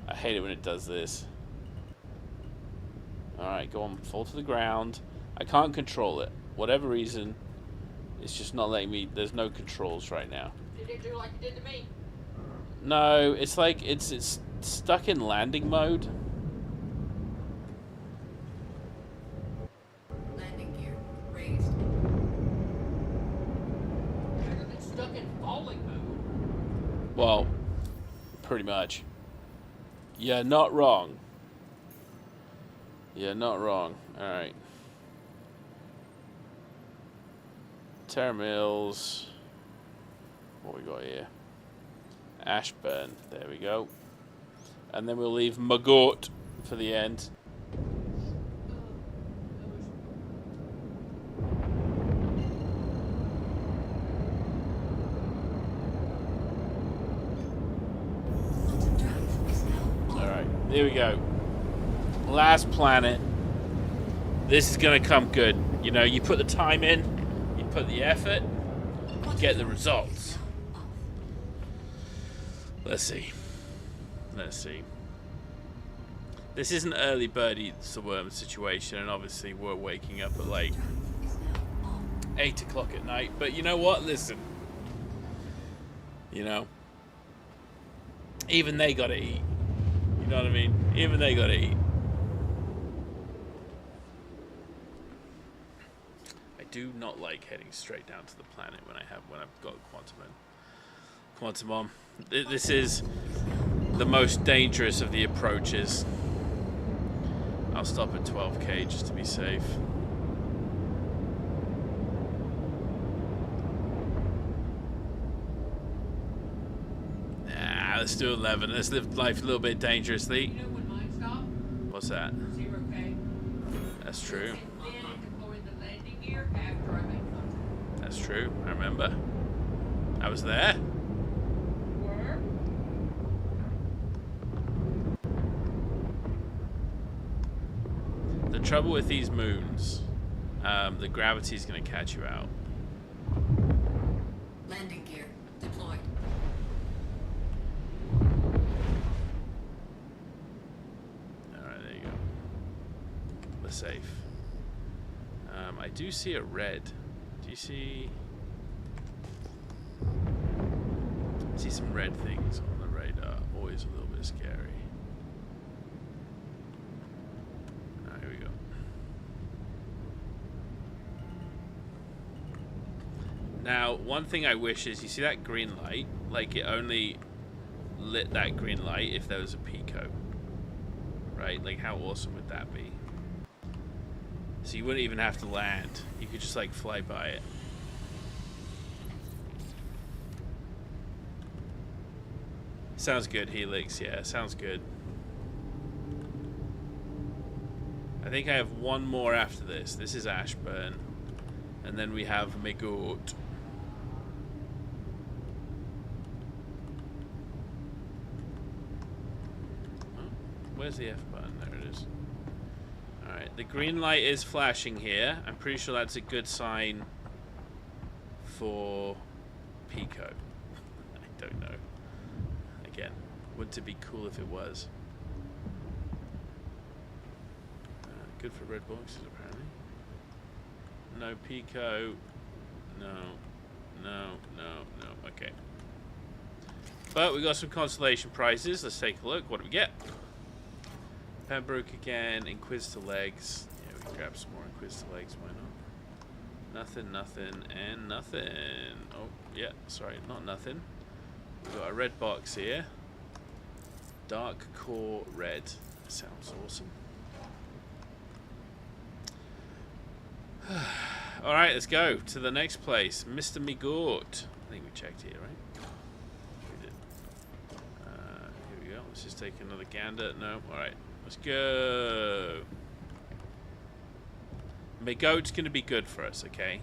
I hate it when it does this. Alright, go on, fall to the ground. I can't control it. Whatever reason, it's just not letting me. There's no controls right now. Did it do like it did to me? No, it's like it's stuck in landing mode. Landing gear raised. Better than stuck in falling mode. Well, pretty much. You're not wrong. You're not wrong. Alright. Terra Mills. What we got here? Ashburn. There we go. And then we'll leave Magort for the end. Alright, here we go. Last planet. This is going to come good. You know, you put the time in, you put the effort, you get the results. Let's see. Let's see. This is an early bird eats the worm situation, and obviously we're waking up at like 8 o'clock at night. But you know what? Listen. You know, even they gotta eat. You know what I mean? Even they gotta eat. I do not like heading straight down to the planet when I've got Quantum on. This is the most dangerous of the approaches. I'll stop at 12k just to be safe. Nah, let's do 11. Let's live life a little bit dangerously. You know when mine stopped? What's that? 0K. That's true. And then deploying the landing gear after I made contact. That's true. I remember. I was there. Where? The trouble with these moons, the gravity's going to catch you out. Landing gear deployed. Alright, there you go. We're safe. I do see a red. Do you see... I see some red things on the radar. Always a little bit scary. Alright, here we go. Now, one thing I wish is, you see that green light? Like, it only lit that green light if there was a Pico. Right? Like, how awesome would that be? So you wouldn't even have to land. You could just, like, fly by it. Sounds good, Helix. Yeah, sounds good. I think I have one more after this. This is Ashburn. And then we have Migoot. Oh, where's the F button? There it is. Alright, the green light is flashing here. I'm pretty sure that's a good sign for Pico. I don't know. Again, wouldn't it be cool if it was? Good for red boxes, apparently. No Pico. No. Okay. But we got some consolation prizes. Let's take a look. What do we get? Pembroke again. Inquisitor legs. Yeah, we can grab some more Inquisitor legs. Why not? Nothing, and nothing. Oh, yeah. Sorry, not nothing. We've got a red box here. Dark core red. Sounds awesome. Alright, let's go to the next place. Mr. Migoot. I think we checked here, right? We did. Here we go. Let's just take another gander. No. Alright. Let's go. Migoot's going to be good for us, okay?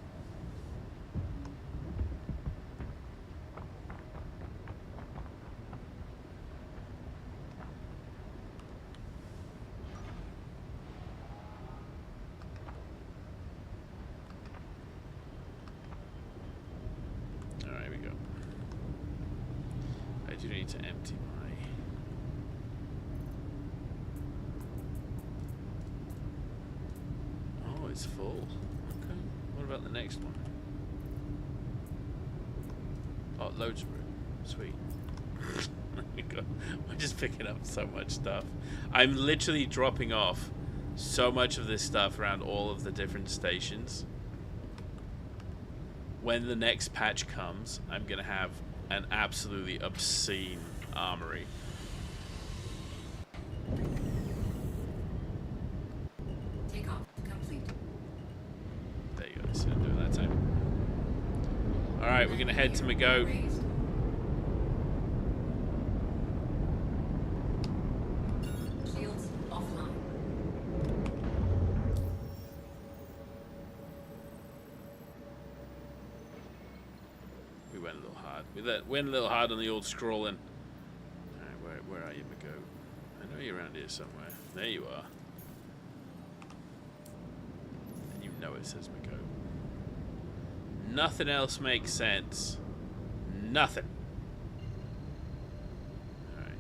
I do need to empty my... Oh, it's full. Okay. What about the next one? Oh, loads of room. Sweet. We're just picking up so much stuff. I'm literally dropping off so much of this stuff around all of the different stations. When the next patch comes, I'm going to have an absolutely obscene armory. Takeoff complete. There you go. Let's do it that time. Alright, we're going to head to Migoot. Raised. Shields offline. We went a little hard. We went a little hard on the old scrolling. Alright, where are you, Migoot? I know you're around here somewhere. There you are. And you know it says Migoot. Nothing else makes sense. Nothing. Alright.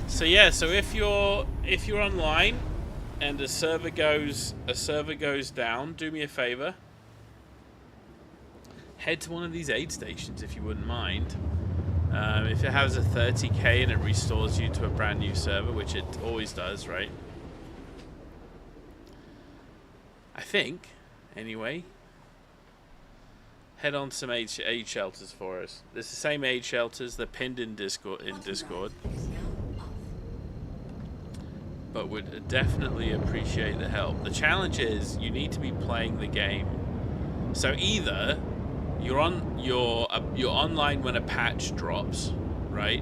So yeah, so if you're online and a server goes down, do me a favor. Head to one of these aid stations if you wouldn't mind. If it has a 30k and it restores you to a brand new server, which it always does, right? I think, anyway. Head on some aid shelters for us. There's the same aid shelters. They're pinned in Discord. Is now off. But would definitely appreciate the help. The challenge is you need to be playing the game. So either you're online when a patch drops, right?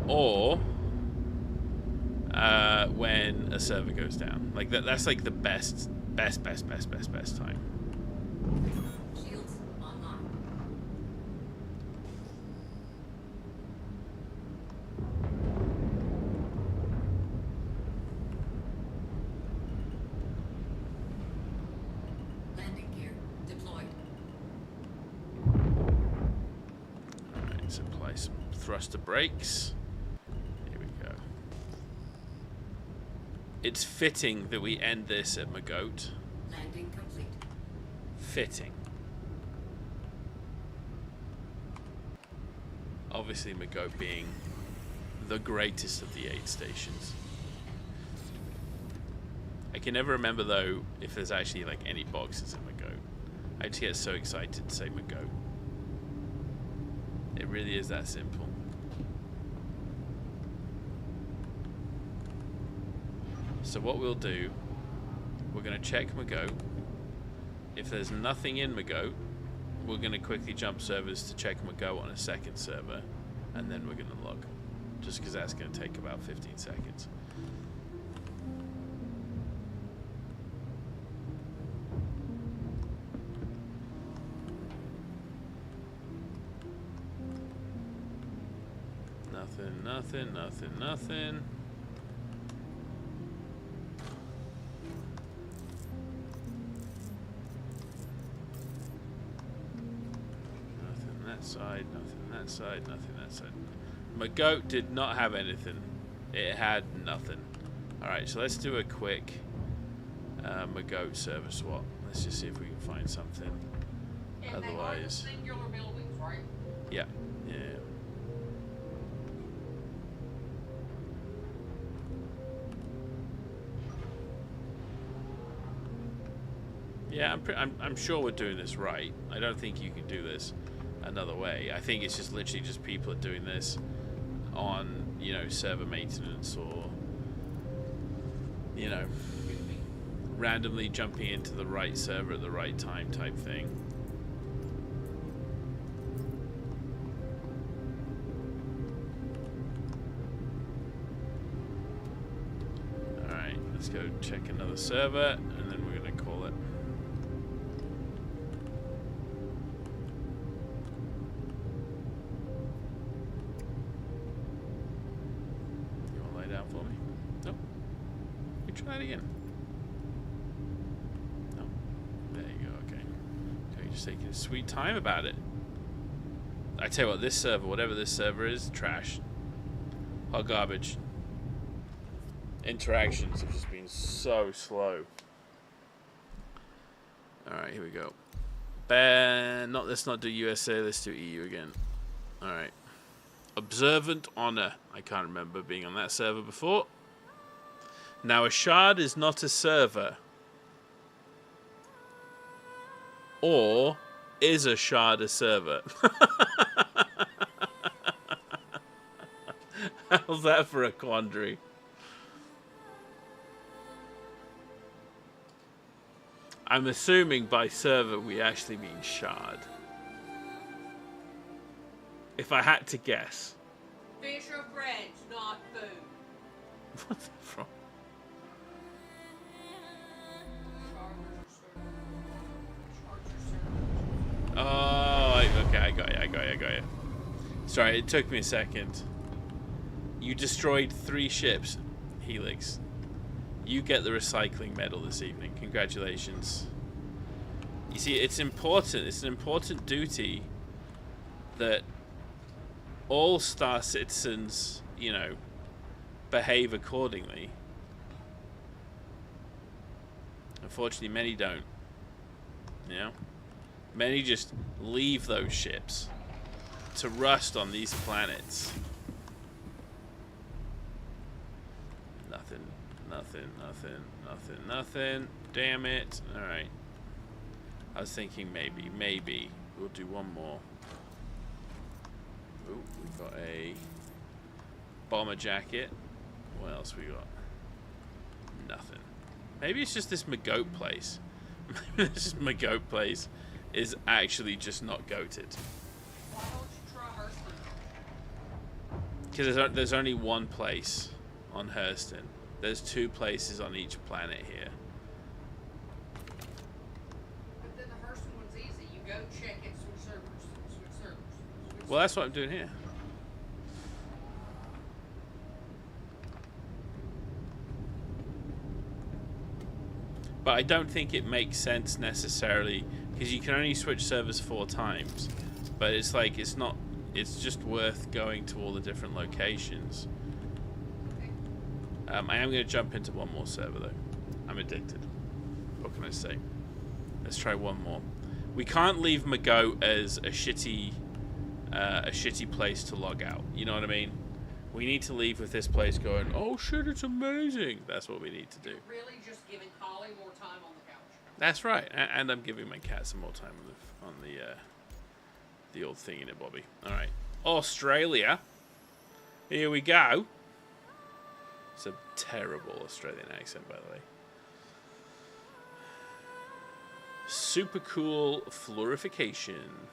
Or when a server goes down. Like that's like the best time. Shields online. Landing gear deployed. Alright, so apply some thruster brakes. Here we go. It's fitting that we end this at Migoot. Landing complete. Fitting. Obviously Migoot being the greatest of the aid stations. I can never remember though if there's actually like any boxes in Migoot. I just get so excited to say Migoot. It really is that simple. So what we'll do, we're going to check Migoot. If there's nothing in Migoot, we're going to quickly jump servers to check Migoot on a second server. and then we're gonna log, just because that's gonna take about 15 seconds. Nothing, nothing, nothing, nothing. Nothing that side, nothing that side, nothing that side. My goat did not have anything. It had nothing. Alright, so let's do a quick my goat server swap. Let's just see if we can find something. And Otherwise, they are the singular buildings, right? yeah, yeah. Yeah, I'm sure we're doing this right. I don't think you can do this another way. I think it's just literally just people are doing this on, you know, server maintenance or, you know, randomly jumping into the right server at the right time type thing. Alright, let's go check another server and then we're going to call it. For me? Nope. We try it again. No. There you go. Okay. Okay, just taking a sweet time about it. I tell you what, this server, whatever this server is, trash. Hot garbage. Interactions have just been so slow. All right, here we go. Let's not do USA. Let's do EU again. All right. Observant Honor. I can't remember being on that server before. Now, a shard is not a server. Or is a shard a server? How's that for a quandary? I'm assuming by server we actually mean shard. If I had to guess. Fish are friends, not food. What's that from? Oh, okay, I got you. Sorry, it took me a second. You destroyed 3 ships, Helix. You get the recycling medal this evening. Congratulations. You see, it's important. It's an important duty that all StarCitizens, you know, behave accordingly. Unfortunately, many don't. You know? Many just leave those ships to rust on these planets. Nothing. Damn it. Alright. I was thinking maybe we'll do one more. Ooh, we've got a bomber jacket. What else we got? Nothing. Maybe it's just this McGoat place. Maybe this McGoat place is actually just not goated. Why don't you try Hurston? Because there's only one place on Hurston. There's 2 places on each planet here. But then the Hurston one's easy. You go check it, switch servers. Well, that's what I'm doing here. But I don't think it makes sense necessarily, because you can only switch servers 4 times. But it's like, it's just worth going to all the different locations. I am going to jump into one more server though. I'm addicted. What can I say? Let's try one more. We can't leave Mago as a shitty place to log out. You know what I mean? We need to leave with this place going, oh shit, it's amazing. That's what we need to do. Really just giving Holly more time on the couch. That's right. And I'm giving my cat some more time on the old thing in it, Bobby. All right. Australia. Here we go. It's a terrible Australian accent, by the way. Super cool fluorification.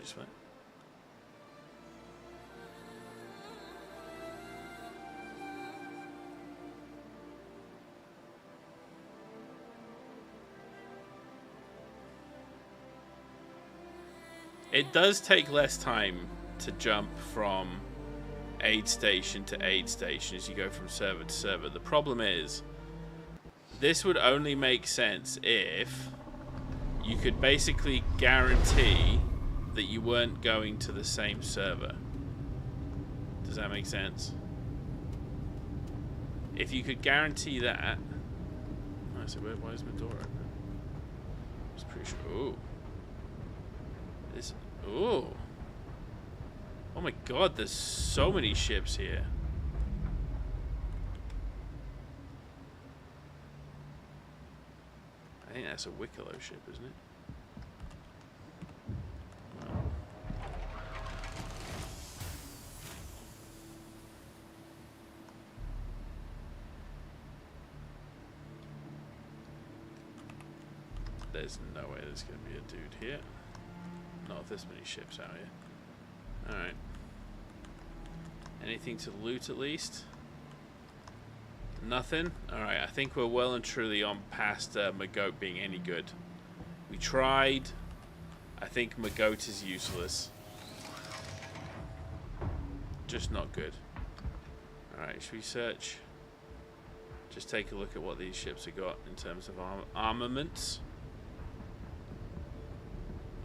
Apologies for that. It does take less time to jump from aid station to aid station as you go from server to server. The problem is, this would only make sense if you could basically guarantee that you weren't going to the same server. Does that make sense? If you could guarantee that... Oh, so why is my door open? I was pretty sure... Ooh. This... Ooh. Oh my god, there's so many ships here. I think that's a Wicklow ship, isn't it? Well. There's no way there's going to be a dude here. Not with this many ships out here. Alright. Anything to loot at least? Nothing? Alright, I think we're well and truly on past Magote being any good. We tried. I think Magote is useless. Just not good. Alright, should we search? Just take a look at what these ships have got in terms of armaments.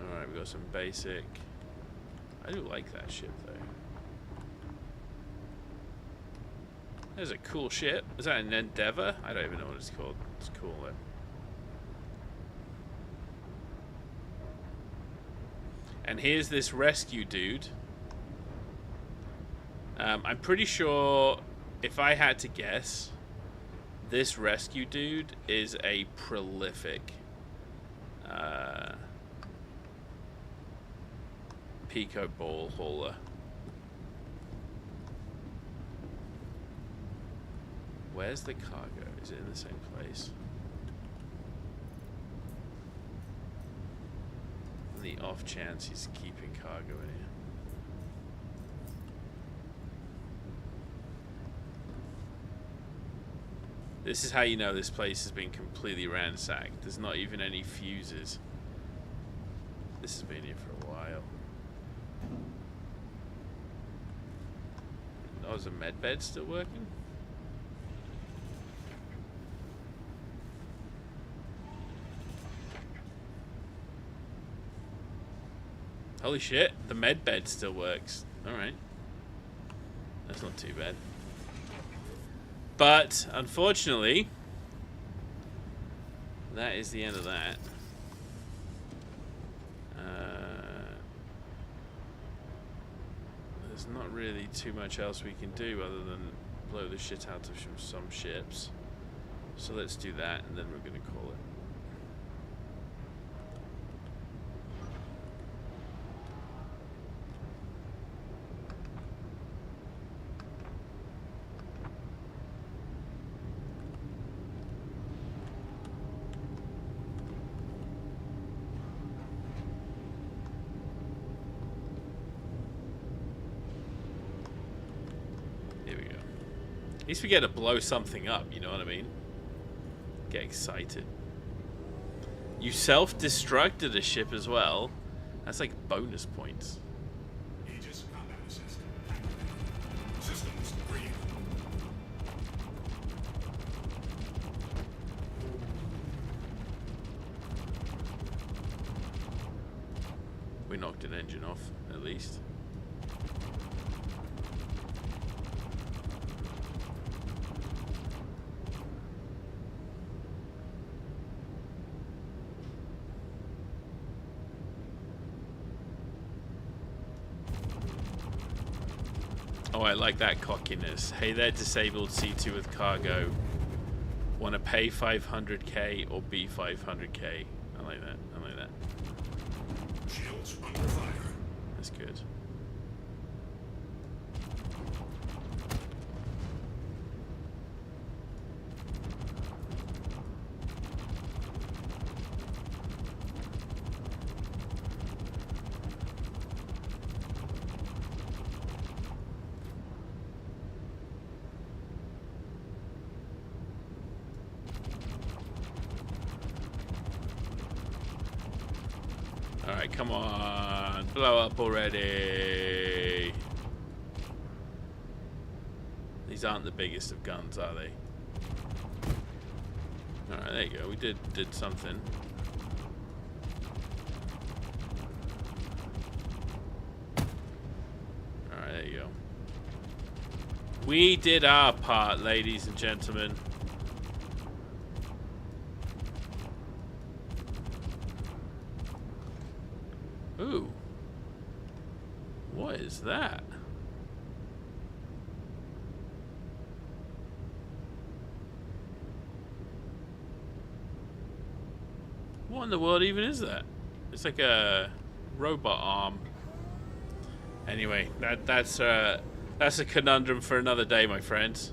Alright, we've got some basic... I do like that ship though. There's a cool ship. Is that an Endeavour? I don't even know what it's called. It's cool though. And here's this rescue dude. I'm pretty sure, if I had to guess, this rescue dude is a prolific Pico ball hauler. Where's the cargo? Is it in the same place? On the off chance he's keeping cargo in here. This is how you know this place has been completely ransacked. There's not even any fuses. This has been here for a while. Oh, is the med bed still working? Holy shit, the med bed still works. Alright. That's not too bad. But, unfortunately, that is the end of that. There's not really too much else we can do other than blow the shit out of some ships. So let's do that, and then we're going to call it. At least we get to blow something up, you know what I mean? Get excited. You self-destructed a ship as well. That's like bonus points. Aegis combat assist. Systems green. We knocked an engine off, at least. Oh, I like that cockiness. Hey there, disabled C2 with cargo. Want to pay 500k or be 500k? I like that. I like that. Shields under fire. That's good. Alright, come on. Blow up already. These aren't the biggest of guns, are they? Alright, there you go. We did something. Alright, there you go. We did our part, ladies and gentlemen. Ooh. What is that? What in the world even is that? It's like a robot arm. Anyway, that's a conundrum for another day, my friends.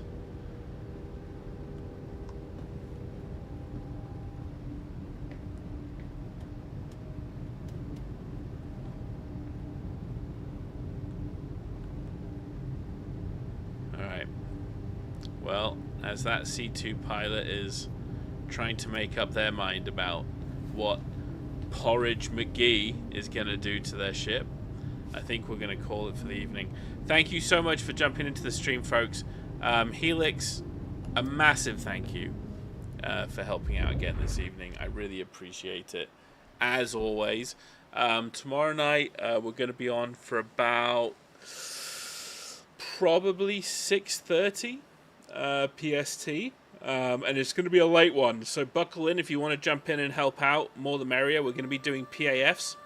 Alright. Well, as that C2 pilot is trying to make up their mind about what Porridge McGee is going to do to their ship, I think we're going to call it for the evening. Thank you so much for jumping into the stream, folks. Helix, a massive thank you for helping out again this evening. I really appreciate it, as always. Tomorrow night, we're going to be on for about probably 6:30 PST. And it's going to be a late one, so buckle in if you want to jump in and help out. More the merrier. We're going to be doing PAFs,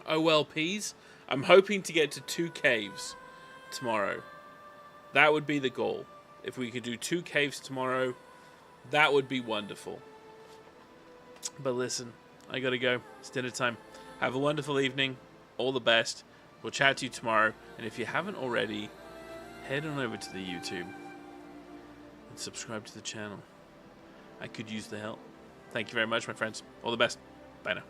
OLPs. I'm hoping to get to 2 caves tomorrow. That would be the goal. If we could do 2 caves tomorrow, that would be wonderful. But listen, I got to go. It's dinner time. Have a wonderful evening. All the best. We'll chat to you tomorrow. And if you haven't already, head on over to the YouTube and subscribe to the channel. I could use the help. Thank you very much, my friends. All the best. Bye now.